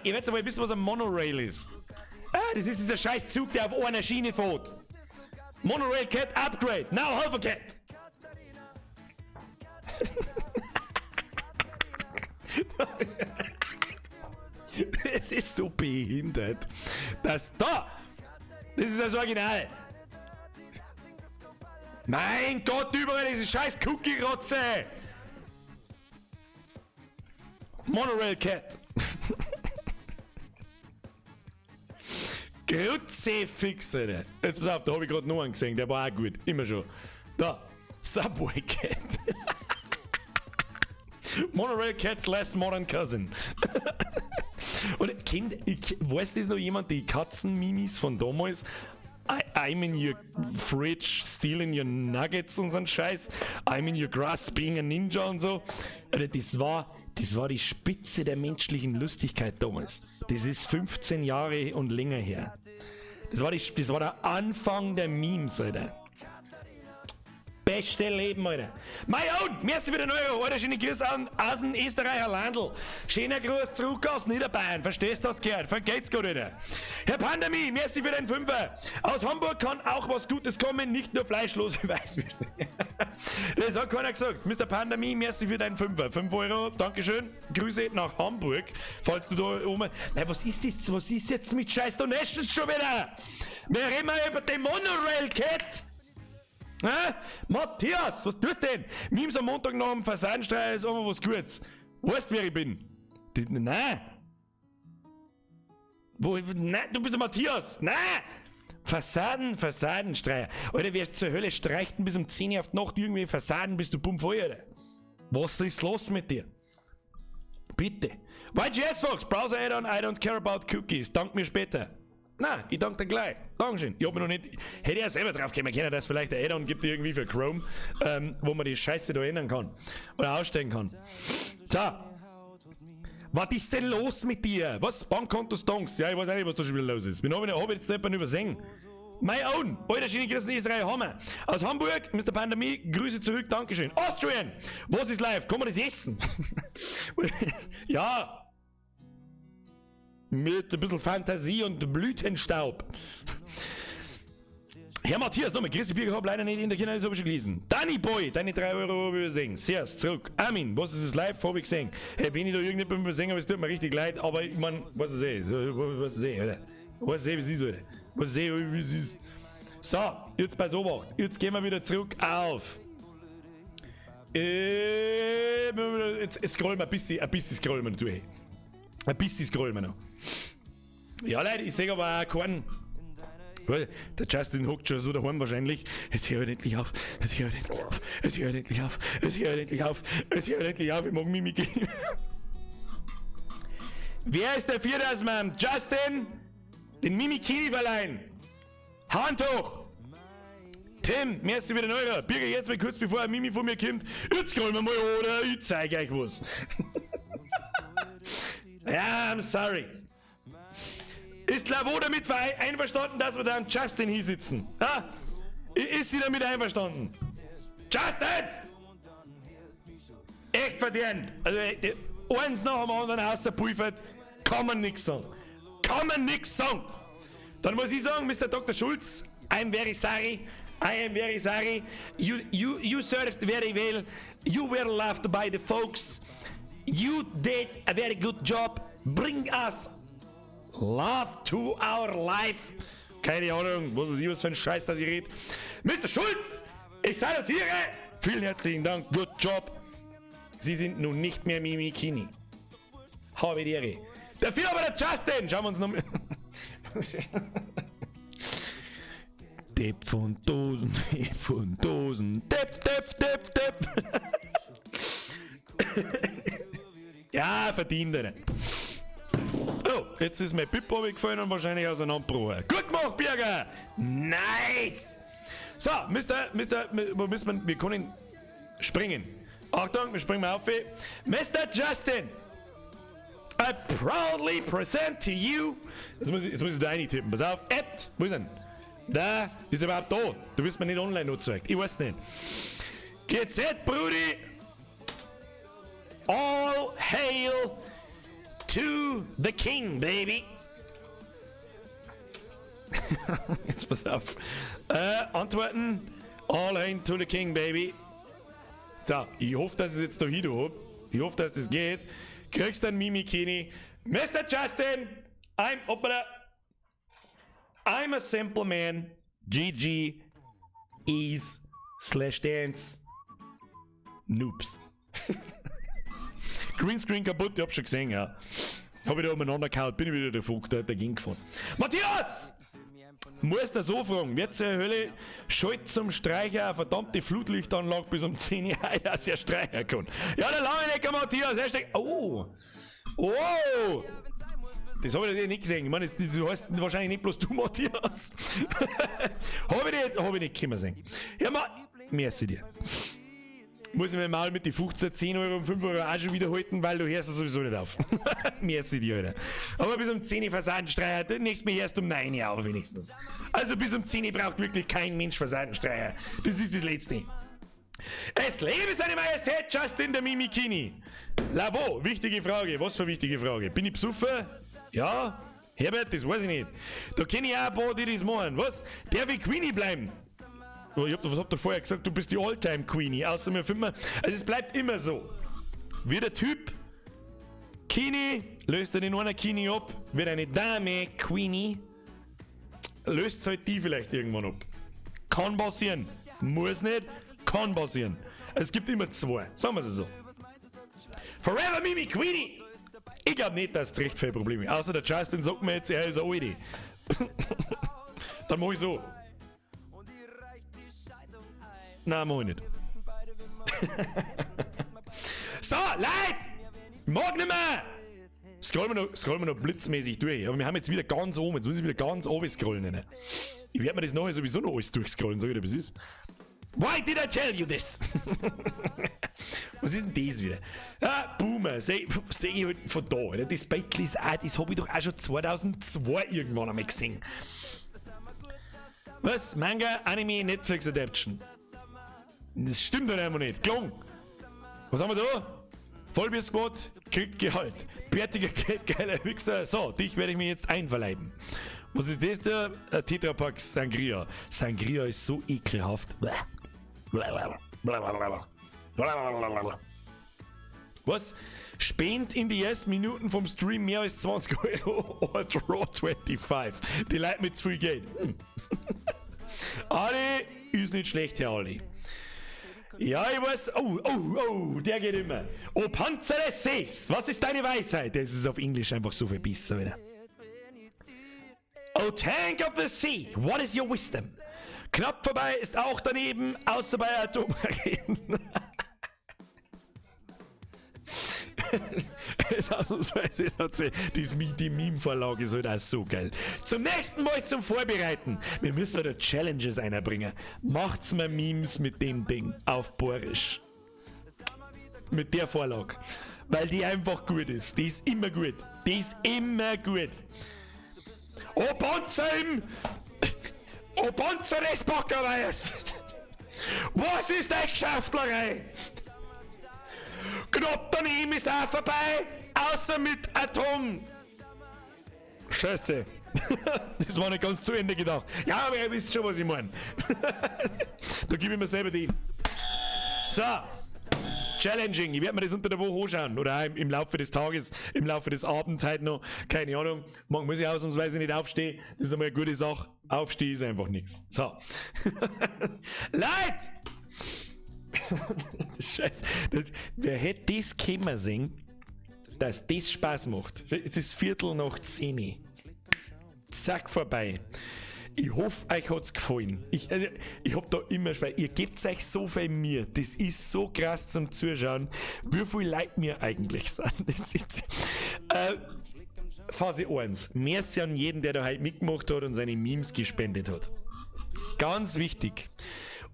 Ihr werdet aber wissen, was ein Monorail ist. Das ist dieser scheiß Zug, der auf einer Schiene fährt. Monorail Cat Upgrade. Now Hovercat. Es ist so behindert. Das ist das Original. Mein Gott, überall diese scheiß Cookie-Rotze. Monorail Cat. Kruzifix, Alter. Jetzt pass auf, da habe ich gerade noch einen gesehen, der war auch gut. Immer schon. Da. Subway Cat. Monorail Cat's less modern cousin. Und weiß das noch jemand, die Katzenmimis von damals? I'm in your fridge stealing your nuggets und so ein Scheiß. I'm in your grass being a ninja und so. Alter, das war die Spitze der menschlichen Lustigkeit damals. Das ist 15 Jahre und länger her. Das war der Anfang der Memes, Alter. Beste Leben, Alter. Mein Own, merci für den Euro, Alter. Schöne Grüße aus dem Österreicher Landl. Schöner Gruß zurück aus Niederbayern. Verstehst du das, gehört? Vergeht's gut, Alter. Herr Pandemie, merci für den Fünfer. Aus Hamburg kann auch was Gutes kommen, nicht nur fleischlose Weißwürste. Das hat keiner gesagt. Mr. Pandemie, merci für deinen Fünfer. 5 Euro, Dankeschön. Grüße nach Hamburg, falls du da oben... Nein, was ist das? Was ist jetzt mit Scheiß Donations schon wieder? Wir reden mal über den Monorail Cat. Hä? Matthias, was tust du denn? Memes am Montag nach dem Fassadenstreich ist immer was Gutes. Weißt du, wer ich bin? Nein. Nein, du bist der Matthias. Nein. Fassadenstreicher. Alter, wer zur Hölle streicht denn bis um 10 Uhr auf die Nacht irgendwie Fassaden, bist du bumm voll, Alter. Was ist los mit dir? Bitte. YGS Fox, Browser Add-on, I don't care about cookies. Dank mir später. Na, ich danke dir gleich. Dankeschön. Ich hab mir noch nicht. Hätte ja selber drauf kommen können, dass es vielleicht ein Add-on gibt irgendwie für Chrome, wo man die Scheiße da ändern kann. Oder ausstellen kann. So. Was ist denn los mit dir? Was? Bankkonto-Stonks? Ja, ich weiß auch nicht, was da schon wieder los ist. Hab ich jetzt jemanden übersehen. My own. Alter, schöne Grüße in Israel, Hammer. Aus Hamburg, Mr. Pandemie, Grüße zurück, Dankeschön. Austrian. Was ist live? Kann man das essen? Ja. Mit ein bisschen Fantasie und Blütenstaub. Herr Matthias, nochmal, grüße Birger, hab leider nicht in der Kinder, das hab ich schon gelesen. Danny Boy, deine 3 Euro habe ich übersehen. Sehr, zurück. Armin, was ist das live? Hab ich gesehen. Hey, wenn ich da irgendjemand übersehen habe, es tut mir richtig leid, aber ich mein, was ist es? Was ist es, Alter? Was ist es, wie es ist, Alter? Was ist es, wie es ist? So, jetzt pass auf, jetzt gehen wir wieder zurück auf. Jetzt scrollen wir ein bisschen scrollen wir noch durch. Ein bisschen scrollen wir noch. Ja, Leute, ich sehe aber auch keinen. Der Justin hockt schon so daheim wahrscheinlich. Jetzt hört endlich auf. Jetzt hört endlich auf. Jetzt hört endlich auf. Jetzt hört endlich auf. Jetzt hört endlich auf. Ich mag Mimik. Wer ist der Viertausmann? Justin? Den Mimikini verleihen. Hand hoch. Tim, merci für den Euro. Birger, jetzt mal kurz bevor ein Mimi von mir kommt. Jetzt scrollen wir mal, oder? Ich zeige euch was. Ja, I'm sorry. Ist Lavo damit einverstanden, dass wir da am Justin hier sitzen? Ha? Ist sie damit einverstanden? Justin! Echt verdient. Also, eins nach dem anderen ausgepulvert, kann man nix sagen. Kann man nix sagen. Dann muss ich sagen, Mr. Dr. Schulz, I'm very sorry. I am very sorry. You served very well. You were loved by the folks. You did a very good job. Bring us love to our life. Keine Ahnung, was weiß ich, was für ein Scheiß, dass ich rede. Mr. Schulz, ich salutiere. Vielen herzlichen Dank, good job. Sie sind nun nicht mehr Mimikini. Habe die Ehre. Dafür aber der Justin. Schauen wir uns noch mal. Depp von Dosen, Depp von Dosen. Depp, Depp, Depp, Depp. Ja, verdient er. Oh, jetzt ist mein Pippo weggefallen und wahrscheinlich auseinandergebrochen. Gut gemacht, Birger! Nice! So, wo müssen wir? Wir können springen. Achtung, wir springen mal auf. Mr. Justin, I proudly present to you. Jetzt muss ich da rein tippen. Pass auf. Wo ist denn? Da ist er überhaupt da. Du bist mir nicht online angezeigt. Ich weiß nicht. GZ, Brudi. All hail to the king, baby. Jetzt pass auf. Antworten. All hail to the king, baby. So, ich hoffe, dass ich es jetzt da hin habe. Ich hoffe, dass das geht. Kriegst du ein Mimikini. Mr. Justin, I'm a simple man. GG is /dance Noobs. Greenscreen kaputt, ich hab schon gesehen, ja. Hab ich da umeinander gehauen, bin ich wieder der Fug, der ging gefahren. Matthias! Muss der so fragen, wird zur Hölle schalt zum Streicher eine verdammte Flutlichtanlage bis um 10 Uhr, dass er streichen kann. Ja, der lange Necker Matthias, Hashtag. Oh! Oh! Das habe ich nicht gesehen. Ich meine, du heißt wahrscheinlich nicht bloß du, Matthias. Hab ich nicht können sehen. Ja, merci dir. Muss ich mir mal mit die 15, 10 Euro und 5 Euro auch schon wiederhalten, weil du hörst das sowieso nicht auf. Merci dir, Alter. Aber bis um 10 Uhr Versandstreier, nächstes Mal erst um 9 Uhr auf wenigstens. Also bis um 10 Uhr braucht wirklich kein Mensch Versandstreier. Das ist das Letzte. Es lebe seine Majestät Justin der Mimikini. Lavo, wichtige Frage. Was für wichtige Frage? Bin ich besoffen? Ja? Herbert, das weiß ich nicht. Da kenne ich auch ein paar, die das machen. Was? Darf ich Queenie bleiben? Oh, was habt ihr vorher gesagt? Du bist die Alltime-Queenie. Außer mir finden wir. Also es bleibt immer so. Wie der Typ Kini löst er in einer Kini ab, wird eine Dame Queenie, löst halt die vielleicht irgendwann ab. Kann passieren. Muss nicht, kann passieren. Es gibt immer zwei. Sagen wir es so. Forever Mimi Queenie! Ich glaube nicht, dass es recht viele Probleme. Außer der Justin sagt mir jetzt, er ist eine Alte. Dann mach ich so. Nein, mach ich nicht. So, Leute! Mag nicht mehr! Scrollen wir noch blitzmäßig durch. Aber wir haben jetzt wieder ganz oben. Jetzt muss ich wieder ganz oben scrollen. Ich werde mir das nachher sowieso noch alles durchscrollen, so wie das ist. Why did I tell you this? Was ist denn das wieder? Ah, Boomer, seh ich halt von da. Alter. Das Beitel ist auch, das habe ich doch auch schon 2002 irgendwann einmal gesehen. Was? Manga, Anime, Netflix Adaption. Das stimmt doch einfach nicht. Klung. Was haben wir da? Vollbier-Squad kriegt Gehalt. Bärtiger, geiler Wichser. So, dich werde ich mir jetzt einverleiben. Was ist das da? Ein Tetrapack Sangria. Sangria ist so ekelhaft. Was? Spendet in die ersten Minuten vom Stream mehr als 20 Euro oder Draw 25. Die Leute mit zu viel Geld. Ali ist nicht schlecht, Herr Ali. Ja, ich weiß. Oh, der geht immer. O Panzer des Sees, was ist deine Weisheit? Das ist auf Englisch einfach so viel besser wieder. O Tank of the Sea, what is your wisdom? Knapp vorbei ist auch daneben, außer bei Atomraketen. Die Meme-Vorlage ist halt auch so geil. Zum nächsten Mal zum Vorbereiten. Wir müssen da Challenges einbringen. Macht's mir Memes mit dem Ding auf Borisch. Mit der Vorlage. Weil die einfach gut ist. Die ist immer gut. Die ist immer gut. O Panzer des Bockerweis! Was ist eine Geschäftlerei? Knapp daneben ist auch vorbei, außer mit Atom. Scheiße. Das war nicht ganz zu Ende gedacht. Ja, aber ihr wisst schon, was ich meine. Da gebe ich mir selber die. So. Challenging. Ich werde mir das unter der Woche anschauen. Oder auch im Laufe des Tages, im Laufe des Abends halt noch. Keine Ahnung. Morgen muss ich ausnahmsweise nicht aufstehen. Das ist einmal eine gute Sache. Aufstehen ist einfach nichts. So. Leute! Scheiße. Wer hätte das können sehen, dass das Spaß macht? Es ist 10:15. Zack, vorbei. Ich hoffe, euch hat's gefallen. Ich hab da immer Spaß. Ihr gebt euch so viel mir. Das ist so krass zum Zuschauen, wie viele Leute mir eigentlich sind. Das ist, Phase 1. Merci an jeden, der da heute mitgemacht hat und seine Memes gespendet hat. Ganz wichtig.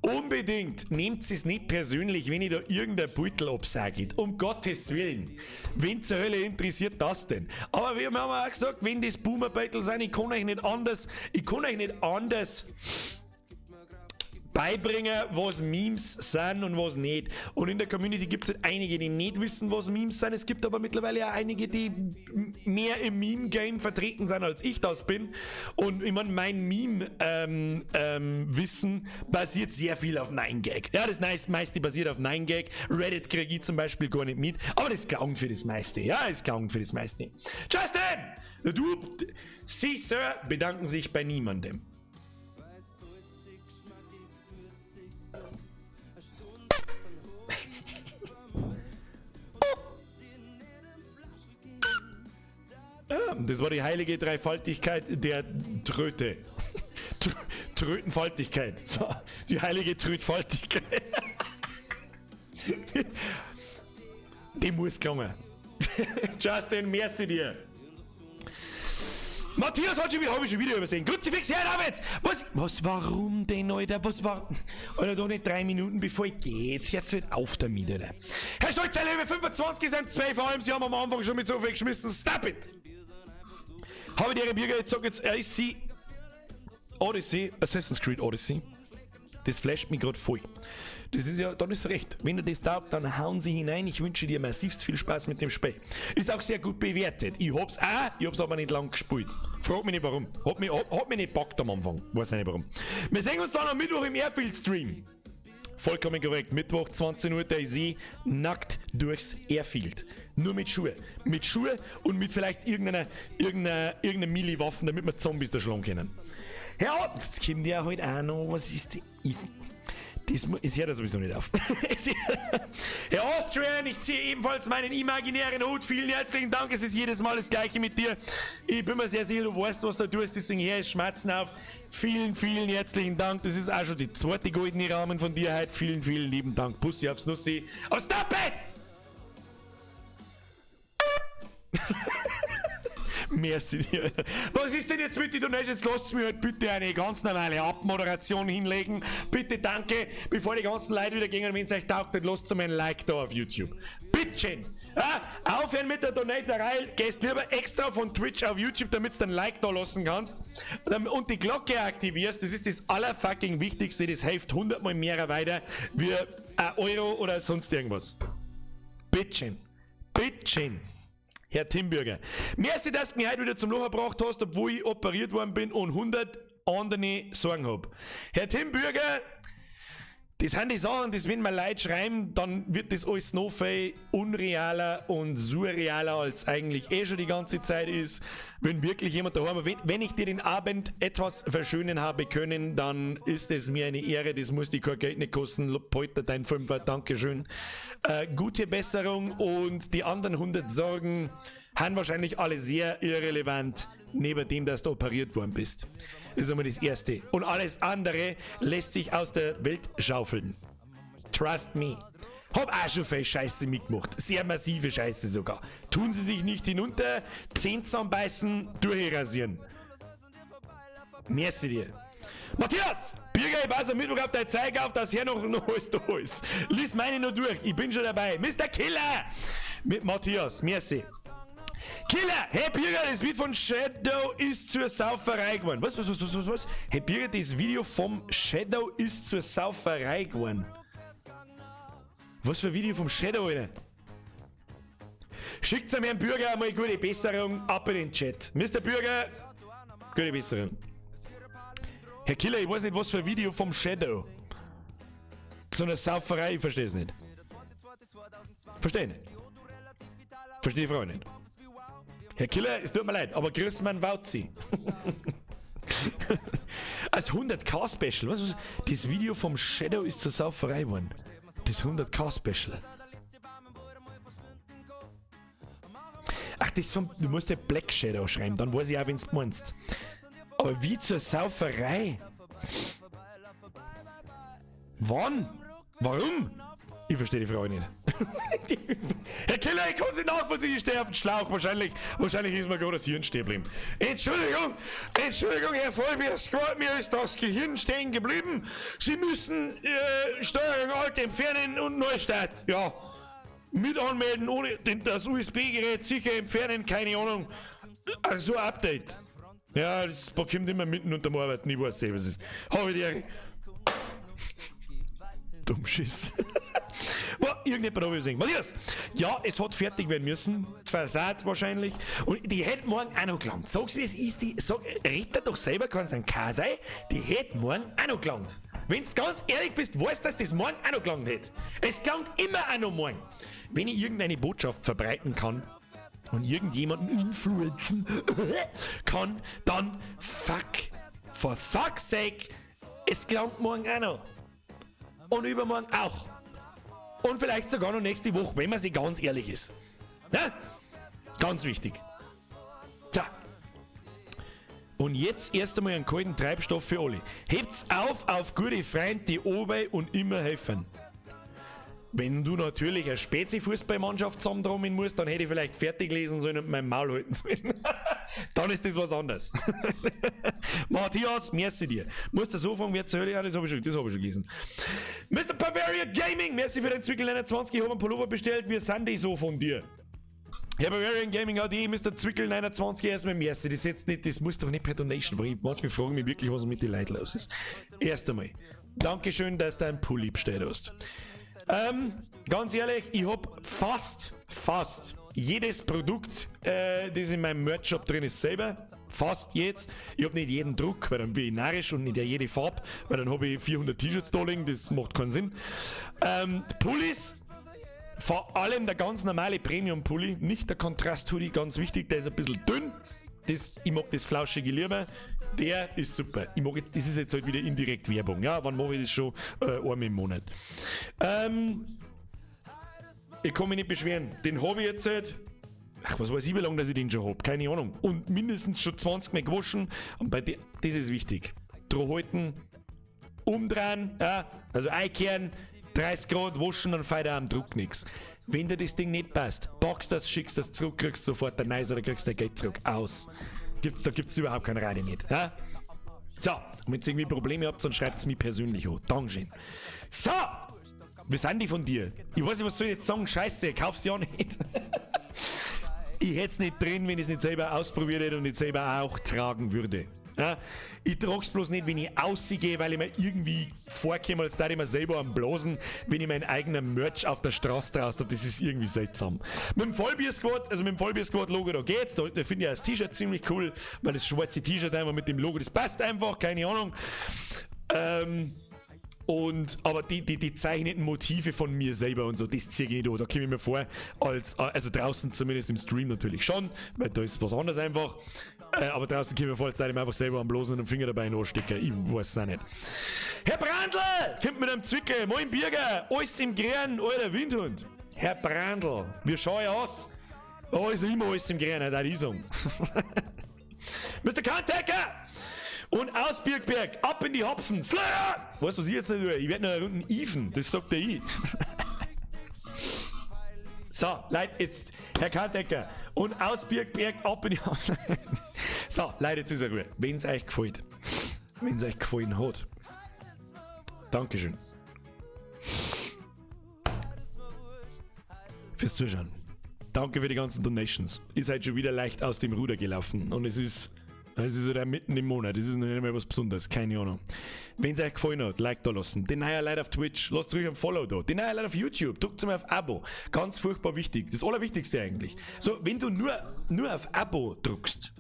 Unbedingt nehmt es nicht persönlich, wenn ich da irgendein Beutel absage. Um Gottes Willen. Wen zur Hölle interessiert das denn? Aber wir haben auch gesagt, wenn das Boomer-Beutel sind, ich kann euch nicht anders beibringen, was Memes sind und was nicht. Und in der Community gibt es halt einige, die nicht wissen, was Memes sind. Es gibt aber mittlerweile auch einige, die mehr im Meme-Game vertreten sind, als ich das bin. Und ich meine, mein Meme-Wissen basiert sehr viel auf 9gag. Ja, das meiste basiert auf 9gag. Reddit kriege ich zum Beispiel gar nicht mit. Aber das klang für das meiste. Ja, es klang für das meiste. Justin! Sie, Sir, bedanken sich bei niemandem. Das war die heilige Dreifaltigkeit der Tröte. Trötenfaltigkeit. So, die heilige Trötfaltigkeit. Die muss kommen. Justin, merci dir. Matthias hat schon wieder, hab ich schon wieder übersehen. Kruzifix, ja, David! Was, warum denn, Alter? Was war. Alter, doch nicht 3 Minuten bevor ich gehe. Jetzt hört's halt auf damit, Alter. Herr Stolz, über 25 sind 2 vor allem. Sie haben am Anfang schon mit so viel geschmissen. Stop it! Habe ich Ihre Bürger, jetzt sag jetzt, Odyssey, Assassin's Creed Odyssey. Das flasht mich gerade voll. Das ist ja, dann ist recht. Wenn du das taugt, dann hauen sie hinein. Ich wünsche dir massivst viel Spaß mit dem Spiel. Ist auch sehr gut bewertet. Ich hab's aber nicht lang gespielt. Frag mich nicht warum. Hat mich nicht packt am Anfang. Weiß nicht warum. Wir sehen uns dann am Mittwoch im Airfield-Stream. Vollkommen korrekt. Mittwoch 20 Uhr, da ist ich nackt durchs Airfield. Nur mit Schuhe. Mit Schuhe und mit vielleicht irgendeiner Milli-Waffen, damit wir Zombies da schlagen können. Ja, jetzt kommt ja halt auch noch, was ist die... Es hört ja sowieso nicht auf. Herr Austrian, ich ziehe ebenfalls meinen imaginären Hut. Vielen herzlichen Dank, es ist jedes Mal das Gleiche mit dir. Ich bin mir sehr sicher, du weißt, was du tust, deswegen her ist Schmerzen auf. Vielen, vielen herzlichen Dank. Das ist auch schon die 2. goldene Rahmen von dir heute. Vielen, vielen lieben Dank. Pussy aufs Nussi. Oh, stop it! Merci dir. Was ist denn jetzt mit dir? Jetzt lasst mir halt bitte eine ganz normale Abmoderation hinlegen. Bitte, danke. Bevor die ganzen Leute wieder gehen, wenn es euch taugt, dann lasst mir ein Like da auf YouTube. Bittchen. Aufhören mit der Donaterei. Gehst lieber extra von Twitch auf YouTube, damit du ein Like da lassen kannst. Und die Glocke aktivierst. Das ist das allerfucking Wichtigste. Das hilft 100-mal mehr weiter wie ein Euro oder sonst irgendwas. Bittchen. Bittchen. Herr Timbürger, merci, dass du mich heute wieder zum Loch gebracht hast, obwohl ich operiert worden bin und 100 andere Sorgen habe. Herr Timbürger, das sind die Sachen, dass wenn mir Leute schreiben, dann wird das alles noch viel unrealer und surrealer, als eigentlich schon die ganze Zeit ist. Wenn wirklich jemand da haben, wenn ich dir den Abend etwas verschönen habe können, dann ist es mir eine Ehre, das muss dir kein Geld nicht kosten. Polter dein Fünfer, Dankeschön. Gute Besserung und die anderen 100 Sorgen haben wahrscheinlich alle sehr irrelevant, neben dem, dass du operiert worden bist. Das ist einmal das Erste. Und alles andere lässt sich aus der Welt schaufeln. Trust me. Hab auch schon viel Scheiße mitgemacht. Sehr massive Scheiße sogar. Tun sie sich nicht hinunter, Zähne zusammenbeißen, durchrasieren. Merci dir. Matthias! Bürger, ich passe am Mittwoch auf dein Zeige auf, dass hier noch alles da ist. Lies meine nur durch, ich bin schon dabei. Mr. Killer! Mit Matthias, merci. Killer! Hey Bürger, das Video von Shadow ist zur Sauferei geworden. Was? Hey Bürger, das Video vom Shadow ist zur Sauferei geworden. Was für ein Video vom Shadow, Alter? Schickt's mir einen Bürger einmal gute Besserung ab in den Chat. Mr. Bürger, gute Besserung. Herr Killer, ich weiß nicht, was für ein Video vom Shadow. So eine Sauferei, ich verstehe es nicht. Verstehe nicht. Verstehe die Frau nicht. Herr Killer, es tut mir leid, aber Grüßmann Wauzi. Als 100k Special, was? Das Video vom Shadow ist zur Sauferei geworden. Das 100k Special. Ach, das vom. Du musst ja Black Shadow schreiben, dann weiß ich auch, wenn du meinst. Aber wie zur Sauferei? Wann? Warum? Ich verstehe die Frage nicht. Herr Killer, ich kann sie nachvollziehen, ich stehe auf dem Schlauch. Wahrscheinlich ist mir gerade das Hirn stehen geblieben. Entschuldigung, Herr Vollbiers, mir ist das Gehirn stehen geblieben. Sie müssen Steuerung Alt entfernen und Neustart. Ja, mit anmelden, ohne das USB-Gerät sicher entfernen, keine Ahnung. Also Update. Ja, das kommt immer mitten unterm Arbeiten, ich weiß nicht, was es ist. Habe ich die Dummschiss. Irgendjemand habe ich gesehen. Matthias! Ja, es hat fertig werden müssen. Versagt wahrscheinlich. Und die hätte morgen auch noch gelangt. Sag's wie es ist. Red dir doch selber, kann es ein K sein. Die hätte morgen auch noch gelangt. Wenn du ganz ehrlich bist, weißt du, dass das morgen auch noch gelangt hätte. Es gelangt immer auch noch morgen. Wenn ich irgendeine Botschaft verbreiten kann und irgendjemanden influenzen kann, dann for fuck's sake, es gelangt morgen auch noch. Und übermorgen auch. Und vielleicht sogar noch nächste Woche, wenn man sich ganz ehrlich ist. Ja? Ganz wichtig. Tja. Und jetzt erst einmal einen kalten Treibstoff für alle. Hebt's auf gute Freunde, die oben und immer helfen. Wenn du natürlich eine Spezi-Fußballmannschaft zusammentrommeln musst, dann hätte ich vielleicht fertig lesen sollen und mein Maul halten sollen. dann ist das was anderes. Matthias, merci dir. Muss das so fangen, wer zu hören? Ja, das habe ich schon gelesen. Mr. Bavaria Gaming, merci für den Zwickel 21. Ich habe einen Pullover bestellt. Wir sind die so von dir. Herr Bavarian Gaming AD, Mr. Zwickel 21, erstmal merci. Das jetzt nicht, das muss doch nicht per Donation, weil ich manchmal fragen mich wirklich, was mit den Leuten los ist. Erst einmal, Dankeschön, dass du einen Pulli bestellt hast. Ganz ehrlich, ich hab fast jedes Produkt, das in meinem Merch-Shop drin ist, selber. Fast jetzt. Ich hab nicht jeden Druck, weil dann bin ich narrisch und nicht jede Farbe, weil dann habe ich 400 T-Shirts da liegen, das macht keinen Sinn. Pullis, vor allem der ganz normale Premium-Pulli, nicht der Kontrast-Hoodie, ganz wichtig, der ist ein bisschen dünn. Ich mag das flauschige lieber. Der ist super. Das ist jetzt halt wieder indirekt Werbung. Ja, wann mache ich das schon? Einmal im Monat. Ich kann mich nicht beschweren. Den habe ich jetzt halt. Ach, was weiß ich, wie lange dass ich den schon habe? Keine Ahnung. Und mindestens schon 20 Mal gewaschen. Und bei das ist wichtig. Dran halten, umdrehen, ja, also einkehren, 30 Grad waschen, dann fällt am Druck nichts. Wenn dir das Ding nicht passt, packst das, schickst das zurück, kriegst sofort ein neues oder kriegst dein Geld zurück. Aus. Da gibt's überhaupt keine Rede nicht. Ja? So, und wenn ihr irgendwie Probleme habt, dann schreibt es mir persönlich an. Dankeschön. So, wir sind die von dir. Ich weiß nicht, was soll ich jetzt sagen? Scheiße, kauf's ja nicht. Ich hätte es nicht drin, wenn ich es nicht selber ausprobiert hätte und nicht selber auch tragen würde. Ja? Ich trage es bloß nicht, wenn ich ausgehe, weil ich mir irgendwie vorkomme, als da ich mir selber am Blasen, wenn ich meinen eigenen Merch auf der Straße draußen habe. Das ist irgendwie seltsam. Mit dem Vollbier-Squad-Logo, da geht's. Da finde ich das T-Shirt ziemlich cool, weil das schwarze T-Shirt einfach mit dem Logo, das passt einfach, keine Ahnung. Aber die gezeichneten Motive von mir selber und so, das ziehe ich nicht an. Da komme ich mir vor, also draußen zumindest im Stream natürlich schon, weil da ist was anderes einfach. Aber draußen komme ich mir vor, als sei ich mir einfach selber am Blosen und den Finger dabei anstecken. Ich weiß es auch nicht. Herr Brandl, kommt mit einem Zwickel, moin Bürger, alles im Grün, alter Windhund. Herr Brandl, wir schauen aus. Also immer alles im Grün, da die Isung. Mr. Kantecker! Und aus Birkberg, ab in die Hopfen. Slayer! Weißt du, was ich jetzt nicht tue? Ich werde noch eine Runde Even, das sagt der ich. So, Leute, jetzt, Herr Kantecker. Und aus Birkberg, ab in die Hopfen. So, Leute, jetzt ist er Ruhe. Wenn es euch gefällt. Wenn es euch gefallen hat. Dankeschön. Fürs Zuschauen. Danke für die ganzen Donations. Ihr seid schon wieder leicht aus dem Ruder gelaufen. Und es ist halt mitten im Monat, das ist noch nicht mehr was Besonderes, keine Ahnung. Wenn es euch gefallen hat, Like da lassen. Die neuen Leute auf Twitch, lasst ruhig ein Follow da. Die neuen Leute auf YouTube, drückt mal auf Abo. Ganz furchtbar wichtig, das Allerwichtigste eigentlich. So, wenn du nur auf Abo drückst,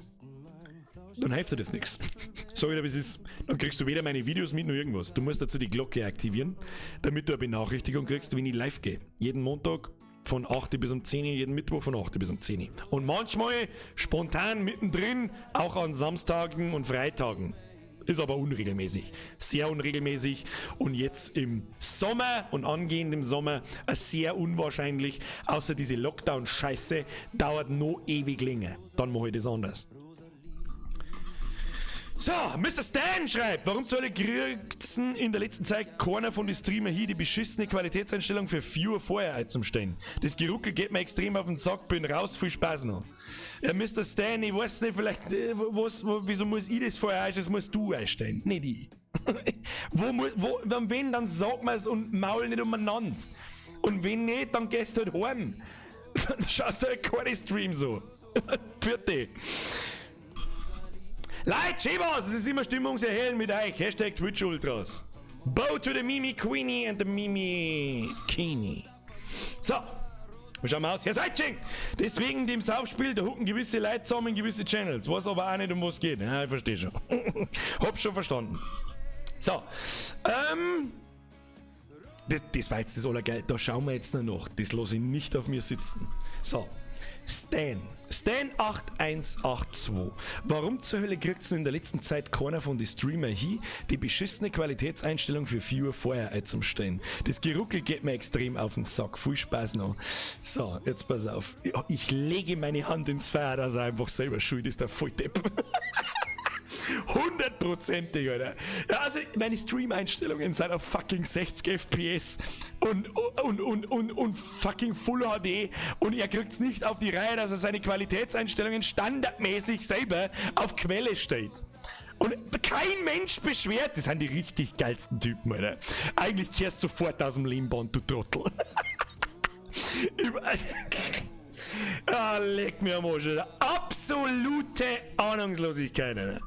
dann hilft dir das nichts. Sag ich dir, wie es ist. Dann kriegst du weder meine Videos mit noch irgendwas. Du musst dazu die Glocke aktivieren, damit du eine Benachrichtigung kriegst, wenn ich live gehe. Jeden Montag von 8 bis um 10, jeden Mittwoch von 8 bis um 10. Und manchmal spontan mittendrin, auch an Samstagen und Freitagen. Ist aber unregelmäßig. Sehr unregelmäßig. Und jetzt im Sommer und angehend im Sommer sehr unwahrscheinlich. Außer diese Lockdown-Scheiße dauert noch ewig länger. Dann mache ich das anders. So, Mr. Stan schreibt, warum zur Hölle kriegt's in der letzten Zeit keiner von den Streamer hier die beschissene Qualitätseinstellung für 4 Uhr vorher zum Stehen? Das Geruckel geht mir extrem auf den Sack, bin raus, viel Spaß noch. Ja, Mr. Stan, ich weiß nicht, vielleicht, wieso muss ich das vorher einstellen, das musst du einstellen, nicht ich. Wenn, dann sag mir's und maul nicht umeinander. Und wenn nicht, dann gehst du halt heim. Dann schaust du halt keine Stream so. Vierte. Leute, Chibos, es ist immer stimmungserhellend mit euch. Hashtag Twitch Ultras. Bow to the Mimi Queenie and the Mimi Kini. So, wir schauen mal aus. Herr Seitsching! Deswegen dem Saufspiel, da hucken gewisse Leute zusammen, gewisse Channels. Weiß aber auch nicht, um was es geht. Ja, ich verstehe schon. Hab's schon verstanden. So, das war jetzt das Allergeil. Da schauen wir jetzt noch. Das lasse ich nicht auf mir sitzen. So. Stan8182. Warum zur Hölle kriegt's denn in der letzten Zeit keiner von den Streamer hin, die beschissene Qualitätseinstellung für 4 Uhr vorher einzustellen? Das Geruckel geht mir extrem auf den Sack. Viel Spaß noch. So, jetzt pass auf. Ich lege meine Hand ins Feuer, dass er einfach selber schuld ist, der Volldepp. 100%ig, Alter. Ja, also meine Stream-Einstellungen sind auf fucking 60 FPS und fucking Full HD und er kriegt's nicht auf die Reihe, dass er seine Qualitätseinstellungen standardmäßig selber auf Quelle steht. Und kein Mensch beschwert, das sind die richtig geilsten Typen, Alter. Eigentlich kehrst du sofort aus dem Lehmband, du Trottel. Ah, leg mir am Arsch, Alter. Absolute Ahnungslosigkeit, Alter.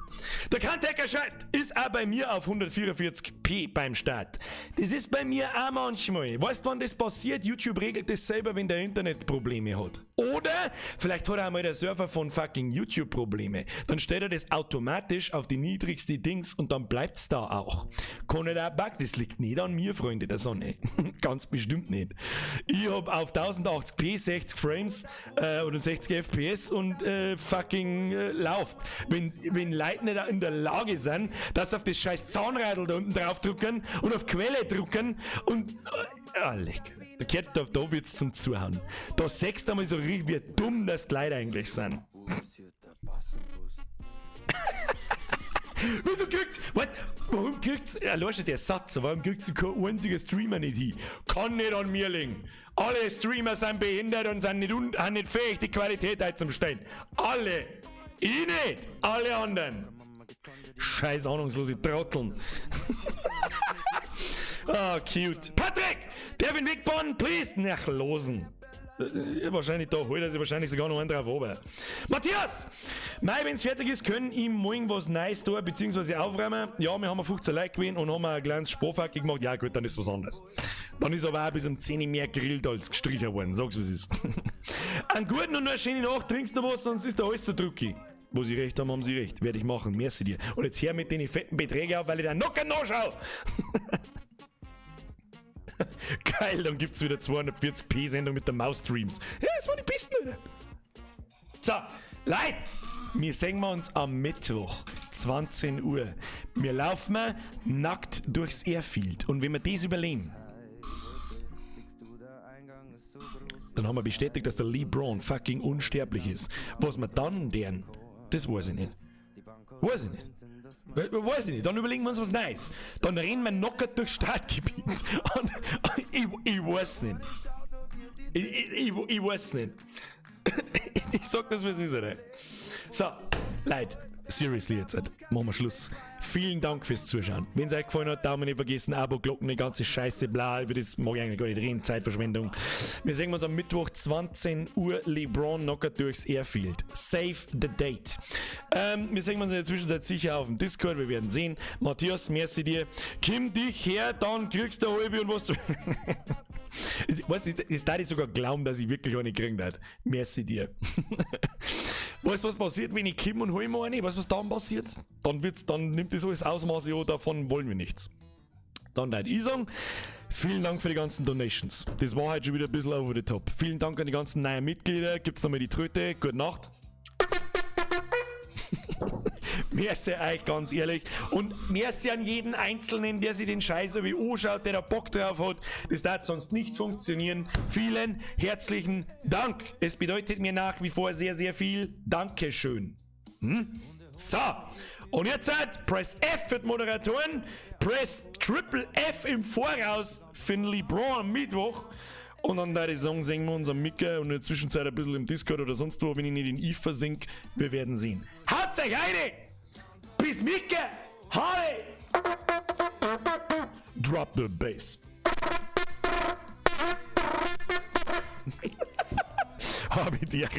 Der Kantecker-Chat ist auch bei mir auf 144p beim Start. Das ist bei mir auch manchmal. Weißt du, wann das passiert? YouTube regelt das selber, wenn der Internet Probleme hat. Oder vielleicht hat auch mal der Server von fucking YouTube Probleme. Dann stellt er das automatisch auf die niedrigste Dings und dann bleibt's da auch. Kann nicht auch Bugs. Das liegt nicht an mir, Freunde der Sonne. Ganz bestimmt nicht. Ich hab auf 1080p 60 Frames oder 60 FPS und läuft. Wenn Leute nicht in der Lage sind, dass sie auf das scheiß Zahnradl da unten drauf drücken und auf Quelle drücken und leck. Da wird's zum Zuhauen. Da sagst du einmal so richtig, wie dumm das die Leute eigentlich sind. Wieso kriegt's, warum kriegt's, schon der Satz, warum kriegt's kein einziger Streamer nicht hin? Kann nicht an mir liegen. Alle Streamer sind behindert und sind nicht fähig, die Qualität einzustellen. Alle. Ich nicht. Alle anderen. Scheiß ahnungslose Trotteln. Ah, cute. Patrick! Darf ich wegbauen, please? Nach losen. Wahrscheinlich da, holt er sich wahrscheinlich sogar noch einen drauf oben. Matthias! Mei, wenn's fertig ist, können ihm morgen was Neues tun, beziehungsweise aufräumen. Ja, wir haben 15 Leute gewesen und haben ein kleines Sportfackel gemacht. Ja gut, dann ist was anderes. Dann ist aber auch bis um 10 Uhr mehr gegrillt als gestrichen worden. Sag's, was ist. Einen guten und eine schöne Nacht, trinkst du was, sonst ist da alles so drucki. Wo sie recht haben, haben sie recht. Werde ich machen, merci dir. Und jetzt hör mit den fetten Beträgen auf, weil ich da noch nachschau. Geil, dann gibt's wieder 240p Sendung mit der Maus-Streams. Ja, das waren die besten, Alter. So, Leute, wir sehen wir uns am Mittwoch, 20 Uhr. Wir laufen nackt durchs Airfield. Und wenn wir das überleben, dann haben wir bestätigt, dass der LeBron fucking unsterblich ist. Was wir dann deren, das weiß ich nicht. Weiß ich nicht. Dann überlegen wir uns was Neues. Dann rennen wir knockert durchs Startgebiet. Ich weiß nicht. Ich weiß nicht. Ich sag das, was ist, Alter. So, Leute, seriously jetzt, machen wir Schluss. Vielen Dank fürs Zuschauen. Wenn es euch gefallen hat, Daumen nicht vergessen, Abo, Glocken, die ganze Scheiße, bla, über das mag ich eigentlich gar nicht reden, Zeitverschwendung. Wir sehen uns am Mittwoch, 20 Uhr, LeBron knockert durchs Airfield. Save the date. Wir sehen uns in der Zwischenzeit sicher auf dem Discord, wir werden sehen. Matthias, merci dir. Kim dich her, dann kriegst du eine halbe und was du... Weißt du, das darf ich sogar glauben, dass ich wirklich eine kriegen werde. Merci dir. Weißt du, was passiert, wenn ich Kim und hol mir eine? Weißt du, was dann passiert? Dann nimmt das alles Ausmaße, ja, davon wollen wir nichts. Dann würde ich sagen, vielen Dank für die ganzen Donations. Das war heute schon wieder ein bisschen over the top. Vielen Dank an die ganzen neuen Mitglieder. Gibt's nochmal die Tröte. Gute Nacht. Merci euch, ganz ehrlich. Und merci an jeden Einzelnen, der sich den Scheiß wie anschaut, der da Bock drauf hat. Das darf sonst nicht funktionieren. Vielen herzlichen Dank. Es bedeutet mir nach wie vor sehr, sehr viel. Dankeschön. So. Und jetzt Press F für die Moderatoren. Press Triple F im Voraus für den LeBron am Mittwoch. Und dann da die Song singen wir uns am Micker und in der Zwischenzeit ein bisschen im Discord oder sonst wo, wenn ich nicht in Eve versink. Wir werden sehen. Haut's euch eine! Bis Micke! Hi! Drop the bass. Hab ich dir.